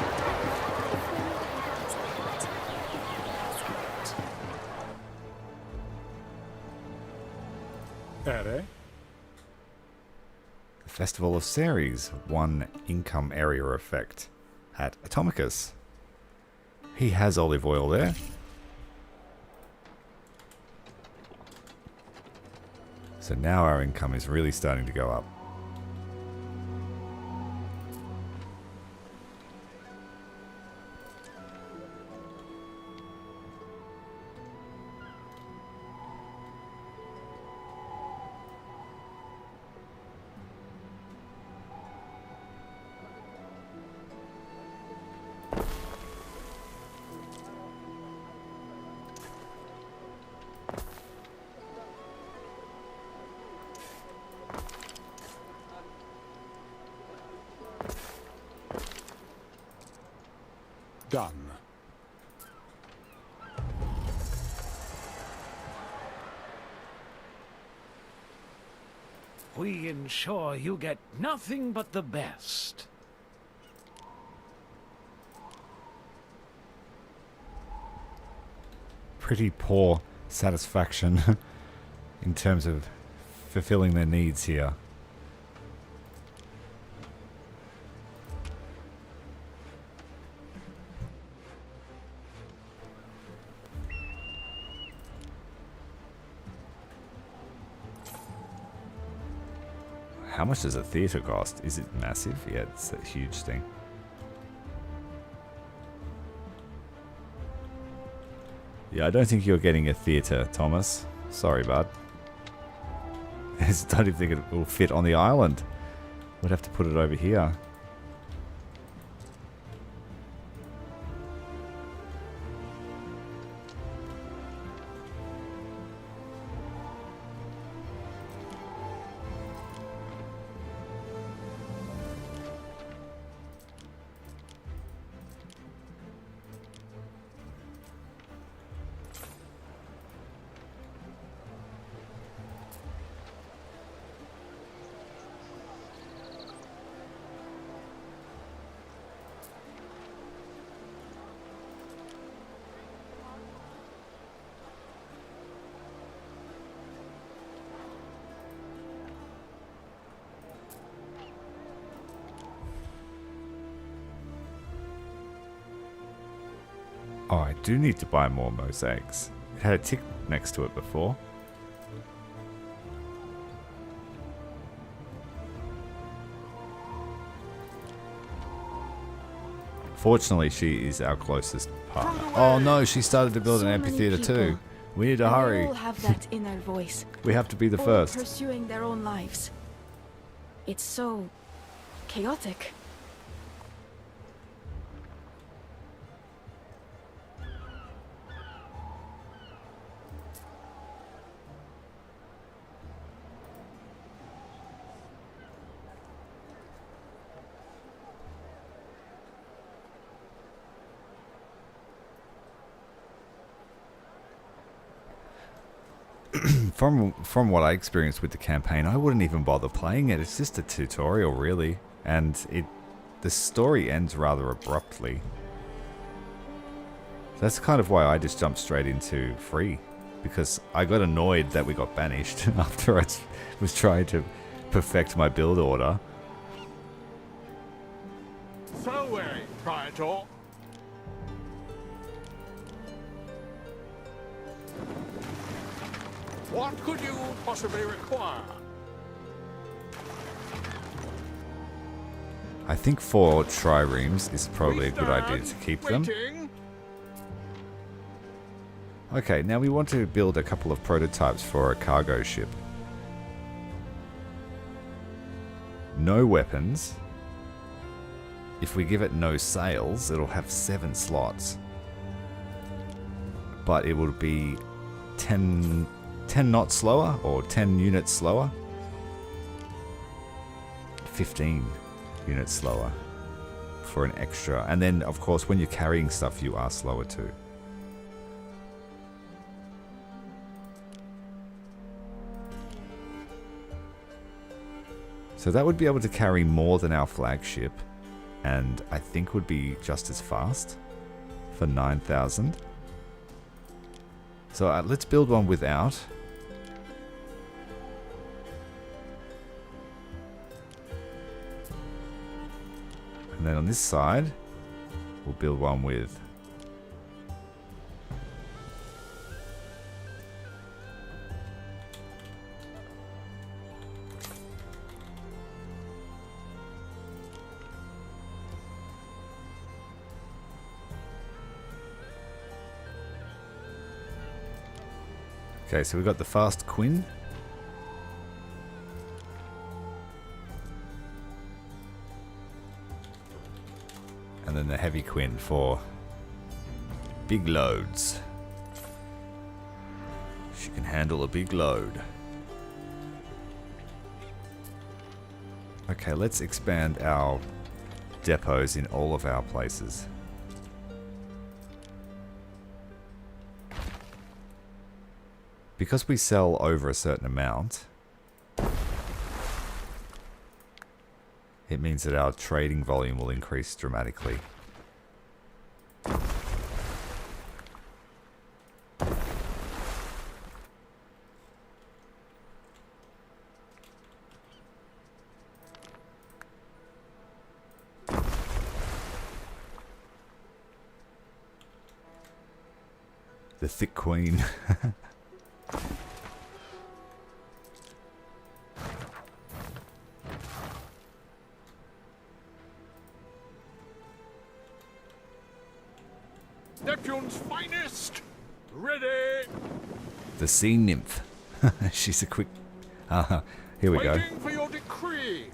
Ere? The Festival of Ceres won income area effect at Atomicus. He has olive oil there. So now our income is really starting to go up. Done. We ensure you get nothing but the best. Pretty poor satisfaction in terms of fulfilling their needs here. How much does a theatre cost? Is it massive? Yeah, it's a huge thing. Yeah, I don't think you're getting a theatre, Thomas. Sorry, bud. I don't even think it will fit on the island. We'd have to put it over here. Oh, I do need to buy more mosaics. It had a tick next to it before. Fortunately, she is our closest partner. Oh no, she started to build an amphitheater too. We need to hurry. They all have that inner voice. We have to be the all first. pursuing their own lives. It's so chaotic. From what I experienced with the campaign, I wouldn't even bother playing it. It's just a tutorial, really, and the story ends rather abruptly. That's kind of why I just jumped straight into free, because I got annoyed that we got banished after I was trying to perfect my build order. So weary, Praetor. What could you possibly require? I think 4 triremes is probably a good idea to keep them. Okay, now we want to build a couple of prototypes for a cargo ship. No weapons. If we give it no sails, it'll have 7 slots. But it will be 10 knots slower, or 10 units slower. 15 units slower for an extra. And then, of course, when you're carrying stuff, you are slower too. So that would be able to carry more than our flagship, and I think would be just as fast for 9,000. So let's build one without. And then on this side, we'll build one with. Okay, so we've got the fast Quinn. And then the heavy Quinn for big loads. She can handle a big load. Okay, let's expand our depots in all of our places. Because we sell over a certain amount, it means that our trading volume will increase dramatically. The thick queen. Neptune's finest! Ready! The sea nymph. She's a quick... here we go. Waiting for your decree!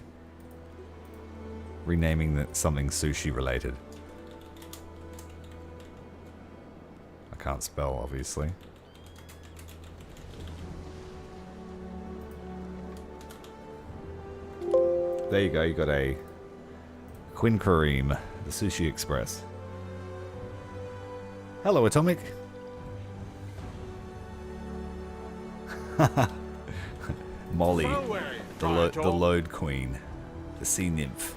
Renaming that something sushi related. I can't spell, obviously. There you go, you got a Quinn Kareem, the Sushi Express. Hello, Atomic. Molly, the load queen, the sea nymph.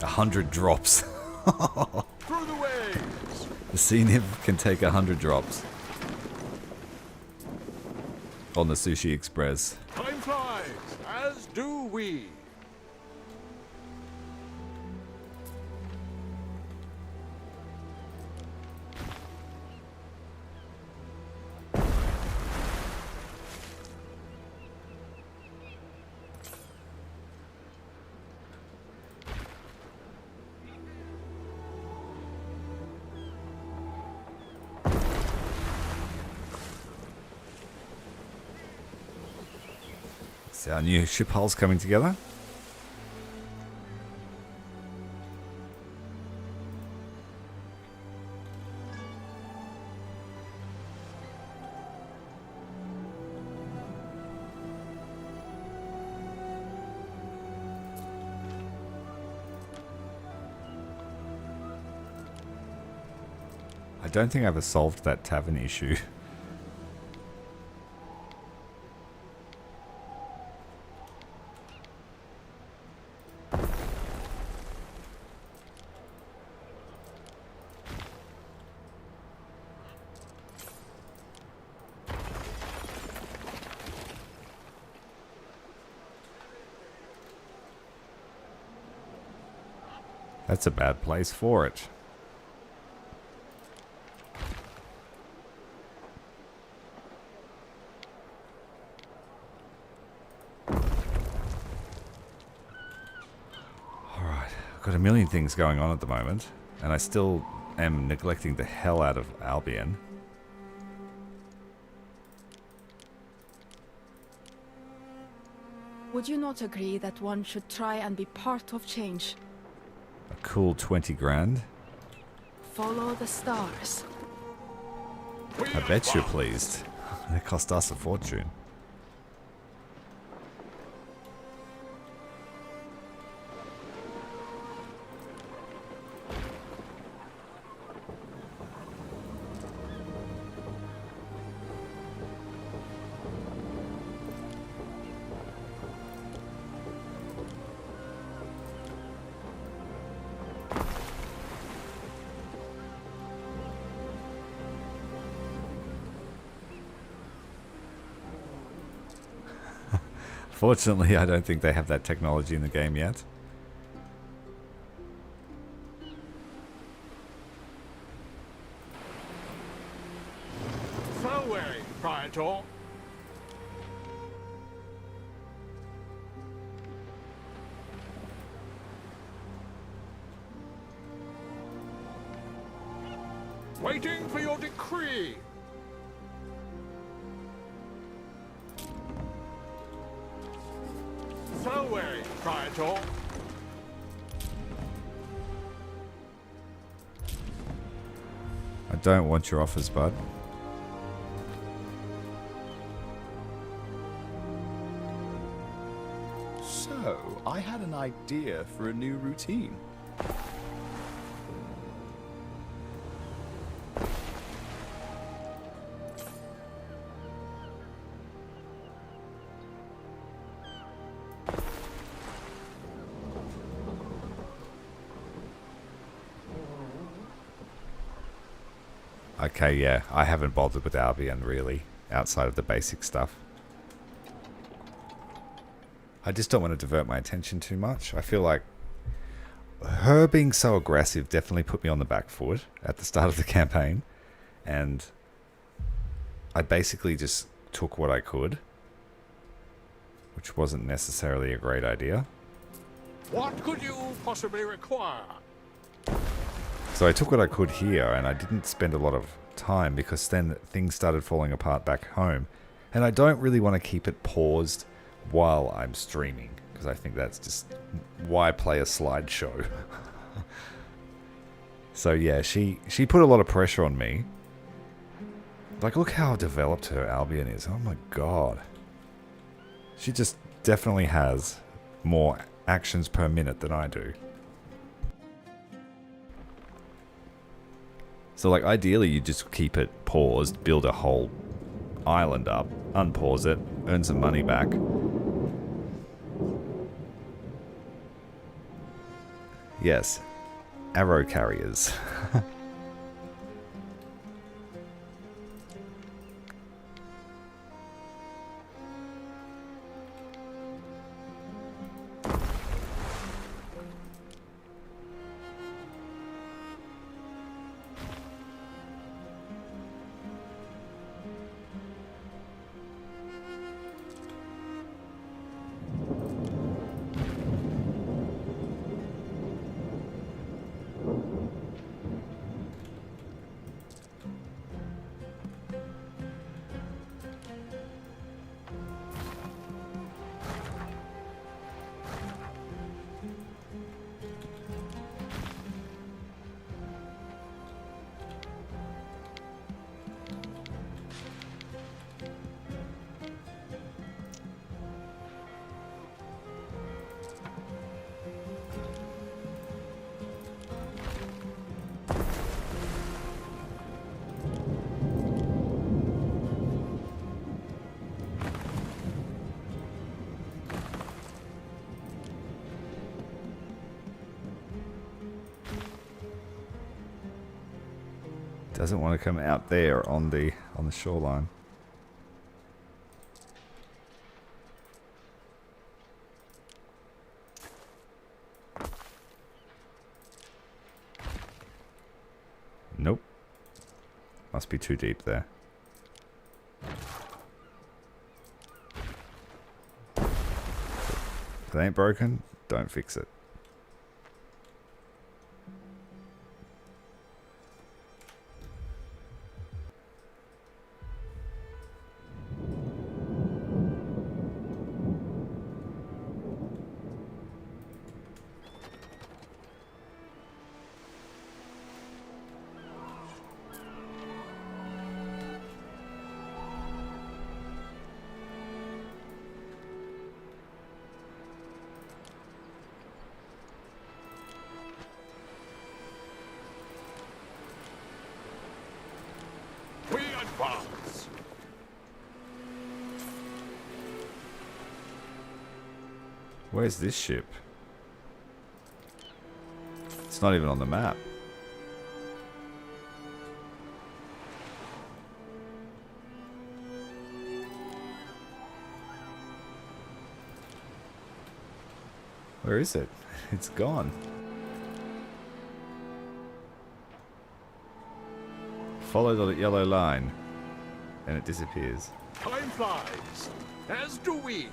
100 drops. Through the waves! The sea nymph can take 100 drops on the Sushi Express. Time flies, as do we. So our new ship hulls coming together. I don't think I've ever solved that tavern issue. That's a bad place for it. Alright, I've got a million things going on at the moment, and I still am neglecting the hell out of Albion. Would you not agree that one should try and be part of change? A cool 20 grand. Follow the stars. I bet you're pleased. That cost us a fortune. Fortunately, I don't think they have that technology in the game yet. So weary, Praetor. Waiting for your decree. So weary, Praetor. I don't want your offers, bud. So, I had an idea for a new routine. Okay, yeah, I haven't bothered with Albion really, outside of the basic stuff. I just don't want to divert my attention too much. I feel like her being so aggressive definitely put me on the back foot at the start of the campaign, and I basically just took what I could, which wasn't necessarily a great idea. What could you possibly require? So I took what I could here, and I didn't spend a lot of time because then things started falling apart back home. And I don't really want to keep it paused while I'm streaming, because I think that's just why play a slideshow. So yeah, she put a lot of pressure on me. Like, look how developed her Albion is. Oh my god. She just definitely has more actions per minute than I do. So, like, ideally, you just keep it paused, build a whole island up, unpause it, earn some money back. Yes, arrow carriers. Doesn't want to come out there on the shoreline. Nope. Must be too deep there. If it ain't broken, don't fix it. Where's this ship? It's not even on the map. Where is it? It's gone. Follow the yellow line, and it disappears. Time flies, as do we.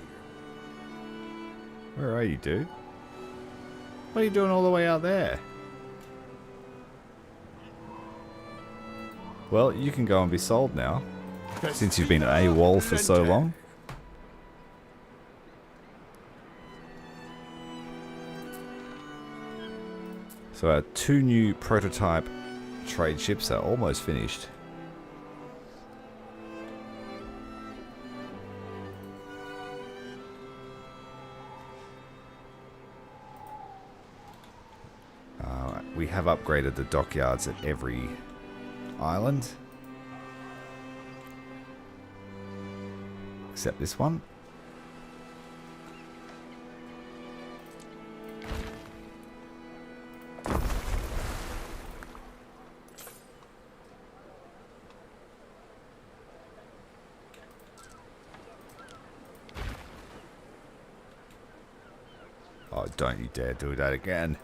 Where are you, dude? What are you doing all the way out there? Well, you can go and be sold now, since you've been AWOL for so long. So our 2 new prototype trade ships are almost finished. We have upgraded the dockyards at every island. Except this one. Oh, don't you dare do that again.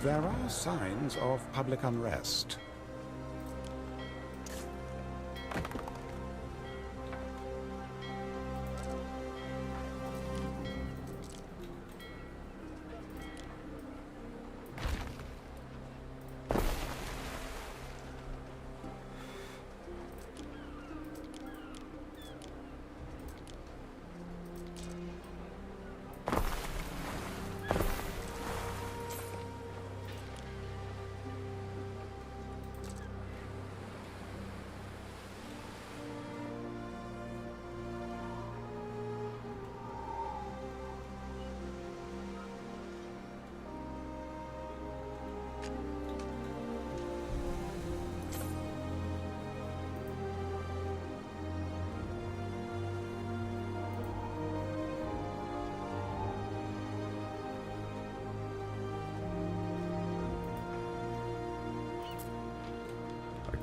There are signs of public unrest.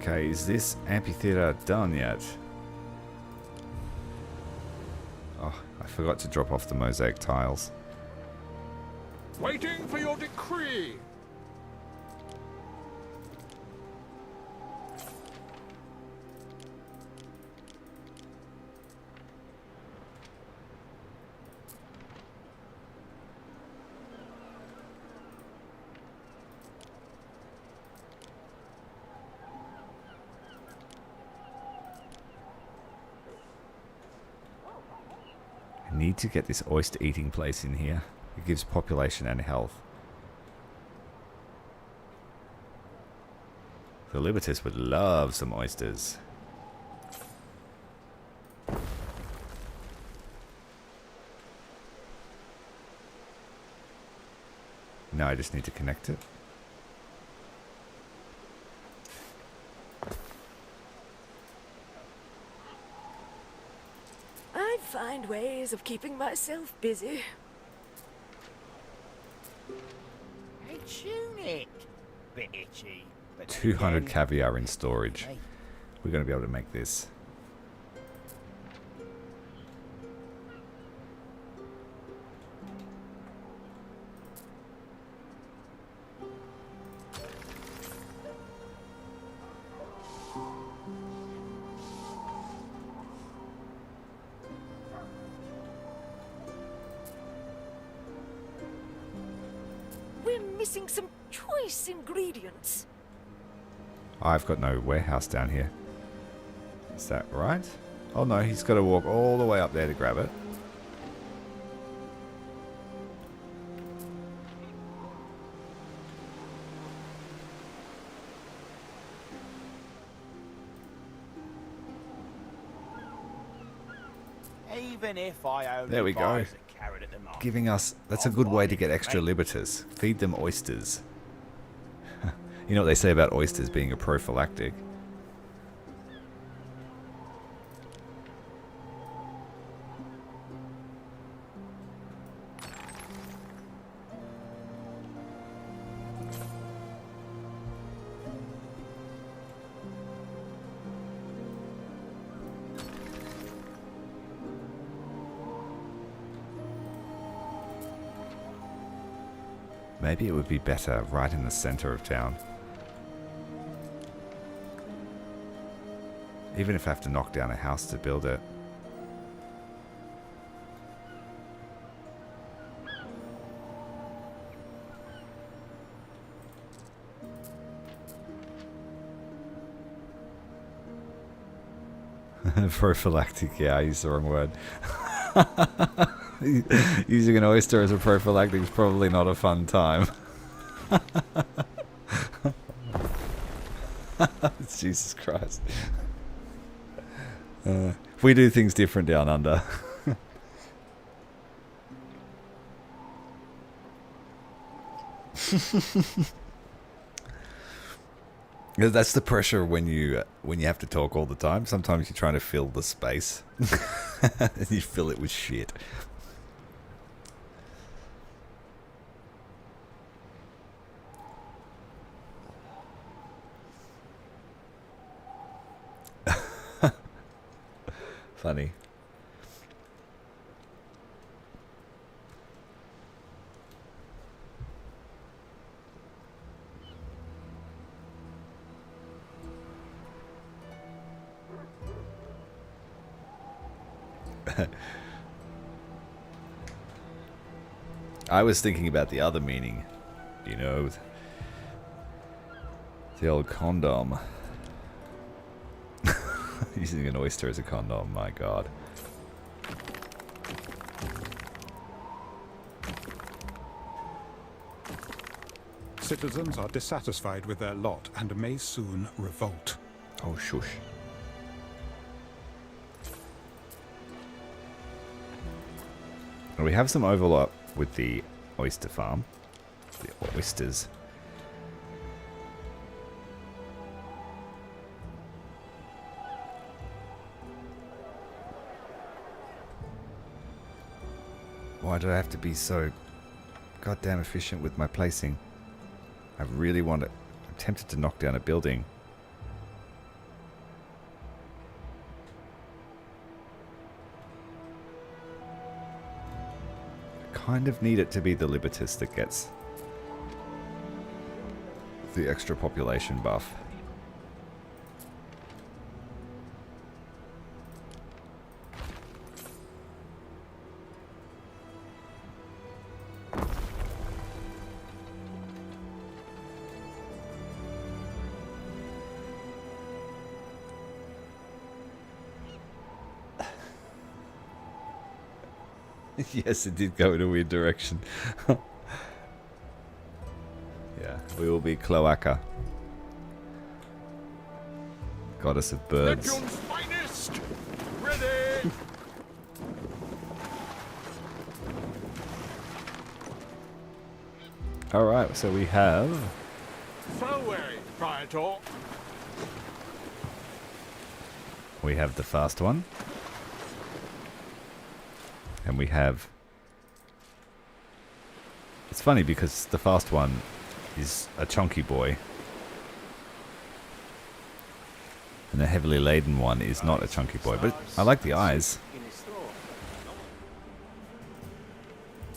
Okay, is this amphitheater done yet? Oh, I forgot to drop off the mosaic tiles. Waiting for your decree. I need to get this oyster eating place in here. It gives population and health. The Libertas would love some oysters. Now I just need to connect it. I find ways of keeping myself busy. Hey, tunic. Bit itchy. But 200 caviar in storage. We're going to be able to make this. We're missing some choice ingredients. I've got no warehouse down here. Is that right? Oh no, he's got to walk all the way up there to grab it. Even if I only There we go. buys a carrot at the market. Giving us... That's a good way to get extra libertas. Feed them oysters. You know what they say about oysters being a prophylactic? Maybe it would be better right in the center of town. Even if I have to knock down a house to build it. Prophylactic, yeah, I used the wrong word. Using an oyster as a prophylactic is probably not a fun time. Jesus Christ. We do things different down under. That's the pressure when you have to talk all the time. Sometimes you're trying to fill the space and you fill it with shit. Funny. I was thinking about the other meaning, you know, the old condom. Using an oyster as a condom, my god. Citizens are dissatisfied with their lot and may soon revolt. Oh, shush. We have some overlap with the oyster farm. The oysters. Why do I have to be so goddamn efficient with my placing? I really want it. I'm tempted to knock down a building. I kind of need it to be the Libertas that gets the extra population buff. Yes, it did go in a weird direction. Yeah, we will be Cloaca. Goddess of birds. Legion's finest! Ready! Alright, so we have... Fareway, Praetor. We have the fast one. And we have... It's funny because the fast one is a chunky boy. And the heavily laden one is not a chunky boy. But I like the eyes.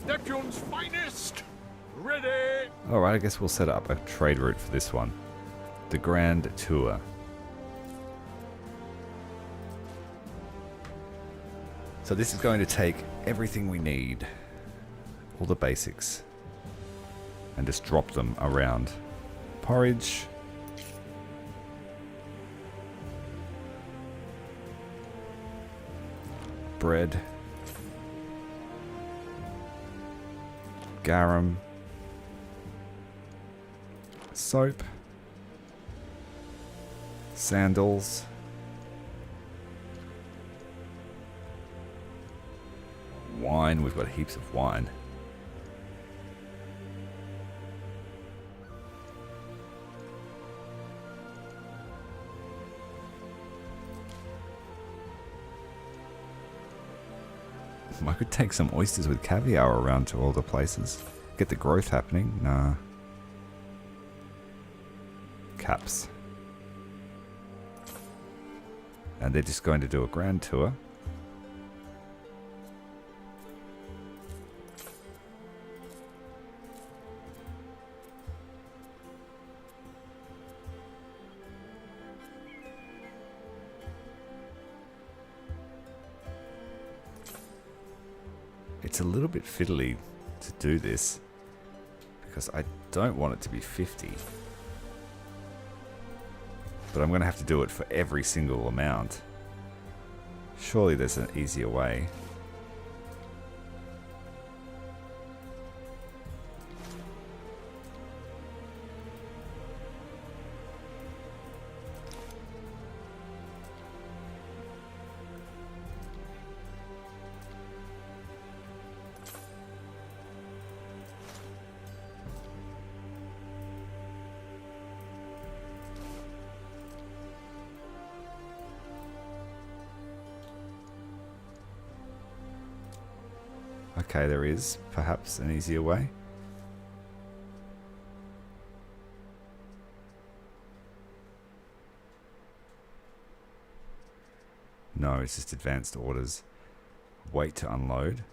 Legion's finest! Ready! Alright, I guess we'll set up a trade route for this one. The Grand Tour. So this is going to take everything we need, all the basics, and just drop them around. Porridge. Bread. Garum. Soap. Sandals. wine. We've got heaps of wine. I could take some oysters with caviar around to all the places. Get the growth happening. Nah. Caps. And they're just going to do a grand tour. It's a little bit fiddly to do this because I don't want it to be 50. But I'm going to have to do it for every single amount. Surely there's an easier way. Okay, there is perhaps an easier way. No, it's just advanced orders. Wait to unload.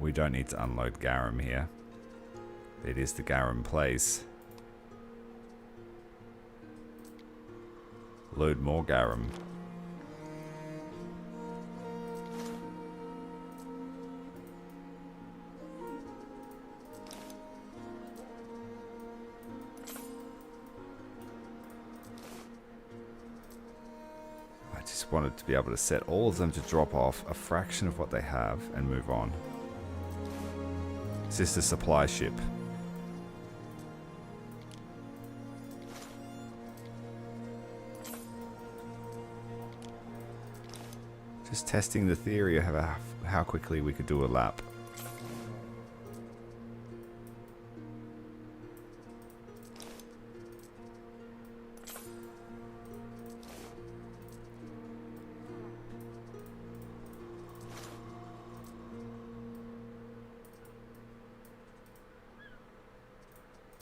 We don't need to unload garum here. It is the garum place. Load more garum. I just wanted to be able to set all of them to drop off a fraction of what they have and move on. It's just a supply ship. Just testing the theory of how quickly we could do a lap.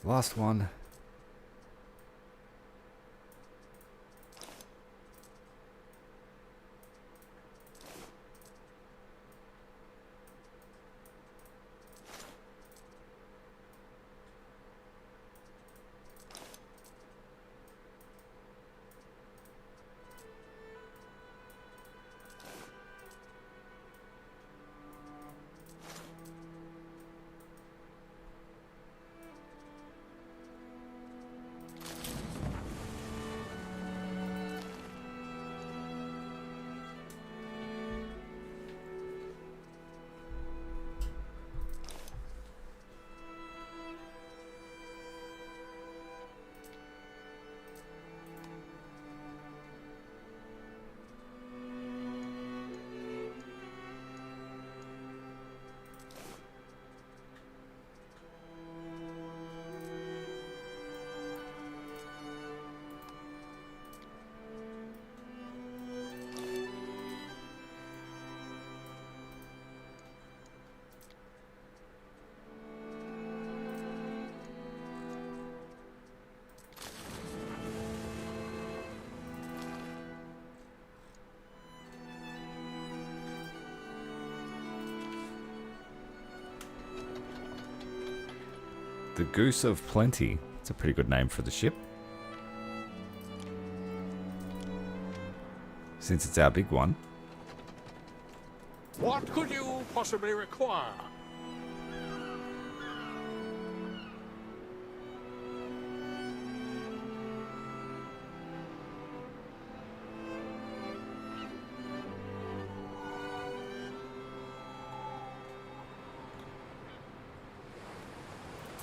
Last one. The Goose of Plenty. It's a pretty good name for the ship. Since it's our big one. What could you possibly require?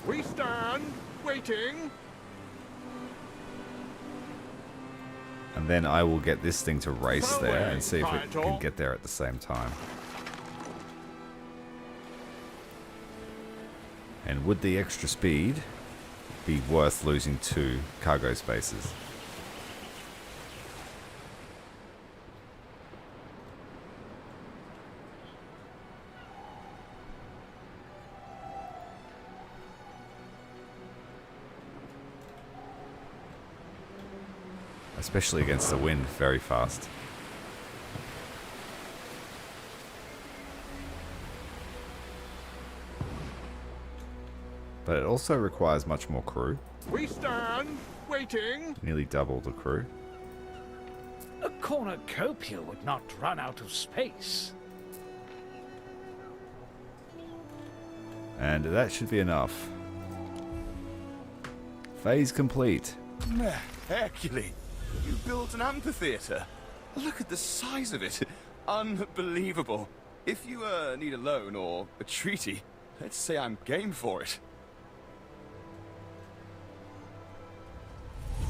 We stand waiting. And then I will get this thing to race there and see if it can get there at the same time. And would the extra speed be worth losing 2 cargo spaces? Especially against the wind, very fast. But it also requires much more crew. We stand waiting. Nearly double the crew. A cornucopia would not run out of space. And that should be enough. Phase complete. Hercules, you built an amphitheater. Look at the size of it. Unbelievable. If you need a loan or a treaty, let's say I'm game for it.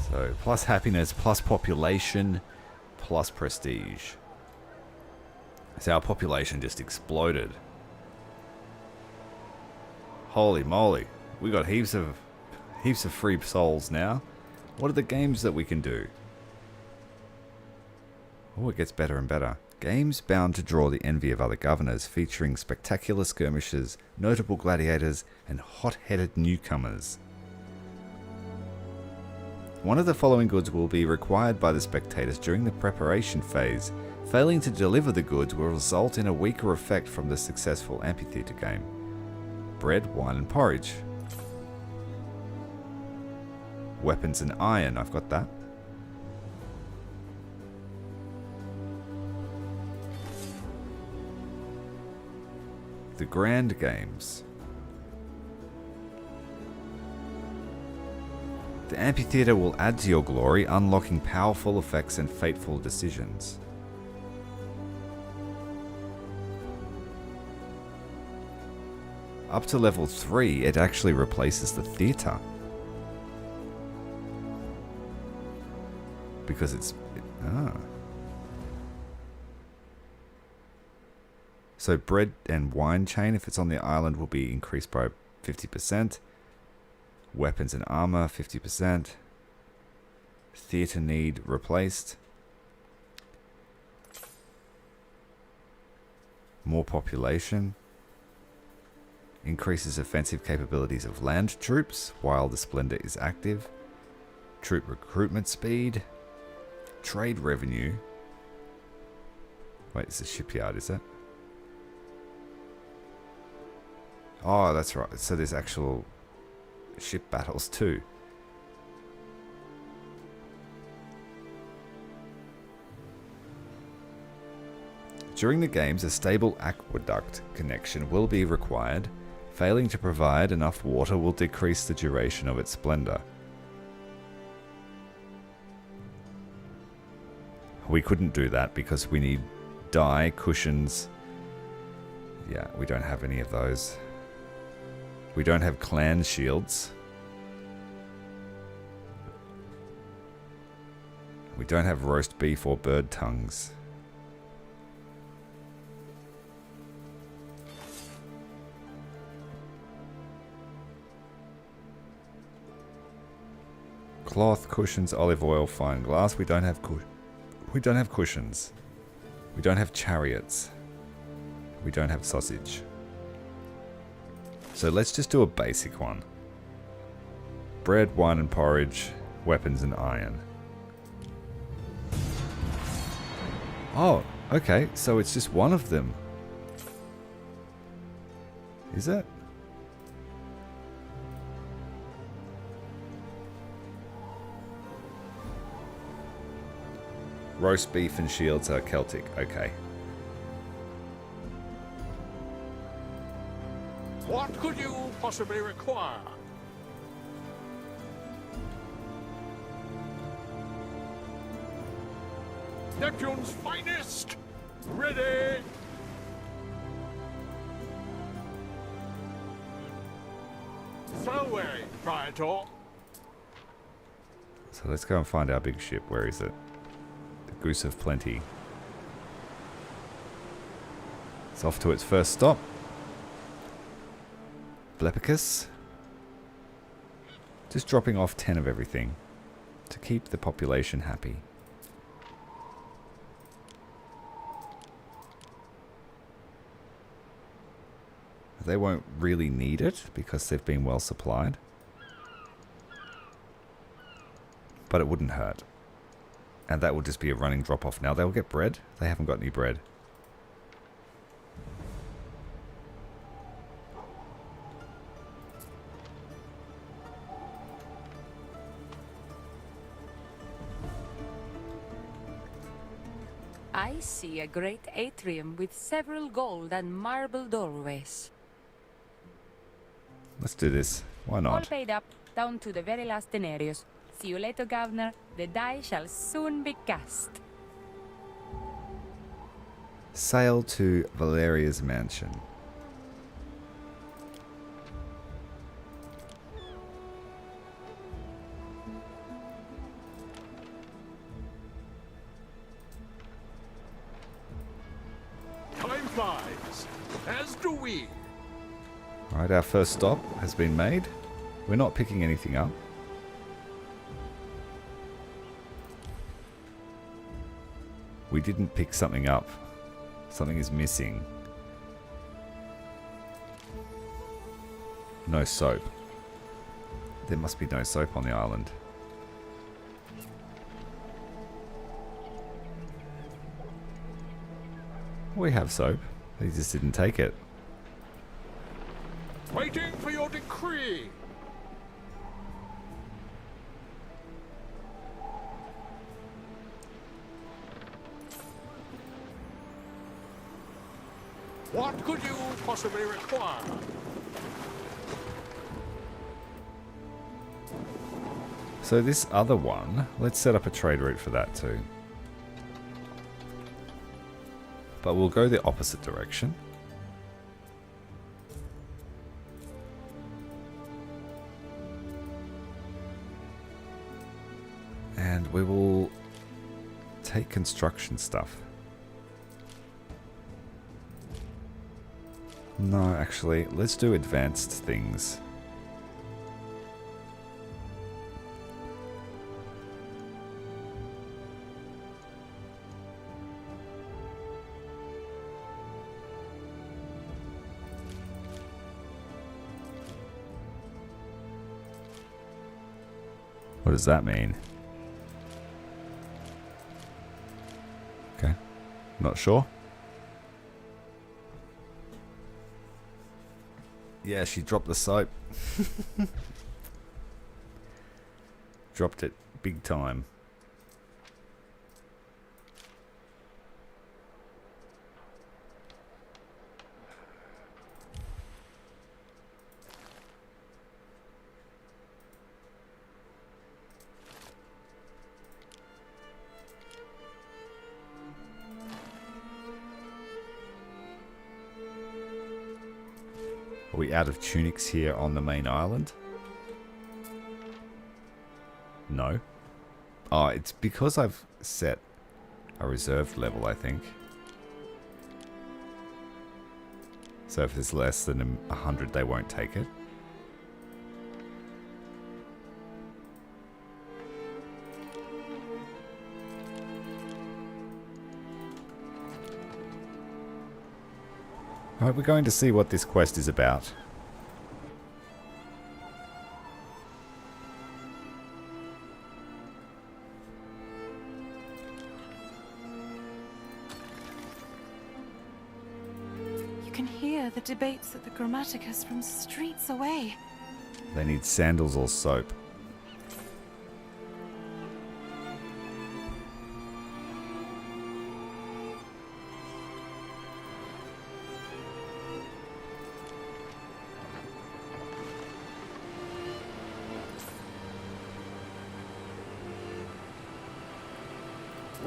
So, plus happiness, plus population, plus prestige. So our population just exploded. Holy moly. We got heaps of free souls now. What are the games that we can do? Oh, it gets better and better. Games bound to draw the envy of other governors, featuring spectacular skirmishes, notable gladiators, and hot-headed newcomers. One of the following goods will be required by the spectators during the preparation phase. Failing to deliver the goods will result in a weaker effect from the successful amphitheater game. Bread, wine, and porridge. Weapons and iron, I've got that. The Grand Games. The amphitheater will add to your glory, unlocking powerful effects and fateful decisions. Up to level 3, it actually replaces the theater. Because it's... So bread and wine chain, if it's on the island, will be increased by 50%. Weapons and armor, 50%. Theater need replaced. More population. Increases offensive capabilities of land troops while the Splendor is active. Troop recruitment speed. Trade revenue. Wait, it's a shipyard, is it? Oh, that's right. So there's actual ship battles too. During the games, a stable aqueduct connection will be required. Failing to provide enough water will decrease the duration of its splendor. We couldn't do that because we need dye, cushions. Yeah, we don't have any of those. We don't have clan shields. We don't have roast beef or bird tongues. Cloth, cushions, olive oil, fine glass. We don't have cushions. We don't have chariots. We don't have sausage. So let's just do a basic one. Bread, wine and porridge, weapons and iron. Oh, okay, so it's just one of them. Is it? Roast beef and shields are Celtic. Okay. What could you possibly require? Neptune's finest! Ready! Selway, Praetor. So let's go and find our big ship. Where is it? The Goose of Plenty. It's off to its first stop. Blepicus. Just dropping off 10 of everything to keep the population happy. They won't really need it because they've been well supplied. But it wouldn't hurt. And that will just be a running drop off. Now they'll get bread. They haven't got any bread. I see a great atrium with several gold and marble doorways. Let's do this. Why All not? paid up, down to the very last denarius. See you later, Governor. The die shall soon be cast. Sail to Valeria's mansion. Time flies, as do we. Alright, our first stop has been made. We're not picking anything up. We didn't pick something up. Something is missing. No soap. There must be no soap on the island. We have soap. They just didn't take it. Waiting for your decree. What could you possibly require? So this other one, let's set up a trade route for that too. But we'll go the opposite direction. And we will take construction stuff. No, actually, let's do advanced things. What does that mean? Okay, not sure. Yeah, she dropped the soap. Dropped it big time. Are we out of tunics here on the main island? No. Oh, it's because I've set a reserved level, I think. So if there's less than 100, they won't take it. Alright, we're going to see what this quest is about. You can hear the debates at the Grammaticus from streets away. They need sandals or soap.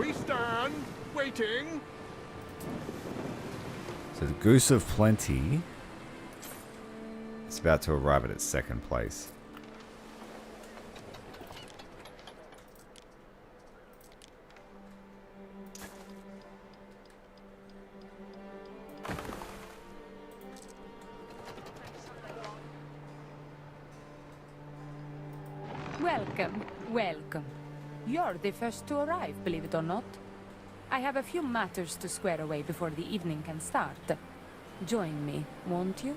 We stand, waiting. So the Goose of Plenty is about to arrive at its second place. Welcome, welcome. You're the first to arrive, believe it or not. I have a few matters to square away before the evening can start. Join me, won't you?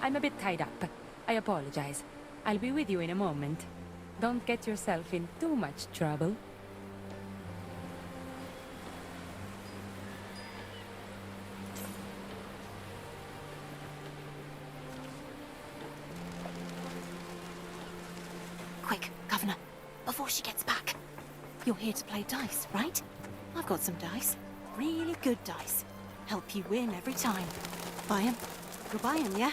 I'm a bit tied up. I apologize. I'll be with you in a moment. Don't get yourself in too much trouble. Quick, Governor, before she gets back. You're here to play dice, right? I've got some dice. Really good dice. Help you win every time. Buy 'em. You'll buy 'em, yeah?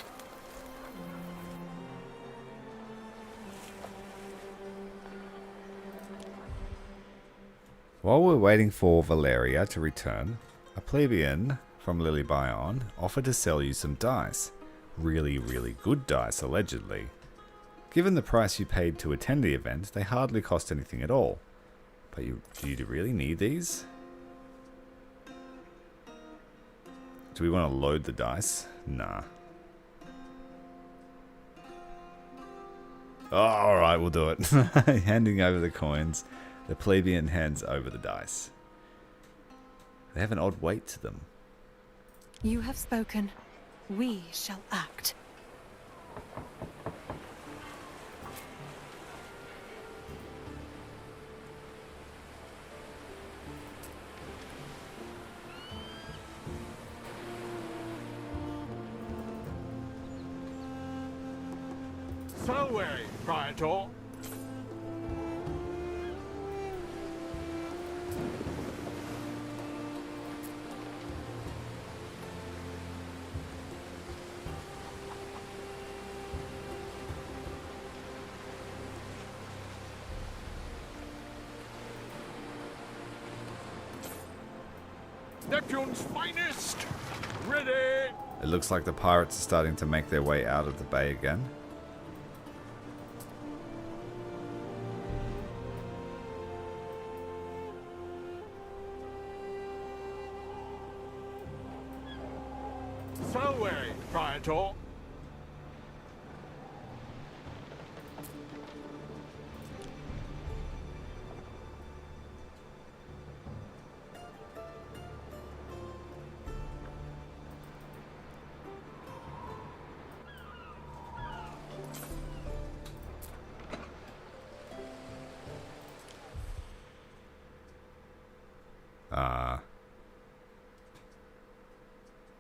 While we're waiting for Valeria to return, a plebeian from Lilybyon offered to sell you some dice. Really, really good dice, allegedly. Given the price you paid to attend the event, they hardly cost anything at all. But do you really need these? Do we want to load the dice? Nah. Oh, alright, we'll do it. Handing over the coins, the plebeian hands over the dice. They have an odd weight to them. You have spoken. We shall act. Salve, Praetor. Neptune's finest! Ready! It looks like the pirates are starting to make their way out of the bay again. Salve, Praetor.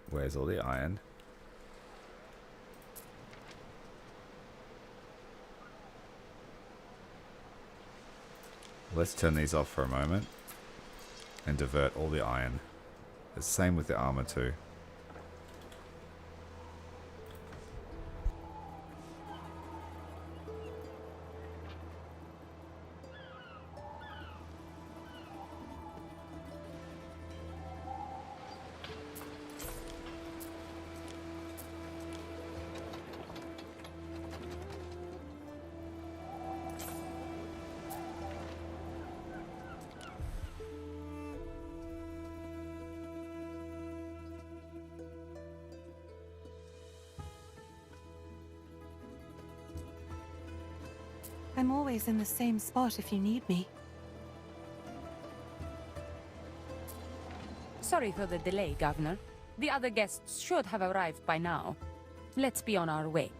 Where's all the iron? Let's turn these off for a moment and divert all the iron. The same with the armor too. I'm always in the same spot if you need me. Sorry for the delay, Governor. The other guests should have arrived by now. Let's be on our way.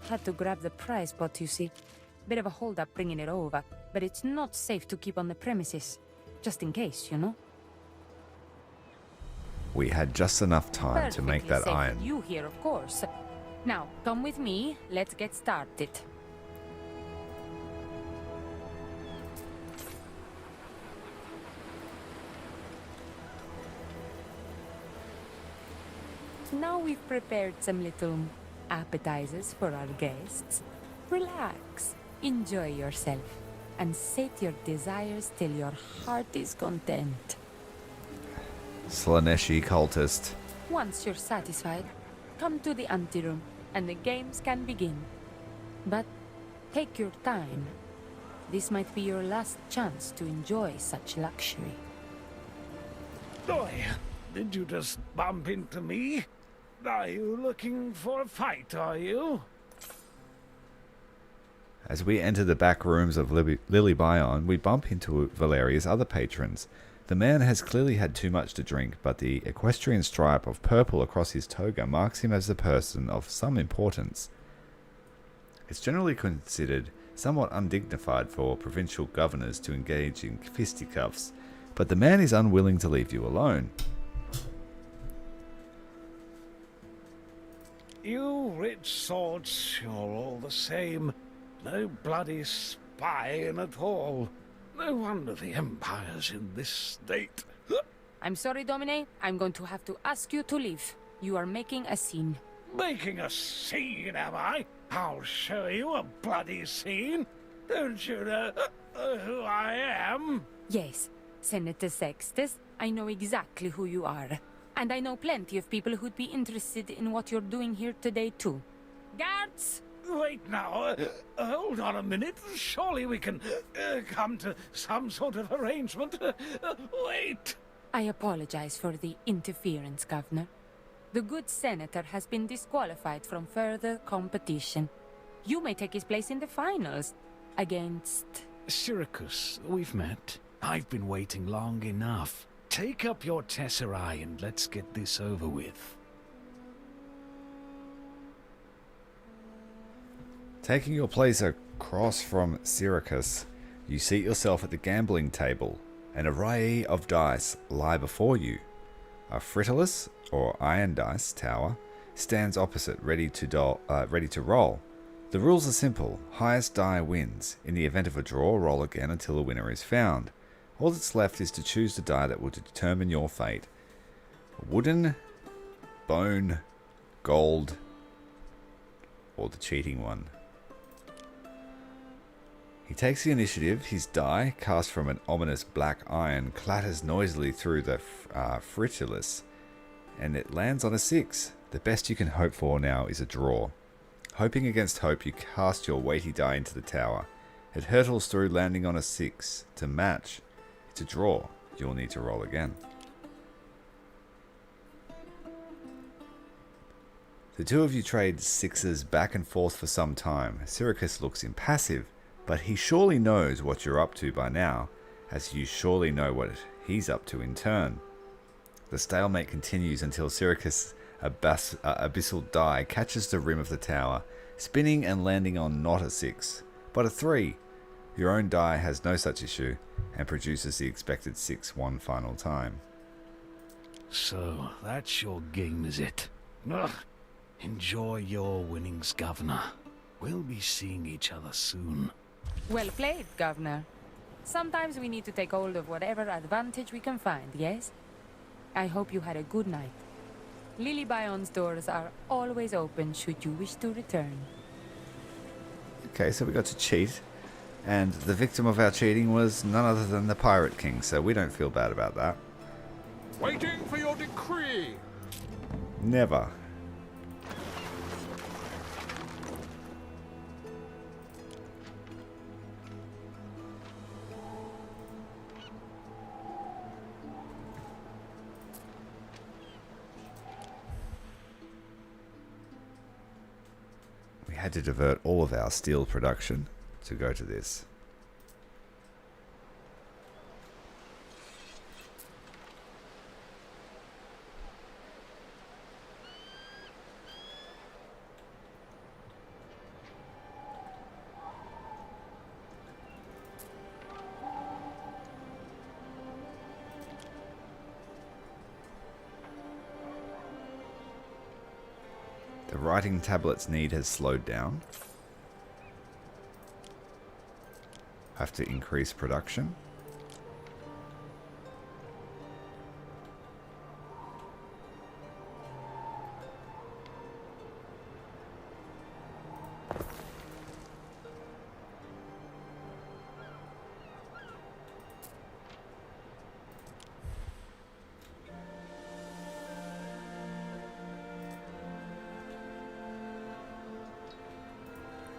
Had to grab the prize pot, you see. Bit of a hold-up bringing it over, but it's not safe to keep on the premises. Just in case, you know? We had just enough time to make that safe iron. with you here, of course. Now, come with me. Let's get started. Now we've prepared some little appetizers for our guests. Relax, enjoy yourself, and sate your desires till your heart is content. Slaneshi cultist. Once you're satisfied, come to the anteroom, and the games can begin. But take your time. This might be your last chance to enjoy such luxury. Oi, did you just bump into me? Are you looking for a fight, are you? As we enter the back rooms of Lily Bion, we bump into Valeria's other patrons. The man has clearly had too much to drink, but the equestrian stripe of purple across his toga marks him as a person of some importance. It's generally considered somewhat undignified for provincial governors to engage in fisticuffs, but the man is unwilling to leave you alone. You rich swords, you're all the same. No bloody spying at all. No wonder the Empire's in this state. I'm sorry, Domine. I'm going to have to ask you to leave. You are making a scene. Making a scene, am I? I'll show you a bloody scene. Don't you know who I am? Yes, Senator Sextus. I know exactly who you are. And I know plenty of people who'd be interested in what you're doing here today, too. Guards! Wait now, hold on a minute. Surely we can come to some sort of arrangement. Wait! I apologize for the interference, Governor. The good senator has been disqualified from further competition. You may take his place in the finals against... Syracuse, we've met. I've been waiting long enough. Take up your tesserae and let's get this over with. Taking your place across from Syracuse, you seat yourself at the gambling table. An array of dice lie before you. A fritillus, or iron dice, tower stands opposite, ready to roll. The rules are simple. Highest die wins. In the event of a draw, roll again until a winner is found. All that's left is to choose the die that will determine your fate. Wooden, bone, gold, or the cheating one. He takes the initiative. His die, cast from an ominous black iron, clatters noisily through the fritillus, and it lands on a 6. The best you can hope for now is a draw. Hoping against hope, you cast your weighty die into the tower. It hurtles through, landing on a 6. To match, it's a draw. You'll need to roll again. The two of you trade 6s back and forth for some time. Syracuse looks impassive, but he surely knows what you're up to by now, as you surely know what he's up to in turn. The stalemate continues until Syracuse' abyssal die catches the rim of the tower, spinning and landing on not a 6, but a 3. Your own die has no such issue, and produces the expected 6 one final time. So, that's your game, is it? Ugh. Enjoy your winnings, Governor. We'll be seeing each other soon. Well played, Governor. Sometimes we need to take hold of whatever advantage we can find, yes? I hope you had a good night. Lily Bion's doors are always open should you wish to return. Okay, so we got to cheat, and the victim of our cheating was none other than the Pirate King, so we don't feel bad about that. Waiting for your decree. Never. We had to divert all of our steel production to go to this. The writing tablet's need has slowed down. Have to increase production.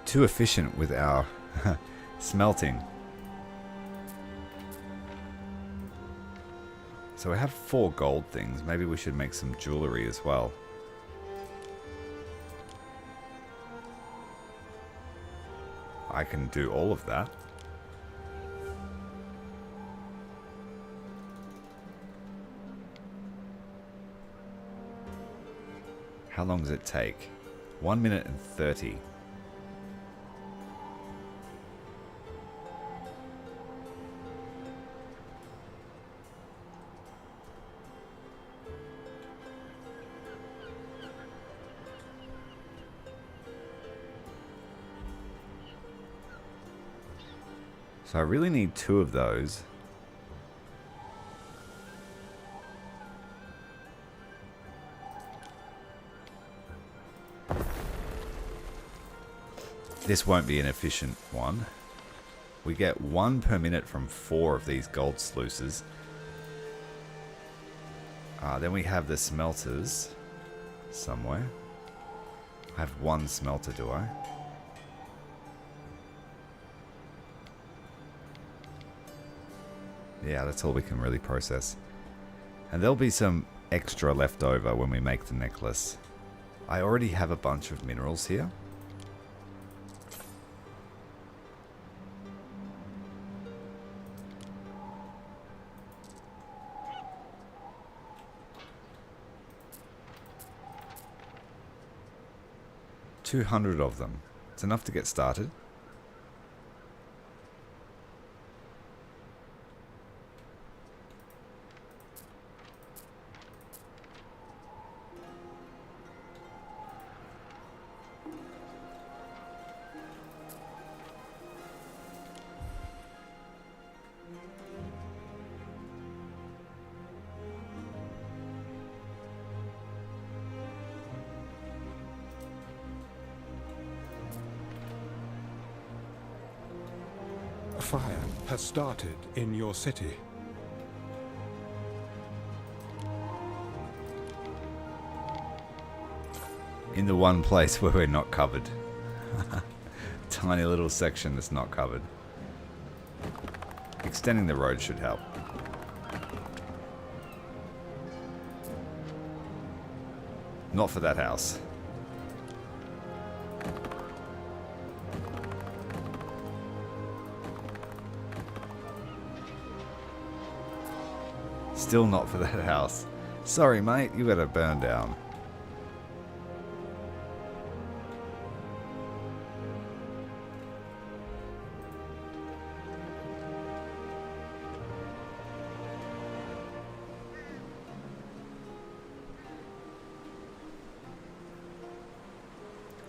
too efficient with our smelting. So we have 4 gold things. Maybe we should make some jewelry as well. I can do all of that. How long does it take? 1 minute and 30. So I really need 2 of those. This won't be an efficient one. We get 1 per minute from 4 of these gold sluices. Then we have the smelters somewhere. I have 1 smelter, do I? Yeah, that's all we can really process. And there'll be some extra left over when we make the necklace. I already have a bunch of minerals here. $200 of them. It's enough to get started. A fire has started in your city. In the one place where we're not covered. Tiny little section that's not covered. Extending the road should help. Not for that house. Still not for that house. Sorry, mate, you gotta burn down.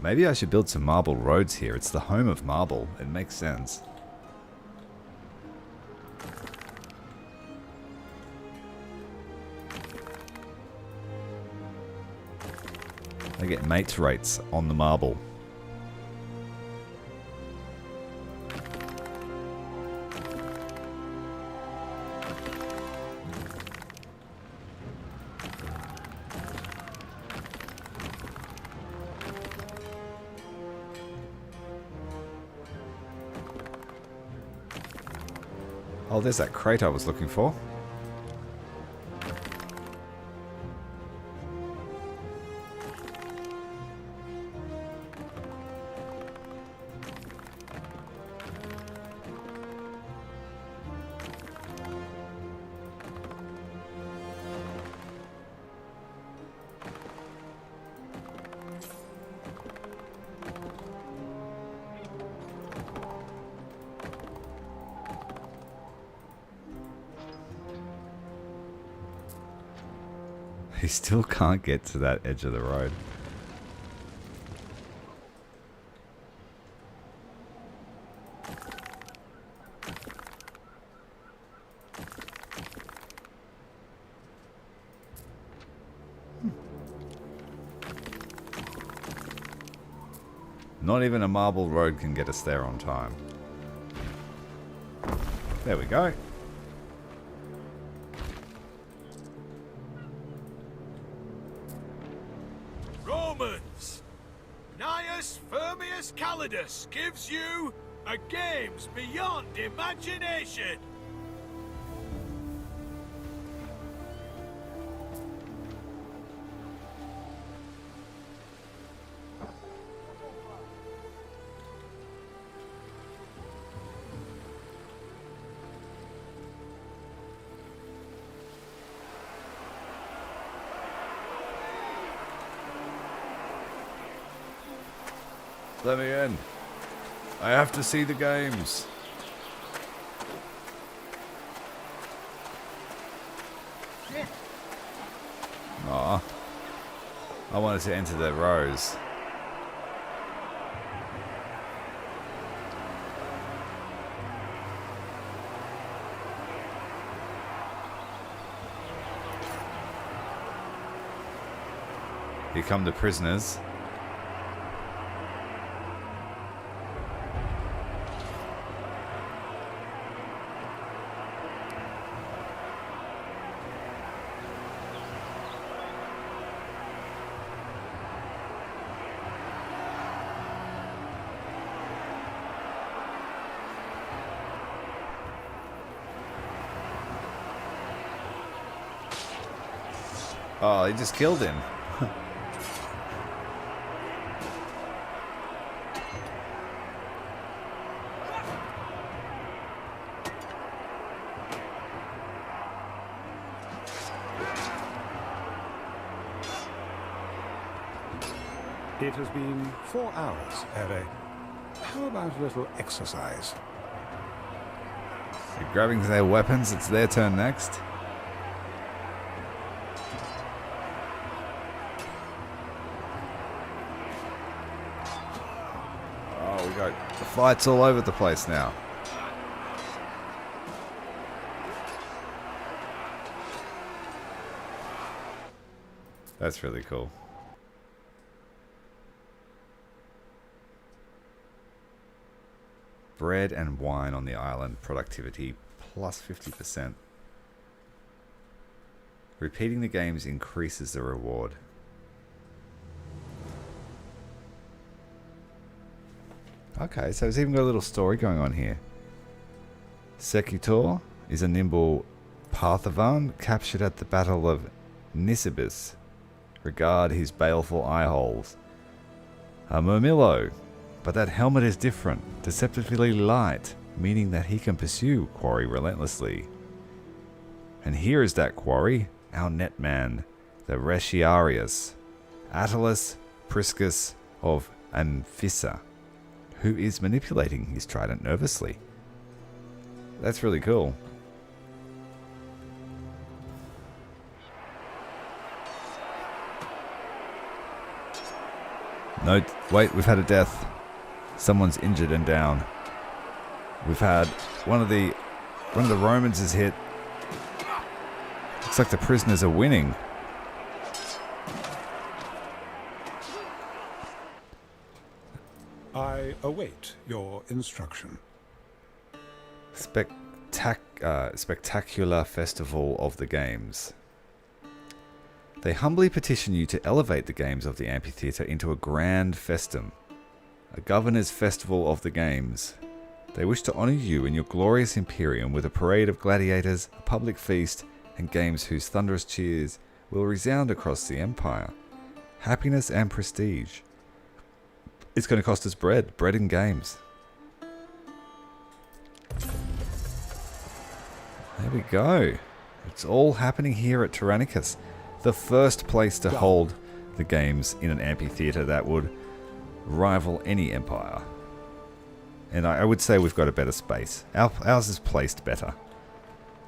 Maybe I should build some marble roads here. It's the home of marble. It makes sense. I get mates rates on the marble. Oh, there's that crate I was looking for. He still can't get to that edge of the road. Not even a marble road can get us there on time. There we go. Romans! Gnaeus Firmius Marcus Calidus gives you a games beyond imagination. Let me in. I have to see the games. Aw. I wanted to enter the rows. Here come the prisoners. Oh, he just killed him. It has been 4 hours, Ere. How about a little exercise? They're grabbing their weapons. It's their turn next. Oh, we got the fights all over the place now. That's really cool. Bread and wine on the island. Productivity plus 50%. Repeating the games increases the reward. Okay, so it's even got a little story going on here. Sekitor is a nimble Parthavan captured at the Battle of Nisibis. Regard his baleful eye holes. A Murmillo. But that helmet is different, deceptively light, meaning that he can pursue Quarry relentlessly. And here is that Quarry, our netman, the Reshiarius, Attalus Priscus of Amphissa, who is manipulating his trident nervously. That's really cool. No, wait, we've had a death. Someone's injured and down. We've had one of the Romans is hit. Looks like the prisoners are winning. I await your instruction. Spectacular festival of the games. They humbly petition you to elevate the games of the amphitheatre into a grand festum. A governor's festival of the games. They wish to honour you and your glorious Imperium with a parade of gladiators, a public feast, and games whose thunderous cheers will resound across the Empire. Happiness and prestige. It's going to cost us bread and games. There we go. It's all happening here at Tyrannicus. The first place to hold the games in an amphitheatre that would rival any empire. And I would say we've got a better space. Ours is placed better.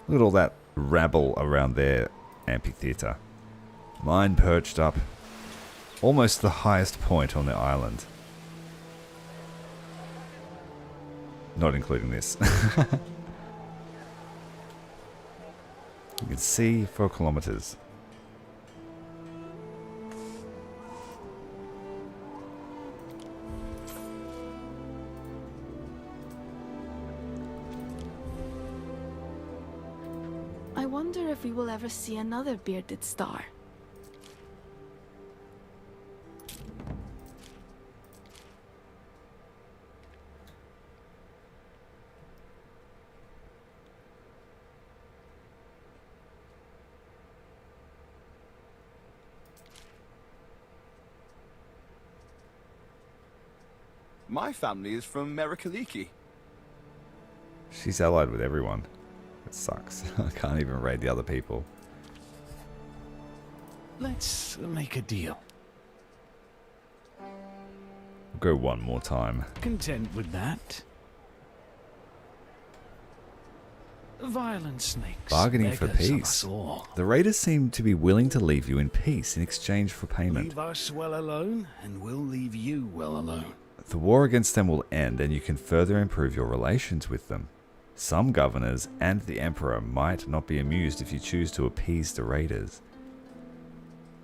Look at all that rabble around their amphitheatre. Mine perched up. Almost the highest point on the island. Not including this. You can see for kilometers. I wonder if we will ever see another bearded star. My family is from Merikaliki. She's allied with everyone. It sucks. I can't even raid the other people. Let's make a deal. We'll go one more time. Content with that? Violent snakes. Bargaining for beggars of peace. us all. The raiders seem to be willing to leave you in peace in exchange for payment. Leave us well alone, and we'll leave you well alone. The war against them will end, and you can further improve your relations with them. Some governors and the Emperor might not be amused if you choose to appease the raiders.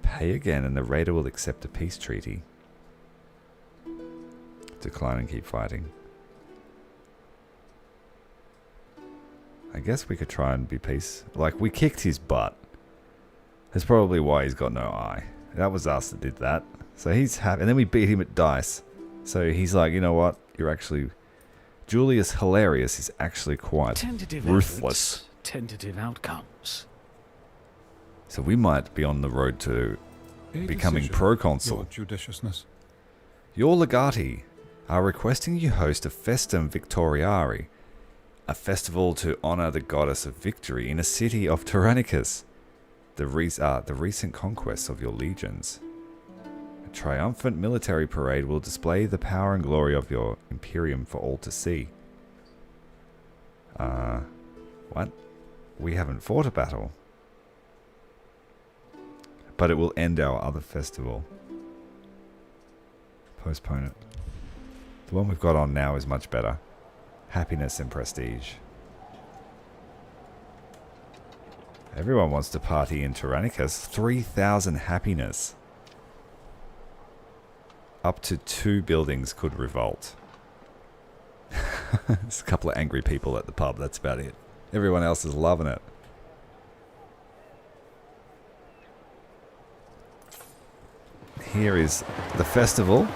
Pay again, and the raider will accept a peace treaty. Decline and keep fighting. I guess we could try and be peace. Like, we kicked his butt. That's probably why he's got no eye. That was us that did that. So he's happy. And then we beat him at dice. So he's like, you know what? You're actually... Julius Hilarious is actually quite Tentative ruthless. efforts, tentative outcomes. So we might be on the road to becoming proconsul. Your judiciousness. Your legati are requesting you host a Festum Victoriari, a festival to honor the goddess of victory in a city of Tyrannicus, the recent conquests of your legions. A triumphant military parade will display the power and glory of your imperium for all to see. What? We haven't fought a battle. But it will end our other festival. Postpone it. The one we've got on now is much better. Happiness and prestige. Everyone wants to party in Tyrannicus. 3,000 happiness. Up to 2 buildings could revolt. There's a couple of angry people at the pub, that's about it. Everyone else is loving it. Here is the festival.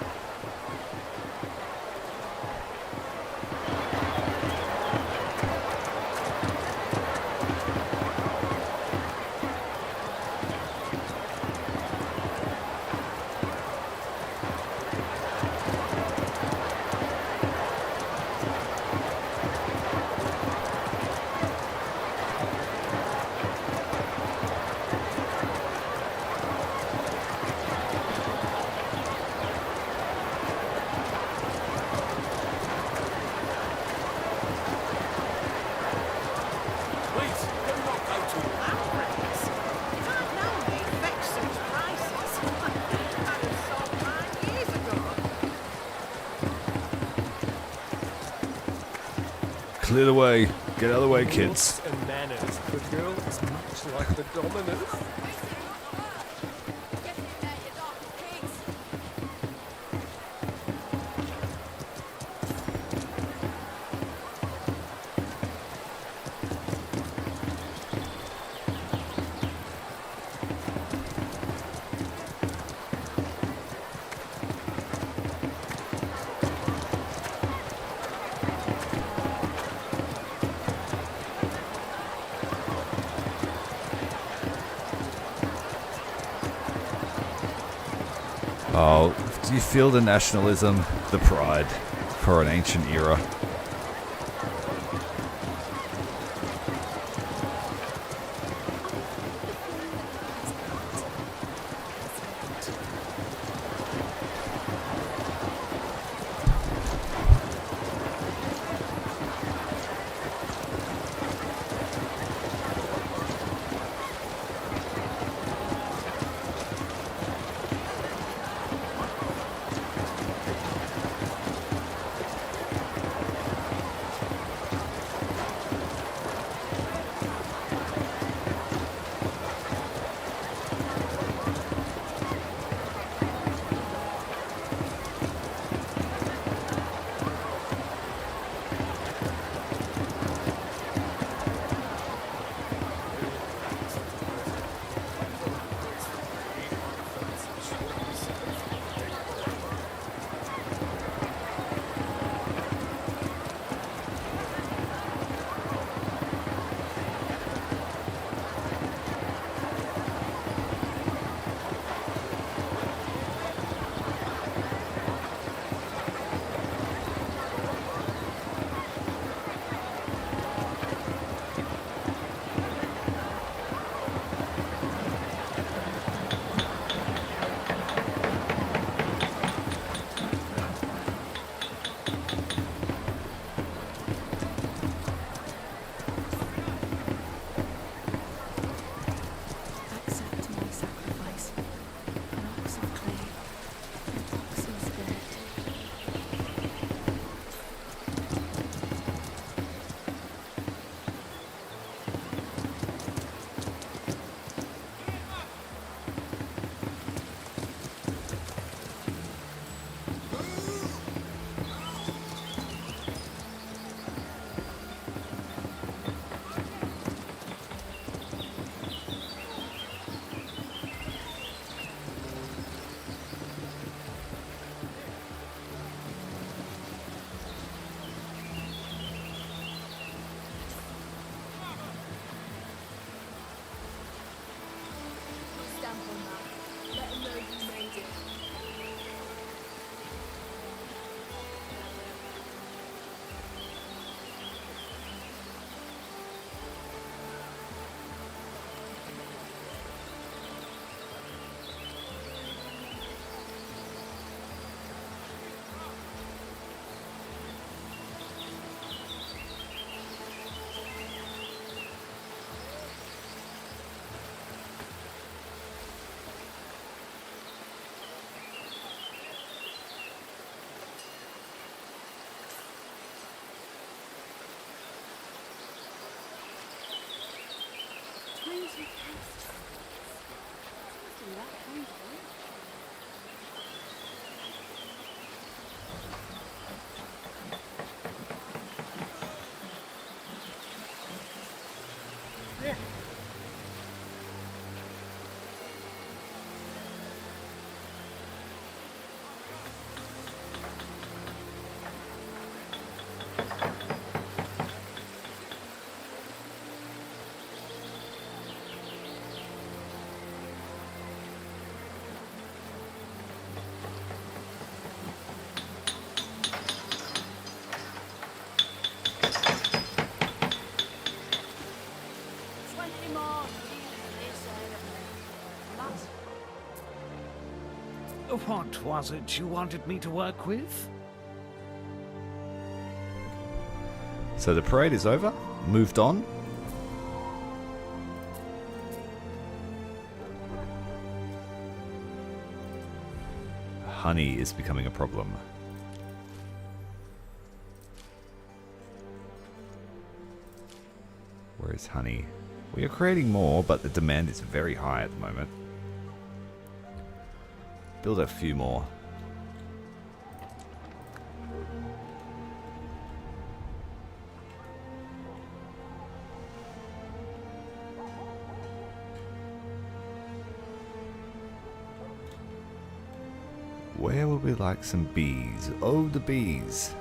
Clear the way. Get out of the way, kids. Looks and manners, the girl is much like the dominant. Oh, do you feel the nationalism, the pride for an ancient era? What was it you wanted me to work with? So the parade is over. Moved on. Honey is becoming a problem. Where is honey? We are creating more, but the demand is very high at the moment. Build a few more. Where would we like some bees? Oh, the bees.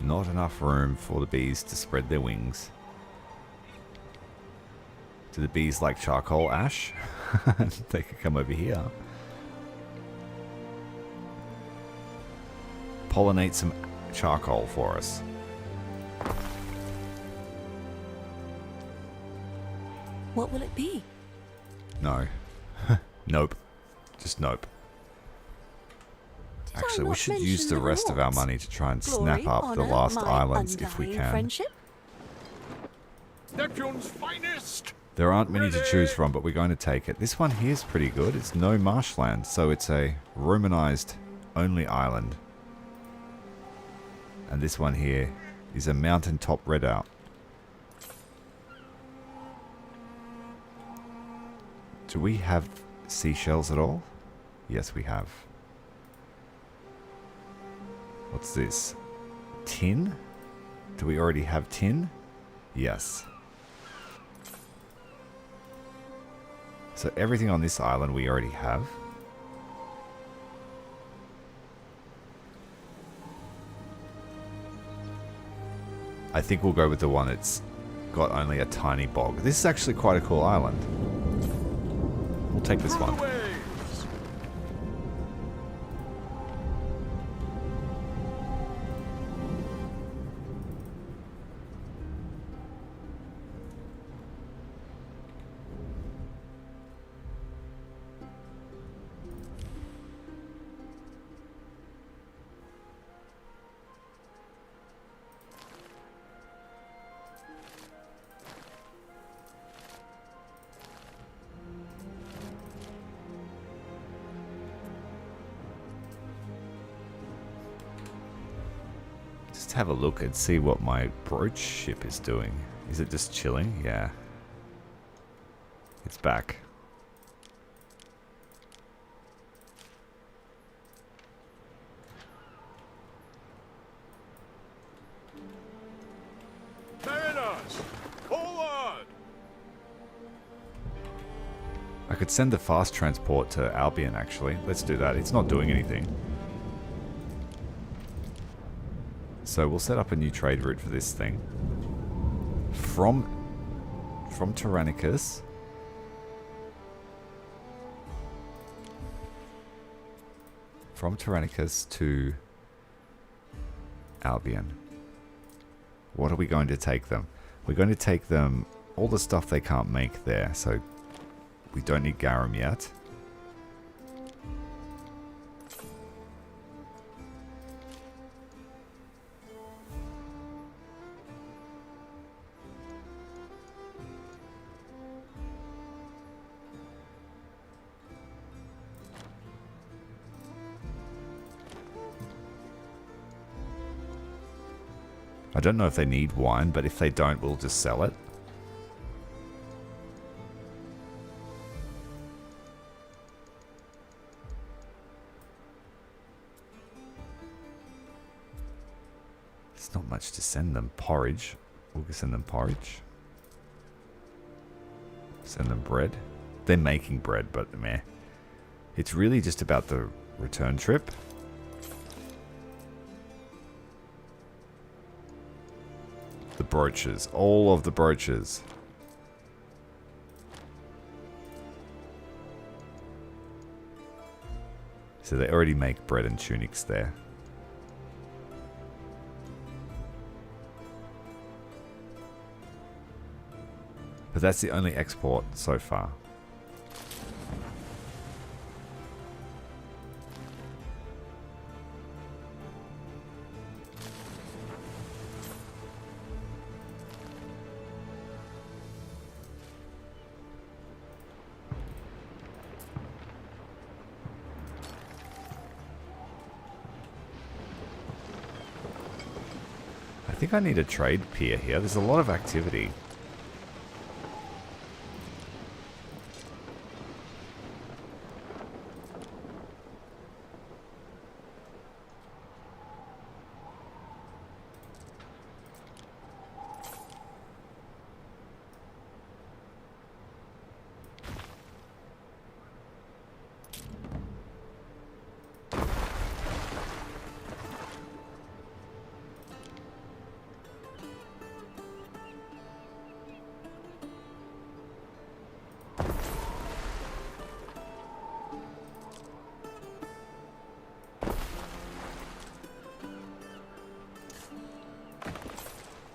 Not enough room for the bees to spread their wings. Do the bees like charcoal ash? They could come over here. Pollinate some charcoal for us. What will it be? No. Nope. Just nope. Actually, we should use the rest of our money to try and snap up the last islands if we can. Friendship? Neptune's finest! There aren't many to choose from, but we're going to take it. This one here is pretty good. It's no marshland, so it's a Romanized only island. And this one here is a mountaintop redoubt. Do we have seashells at all? Yes, we have. What's this? Tin? Do we already have tin? Yes. So everything on this island we already have. I think we'll go with the one that's got only a tiny bog. This is actually quite a cool island. We'll take this one. Have a look and see what my brooch ship is doing. Is it just chilling? Yeah. It's back. Mariners, forward! I could send the fast transport to Albion actually. Let's do that. It's not doing anything. So we'll set up a new trade route for this thing. From Tyrannicus. From Tyrannicus to Albion. What are we going to take them? We're going to take them all the stuff they can't make there. So we don't need garum yet. I don't know if they need wine, but if they don't, we'll just sell it. There's not much to send them. Porridge. We'll send them porridge. Send them bread. They're making bread, but meh. It's really just about the return trip. The brooches. All of the brooches. So they already make bread and tunics there. But that's the only export so far. I think I need a trade pier here. There's a lot of activity.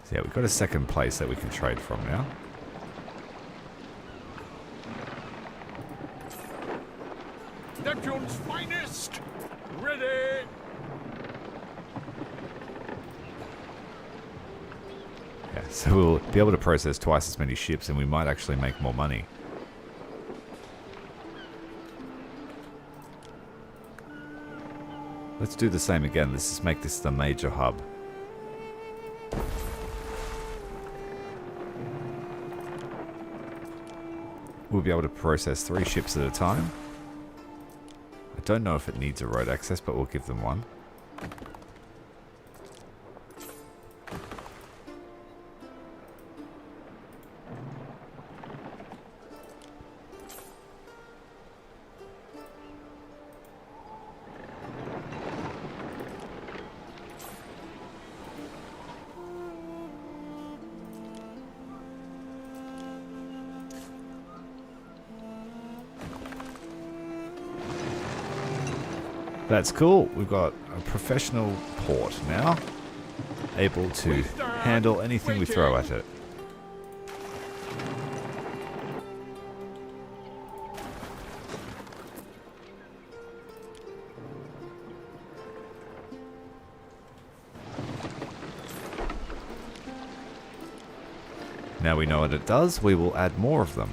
So yeah, we've got a second place that we can trade from now. Neptune's finest! Ready! Yeah, so we'll be able to process twice as many ships and we might actually make more money. Let's do the same again. Let's just make this the major hub. We'll be able to process 3 ships at a time. I don't know if it needs a road access, but we'll give them one. That's cool. We've got a professional port now, able to handle anything we throw at it. Now we know what it does, we will add more of them.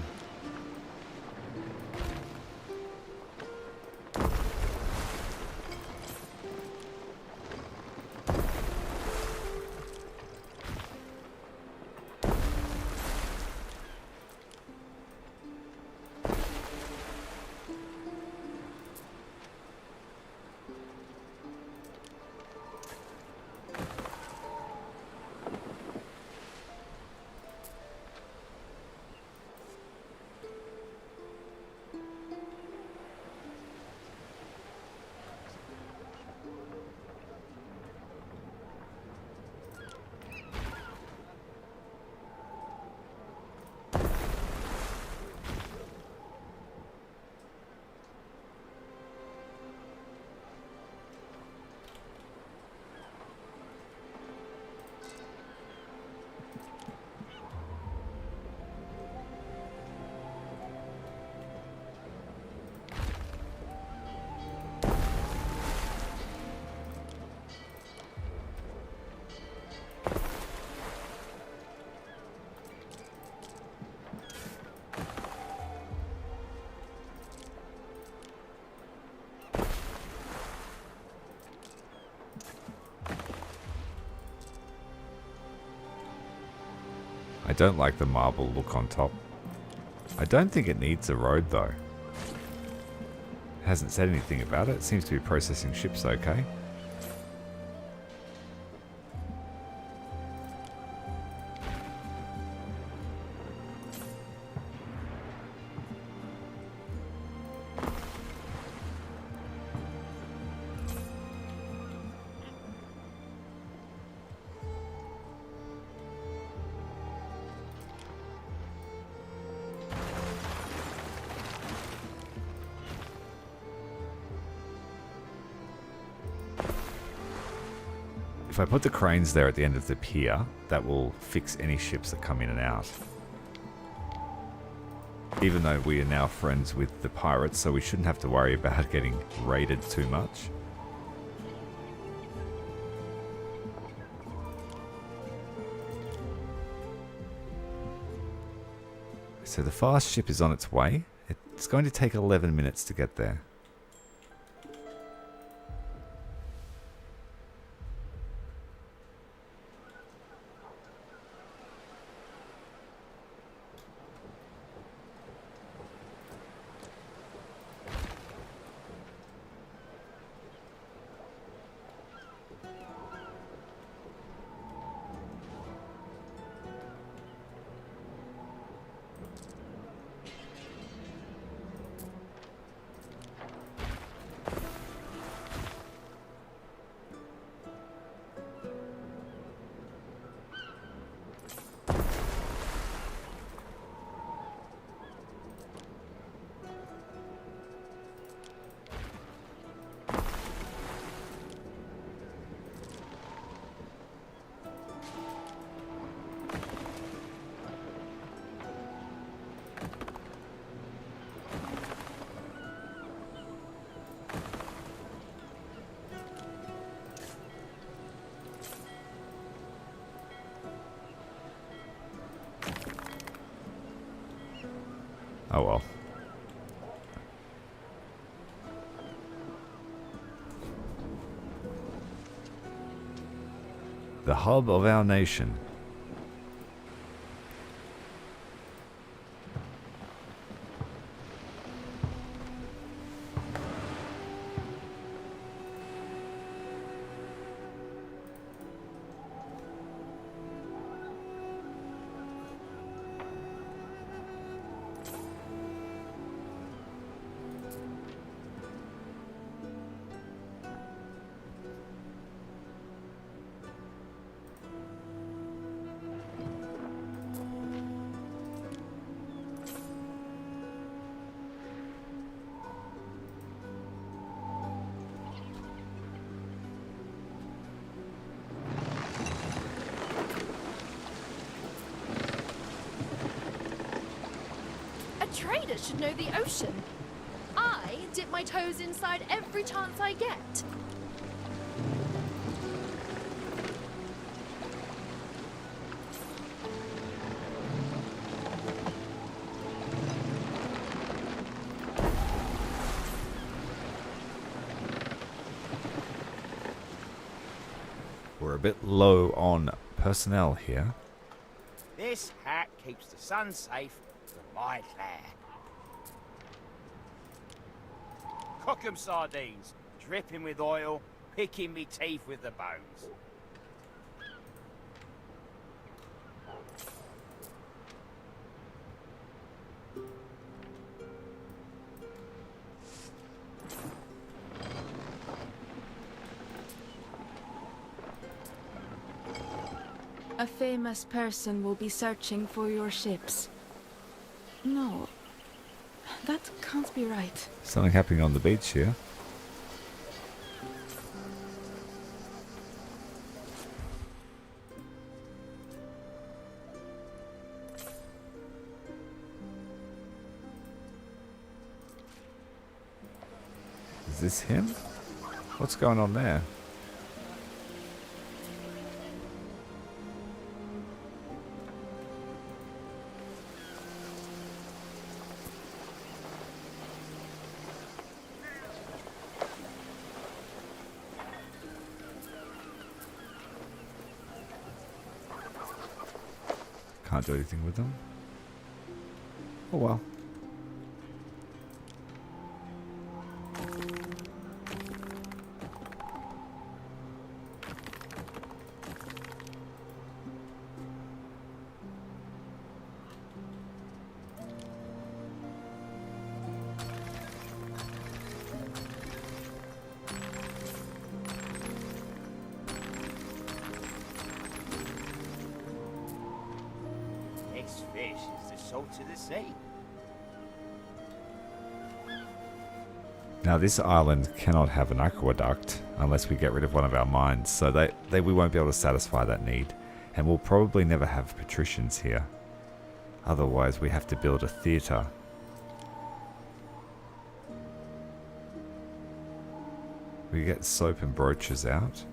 I don't like the marble look on top. I don't think it needs a road though. It hasn't said anything about it. It seems to be processing ships okay. If I put the cranes there at the end of the pier, that will fix any ships that come in and out. Even though we are now friends with the pirates, so we shouldn't have to worry about getting raided too much. So the fast ship is on its way. It's going to take 11 minutes to get there. Oh well. The hub of our nation. Trader should know the ocean. I dip my toes inside every chance I get. We're a bit low on personnel here. This hat keeps the sun safe from my glare. Cook 'em sardines, dripping with oil, picking me teeth with the bones. A famous person will be searching for your ships. No, that can't be right. Something happening on the beach here. Is this him? What's going on there? Can't do anything with them. Oh well. This fish is the salt of the sea. Now this island cannot have an aqueduct unless we get rid of one of our mines, so we won't be able to satisfy that need. And we'll probably never have patricians here. Otherwise we have to build a theatre. We get soap and brooches out.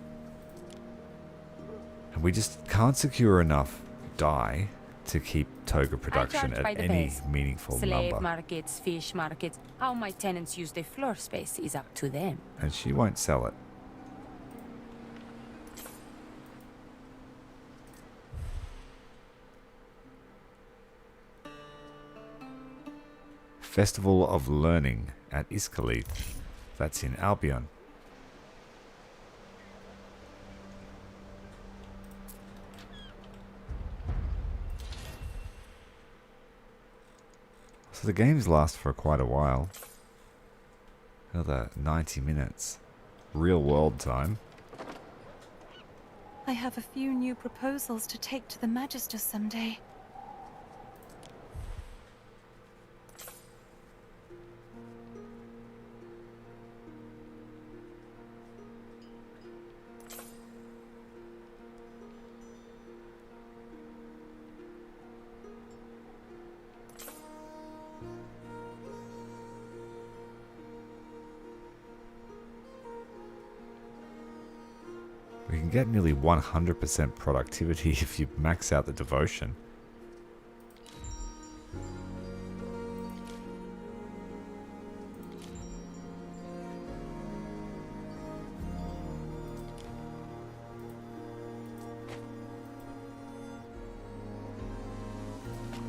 And we just can't secure enough dye to keep toga production at any meaningful Slave number. markets, fish markets. How my tenants use their floor space is up to them. And she won't sell it. Festival of Learning at Iskalith. That's in Albion. So the games last for quite a while. Another 90 minutes. Real world time. I have a few new proposals to take to the Magister someday. We can get nearly 100% productivity if you max out the devotion.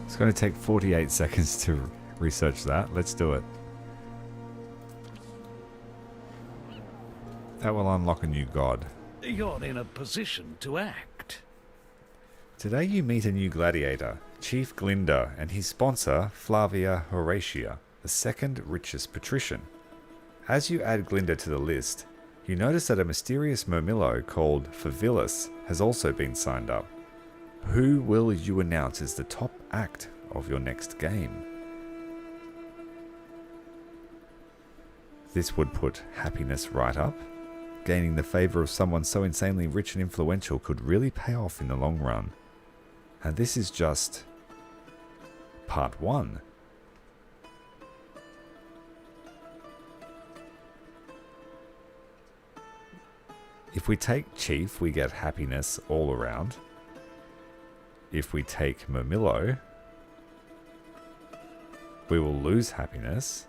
It's going to take 48 seconds to research that. Let's do it. That will unlock a new god. You're in a position to act. Today you meet a new gladiator, Chief Glinda, and his sponsor, Flavia Horatia, the second richest patrician. As you add Glinda to the list, you notice that a mysterious Murmillo called Favilis has also been signed up. Who will you announce as the top act of your next game? This would put happiness right up. Gaining the favour of someone so insanely rich and influential could really pay off in the long run. And this is just part 1. If we take Chief, we get happiness all around. If we take Murmillo, we will lose happiness.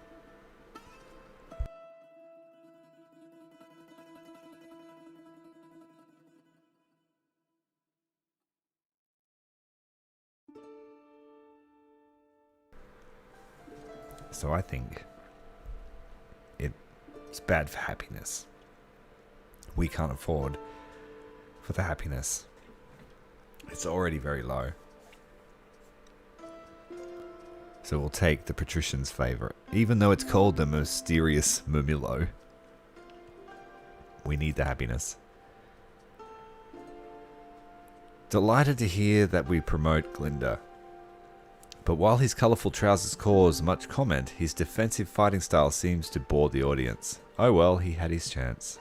So I think it's bad for happiness. We can't afford for the happiness. It's already very low. So we'll take the patrician's favourite. Even though it's called the mysterious Murmillo, we need the happiness. Delighted to hear that we promote Glinda. But while his colourful trousers cause much comment, his defensive fighting style seems to bore the audience. Oh well, he had his chance.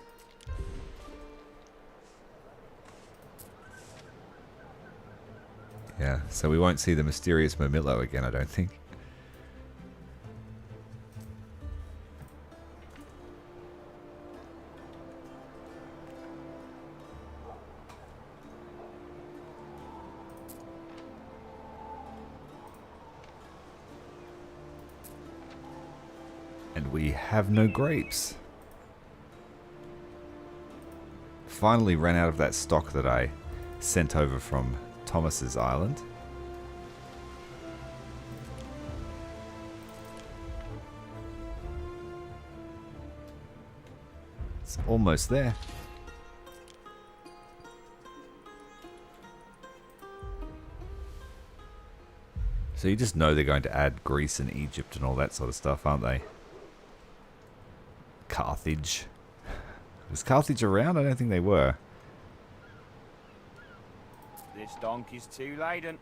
Yeah, so we won't see the mysterious Murmillo again, I don't think. And we have no grapes. Finally ran out of that stock that I sent over from Thomas's island. It's almost there. So you just know they're going to add Greece and Egypt and all that sort of stuff, aren't they? Carthage. Was Carthage around? I don't think they were. This donkey's too laden.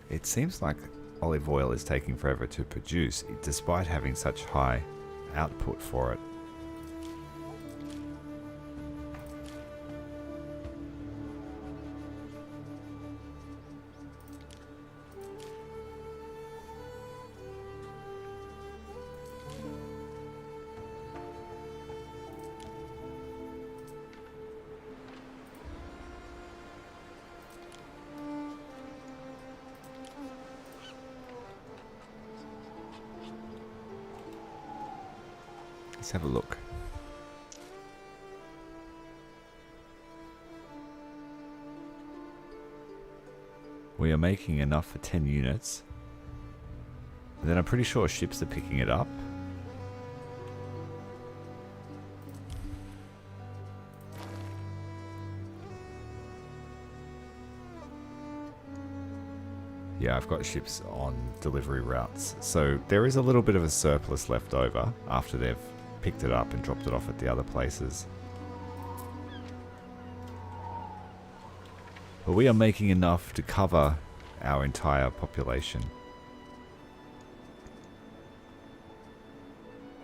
It seems like olive oil is taking forever to produce, despite having such high output for it. Let's have a look. We are making enough for 10 units. And then I'm pretty sure ships are picking it up. Yeah, I've got ships on delivery routes. So there is a little bit of a surplus left over after they've picked it up and dropped it off at the other places. But we are making enough to cover our entire population.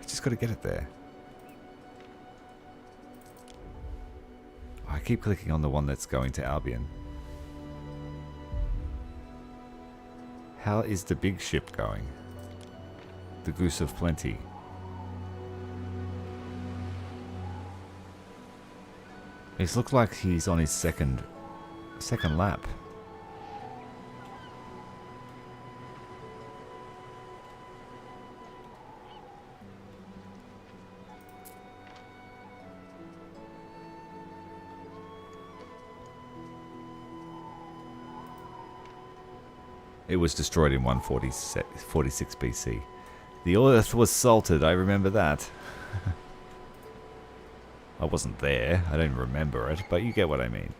I just got to get it there. I keep clicking on the one that's going to Albion. How is the big ship going? The Goose of Plenty. It looks like he's on his second lap. It was destroyed in 146 BC. The earth was salted, I remember that. I wasn't there, I don't remember it, but you get what I mean.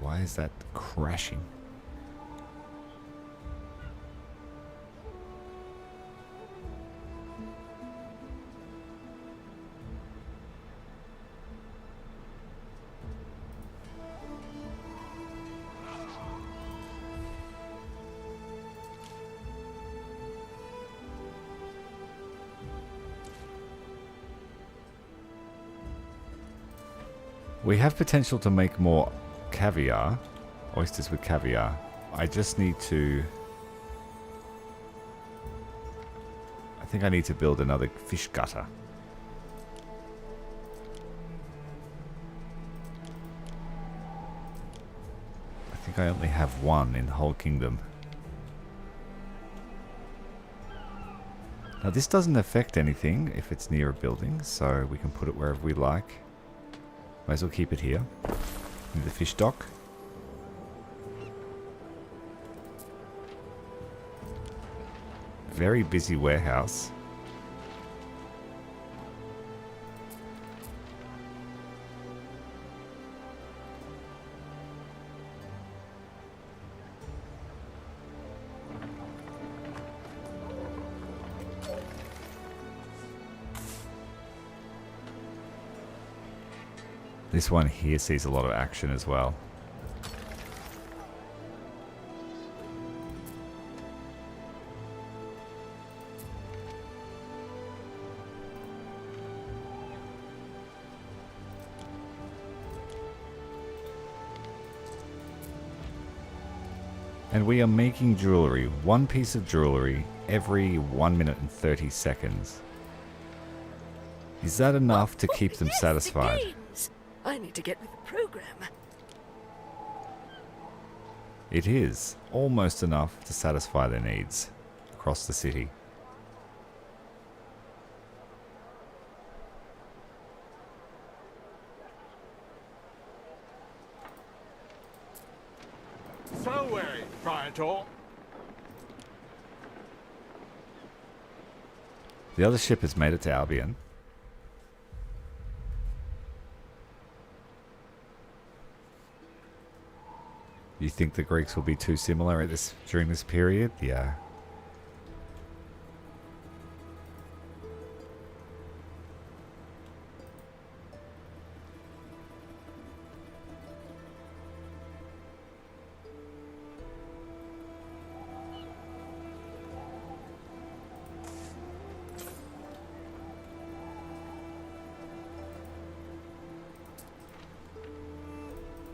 Why is that crashing? We have potential to make more caviar, oysters with caviar. I just need to... I think I need to build another fish gutter. I think I only have one in the whole kingdom. Now this doesn't affect anything if it's near a building, so we can put it wherever we like. Might as well keep it here. In the fish dock. Very busy warehouse. This one here sees a lot of action as well. And we are making jewelry. One piece of jewelry every 1 minute and 30 seconds. Is that enough to keep them satisfied? Games. I need to get with the program. It is almost enough to satisfy their needs across the city. So, Praetor. The other ship has made it to Albion. You think the Greeks will be too similar at this during this period? Yeah.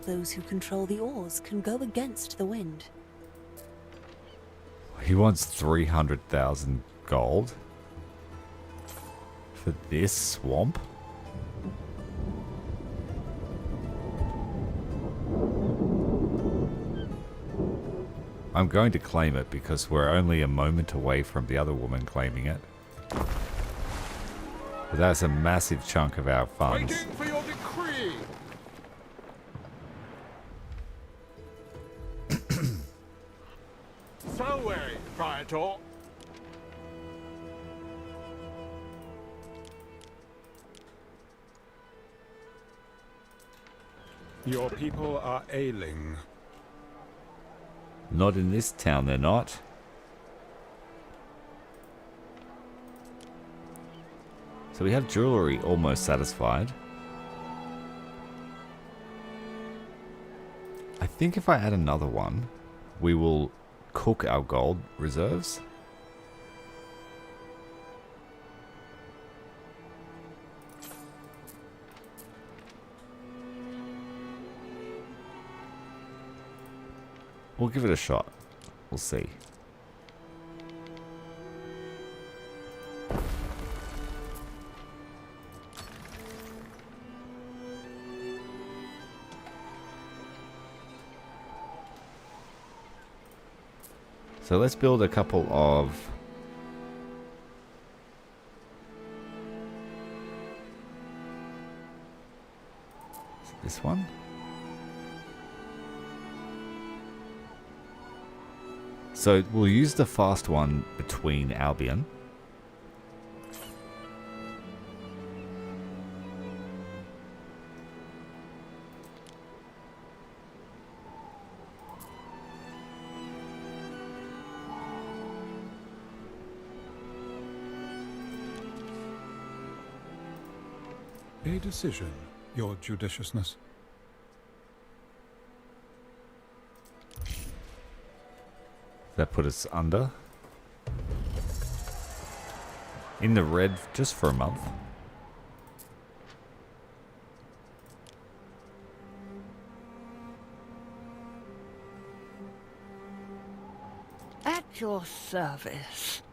Those who control the oars can go against the wind. He wants 300,000 gold for this swamp. I'm going to claim it because we're only a moment away from the other woman claiming it. But that's a massive chunk of our funds. Waiting for your decree. So, Praetor. Your people are ailing. Not in this town, they're not. So we have jewelry almost satisfied. I think if I add another one, we will cook our gold reserves. We'll give it a shot. We'll see. So let's build a couple of this one. So we'll use the fast one between Albion. A decision, your judiciousness. That put us under. In the red just for a month. At your service.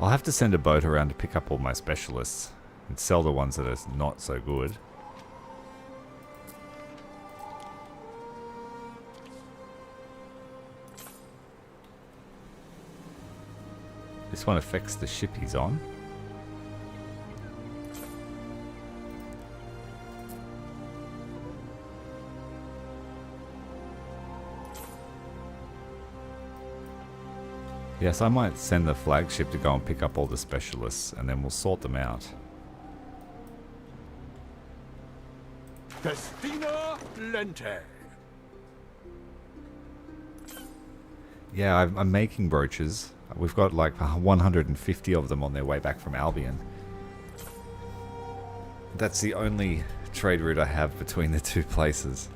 I'll have to send a boat around to pick up all my specialists and sell the ones that are not so good. This one affects the ship he's on. Yes, I might send the flagship to go and pick up all the specialists, and then we'll sort them out. Festina Lente. Yeah, I'm making brooches. We've got like 150 of them on their way back from Albion. That's the only trade route I have between the two places.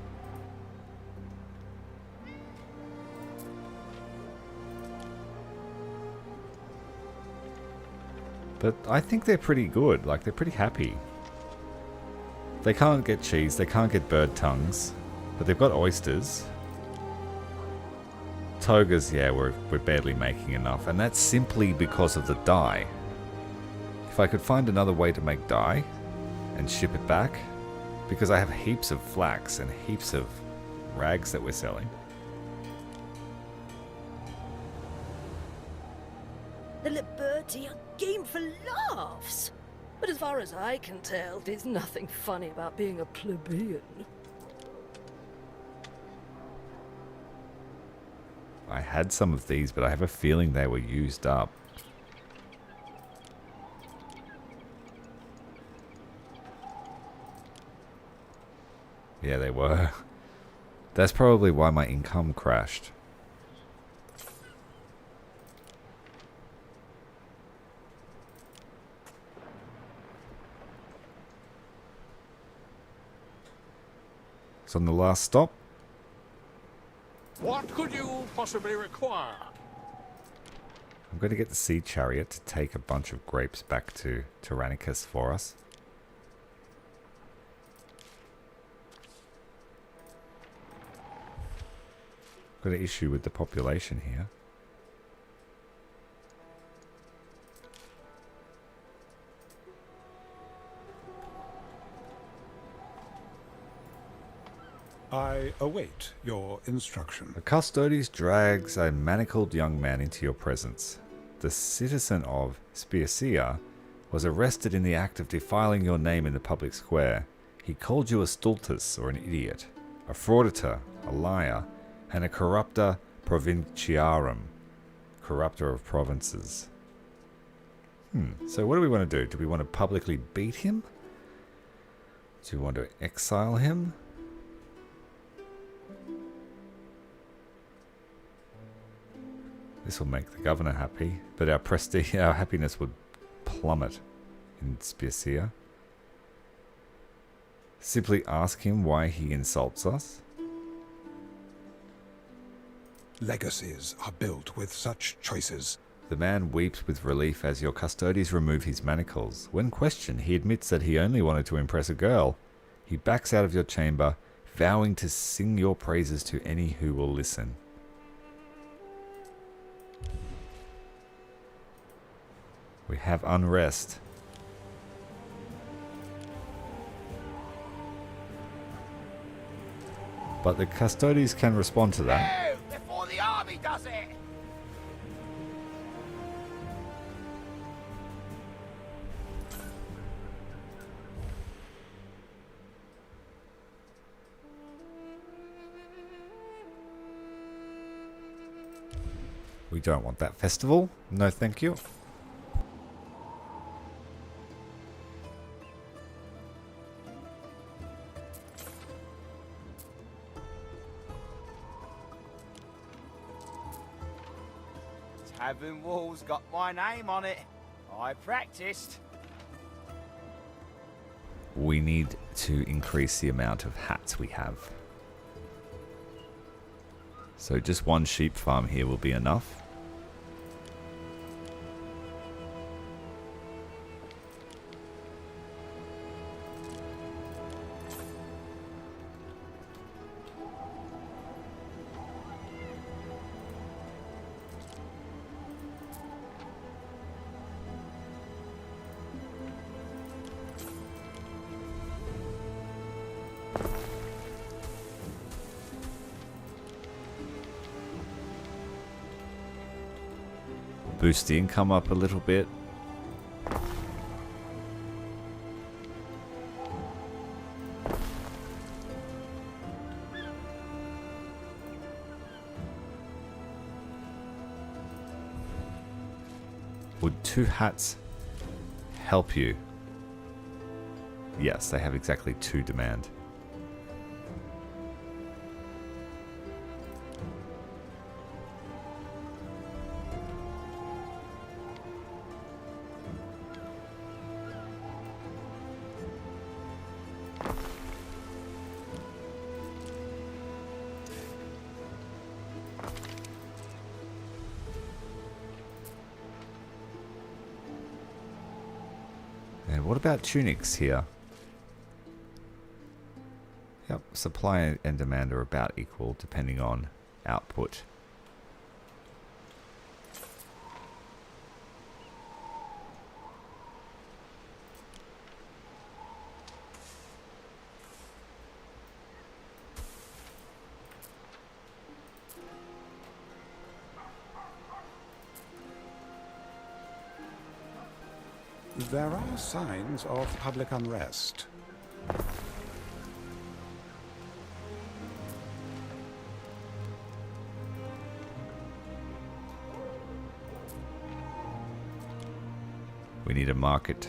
But I think they're pretty good. Like, they're pretty happy. They can't get cheese, they can't get bird tongues, but they've got oysters. Togas, yeah, we're barely making enough, and that's simply because of the dye. If I could find another way to make dye and ship it back, because I have heaps of flax and heaps of rags that we're selling. The Liberty are game for laughs. But as far as I can tell, there's nothing funny about being a plebeian. I had some of these, but I have a feeling they were used up. Yeah, they were. That's probably why my income crashed. So on the last stop. What could you possibly require? I'm going to get the sea chariot to take a bunch of grapes back to Tyrannicus for us. Got an issue with the population here. I await your instruction. The Custodes drags a manacled young man into your presence. The citizen of Spearsia was arrested in the act of defiling your name in the public square. He called you a stultus, or an idiot, a frauditor, a liar, and a corrupter provinciarum, corrupter of provinces. So what do we want to do? Do we want to publicly beat him? Do we want to exile him? This will make the governor happy, but our prestige, our happiness would plummet in Spearsia. Simply ask him why he insults us. Legacies are built with such choices. The man weeps with relief as your Custodes remove his manacles. When questioned, he admits that he only wanted to impress a girl. He backs out of your chamber, vowing to sing your praises to any who will listen. We have unrest. But the Custodes can respond to that. No, before the army does it! We don't want that festival. No, thank you. Tavern walls got my name on it. I practiced. We need to increase the amount of hats we have. So just one sheep farm here will be enough. Boost the income up a little bit. Would 2 hats help you? Yes, they have exactly 2 demand. And what about tunics here? Yep, supply and demand are about equal depending on output. There are signs of public unrest. We need a market.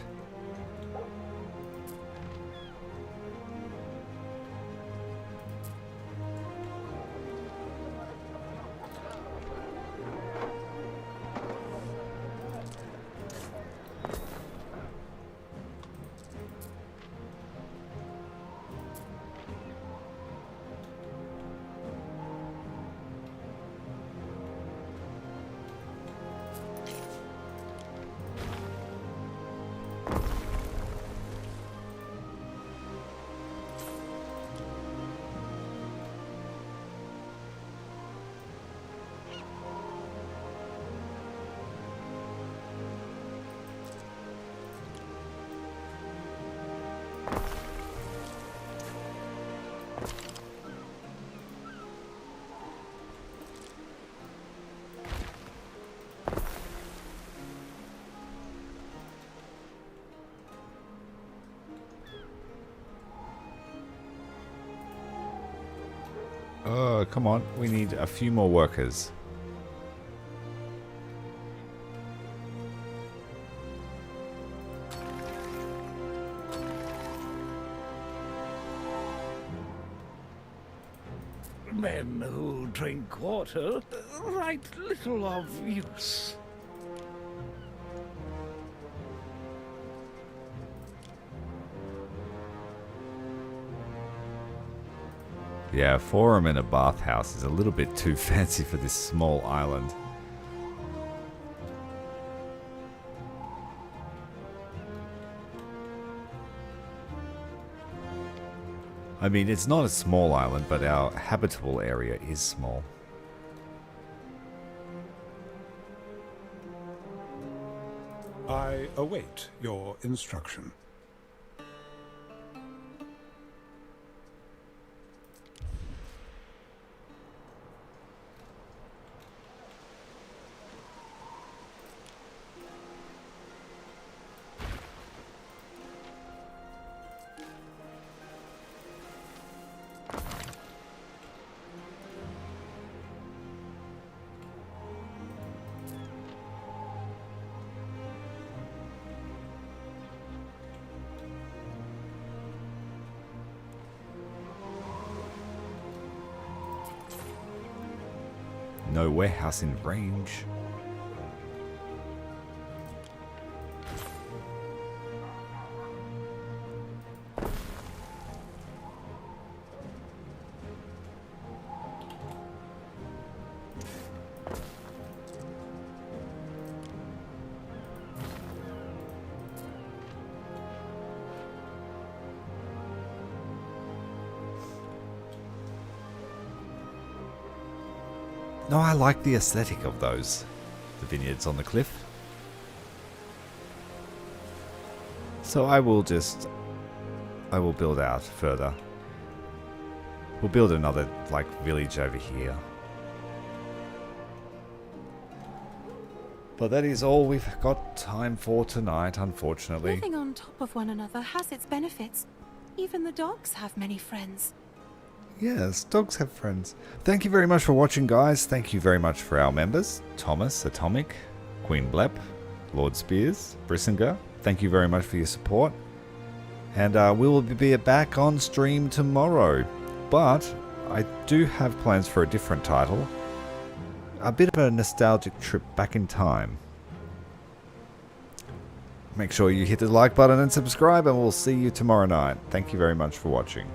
Oh, come on. We need a few more workers. Men who drink water, right little of use. Yeah, a forum and a bathhouse is a little bit too fancy for this small island. I mean, it's not a small island, but our habitable area is small. I await your instruction. No warehouse in range. No, I like the aesthetic of those. The vineyards on the cliff. So I will build out further. We'll build another, like, village over here. But that is all we've got time for tonight, unfortunately. Living on top of one another has its benefits. Even the dogs have many friends. Yes, dogs have friends. Thank you very much for watching, guys. Thank you very much for our members. Thomas, Atomic, Queen Blep, Lord Spears, Brissinger. Thank you very much for your support. And we will be back on stream tomorrow. But I do have plans for a different title. A bit of a nostalgic trip back in time. Make sure you hit the like button and subscribe, and we'll see you tomorrow night. Thank you very much for watching.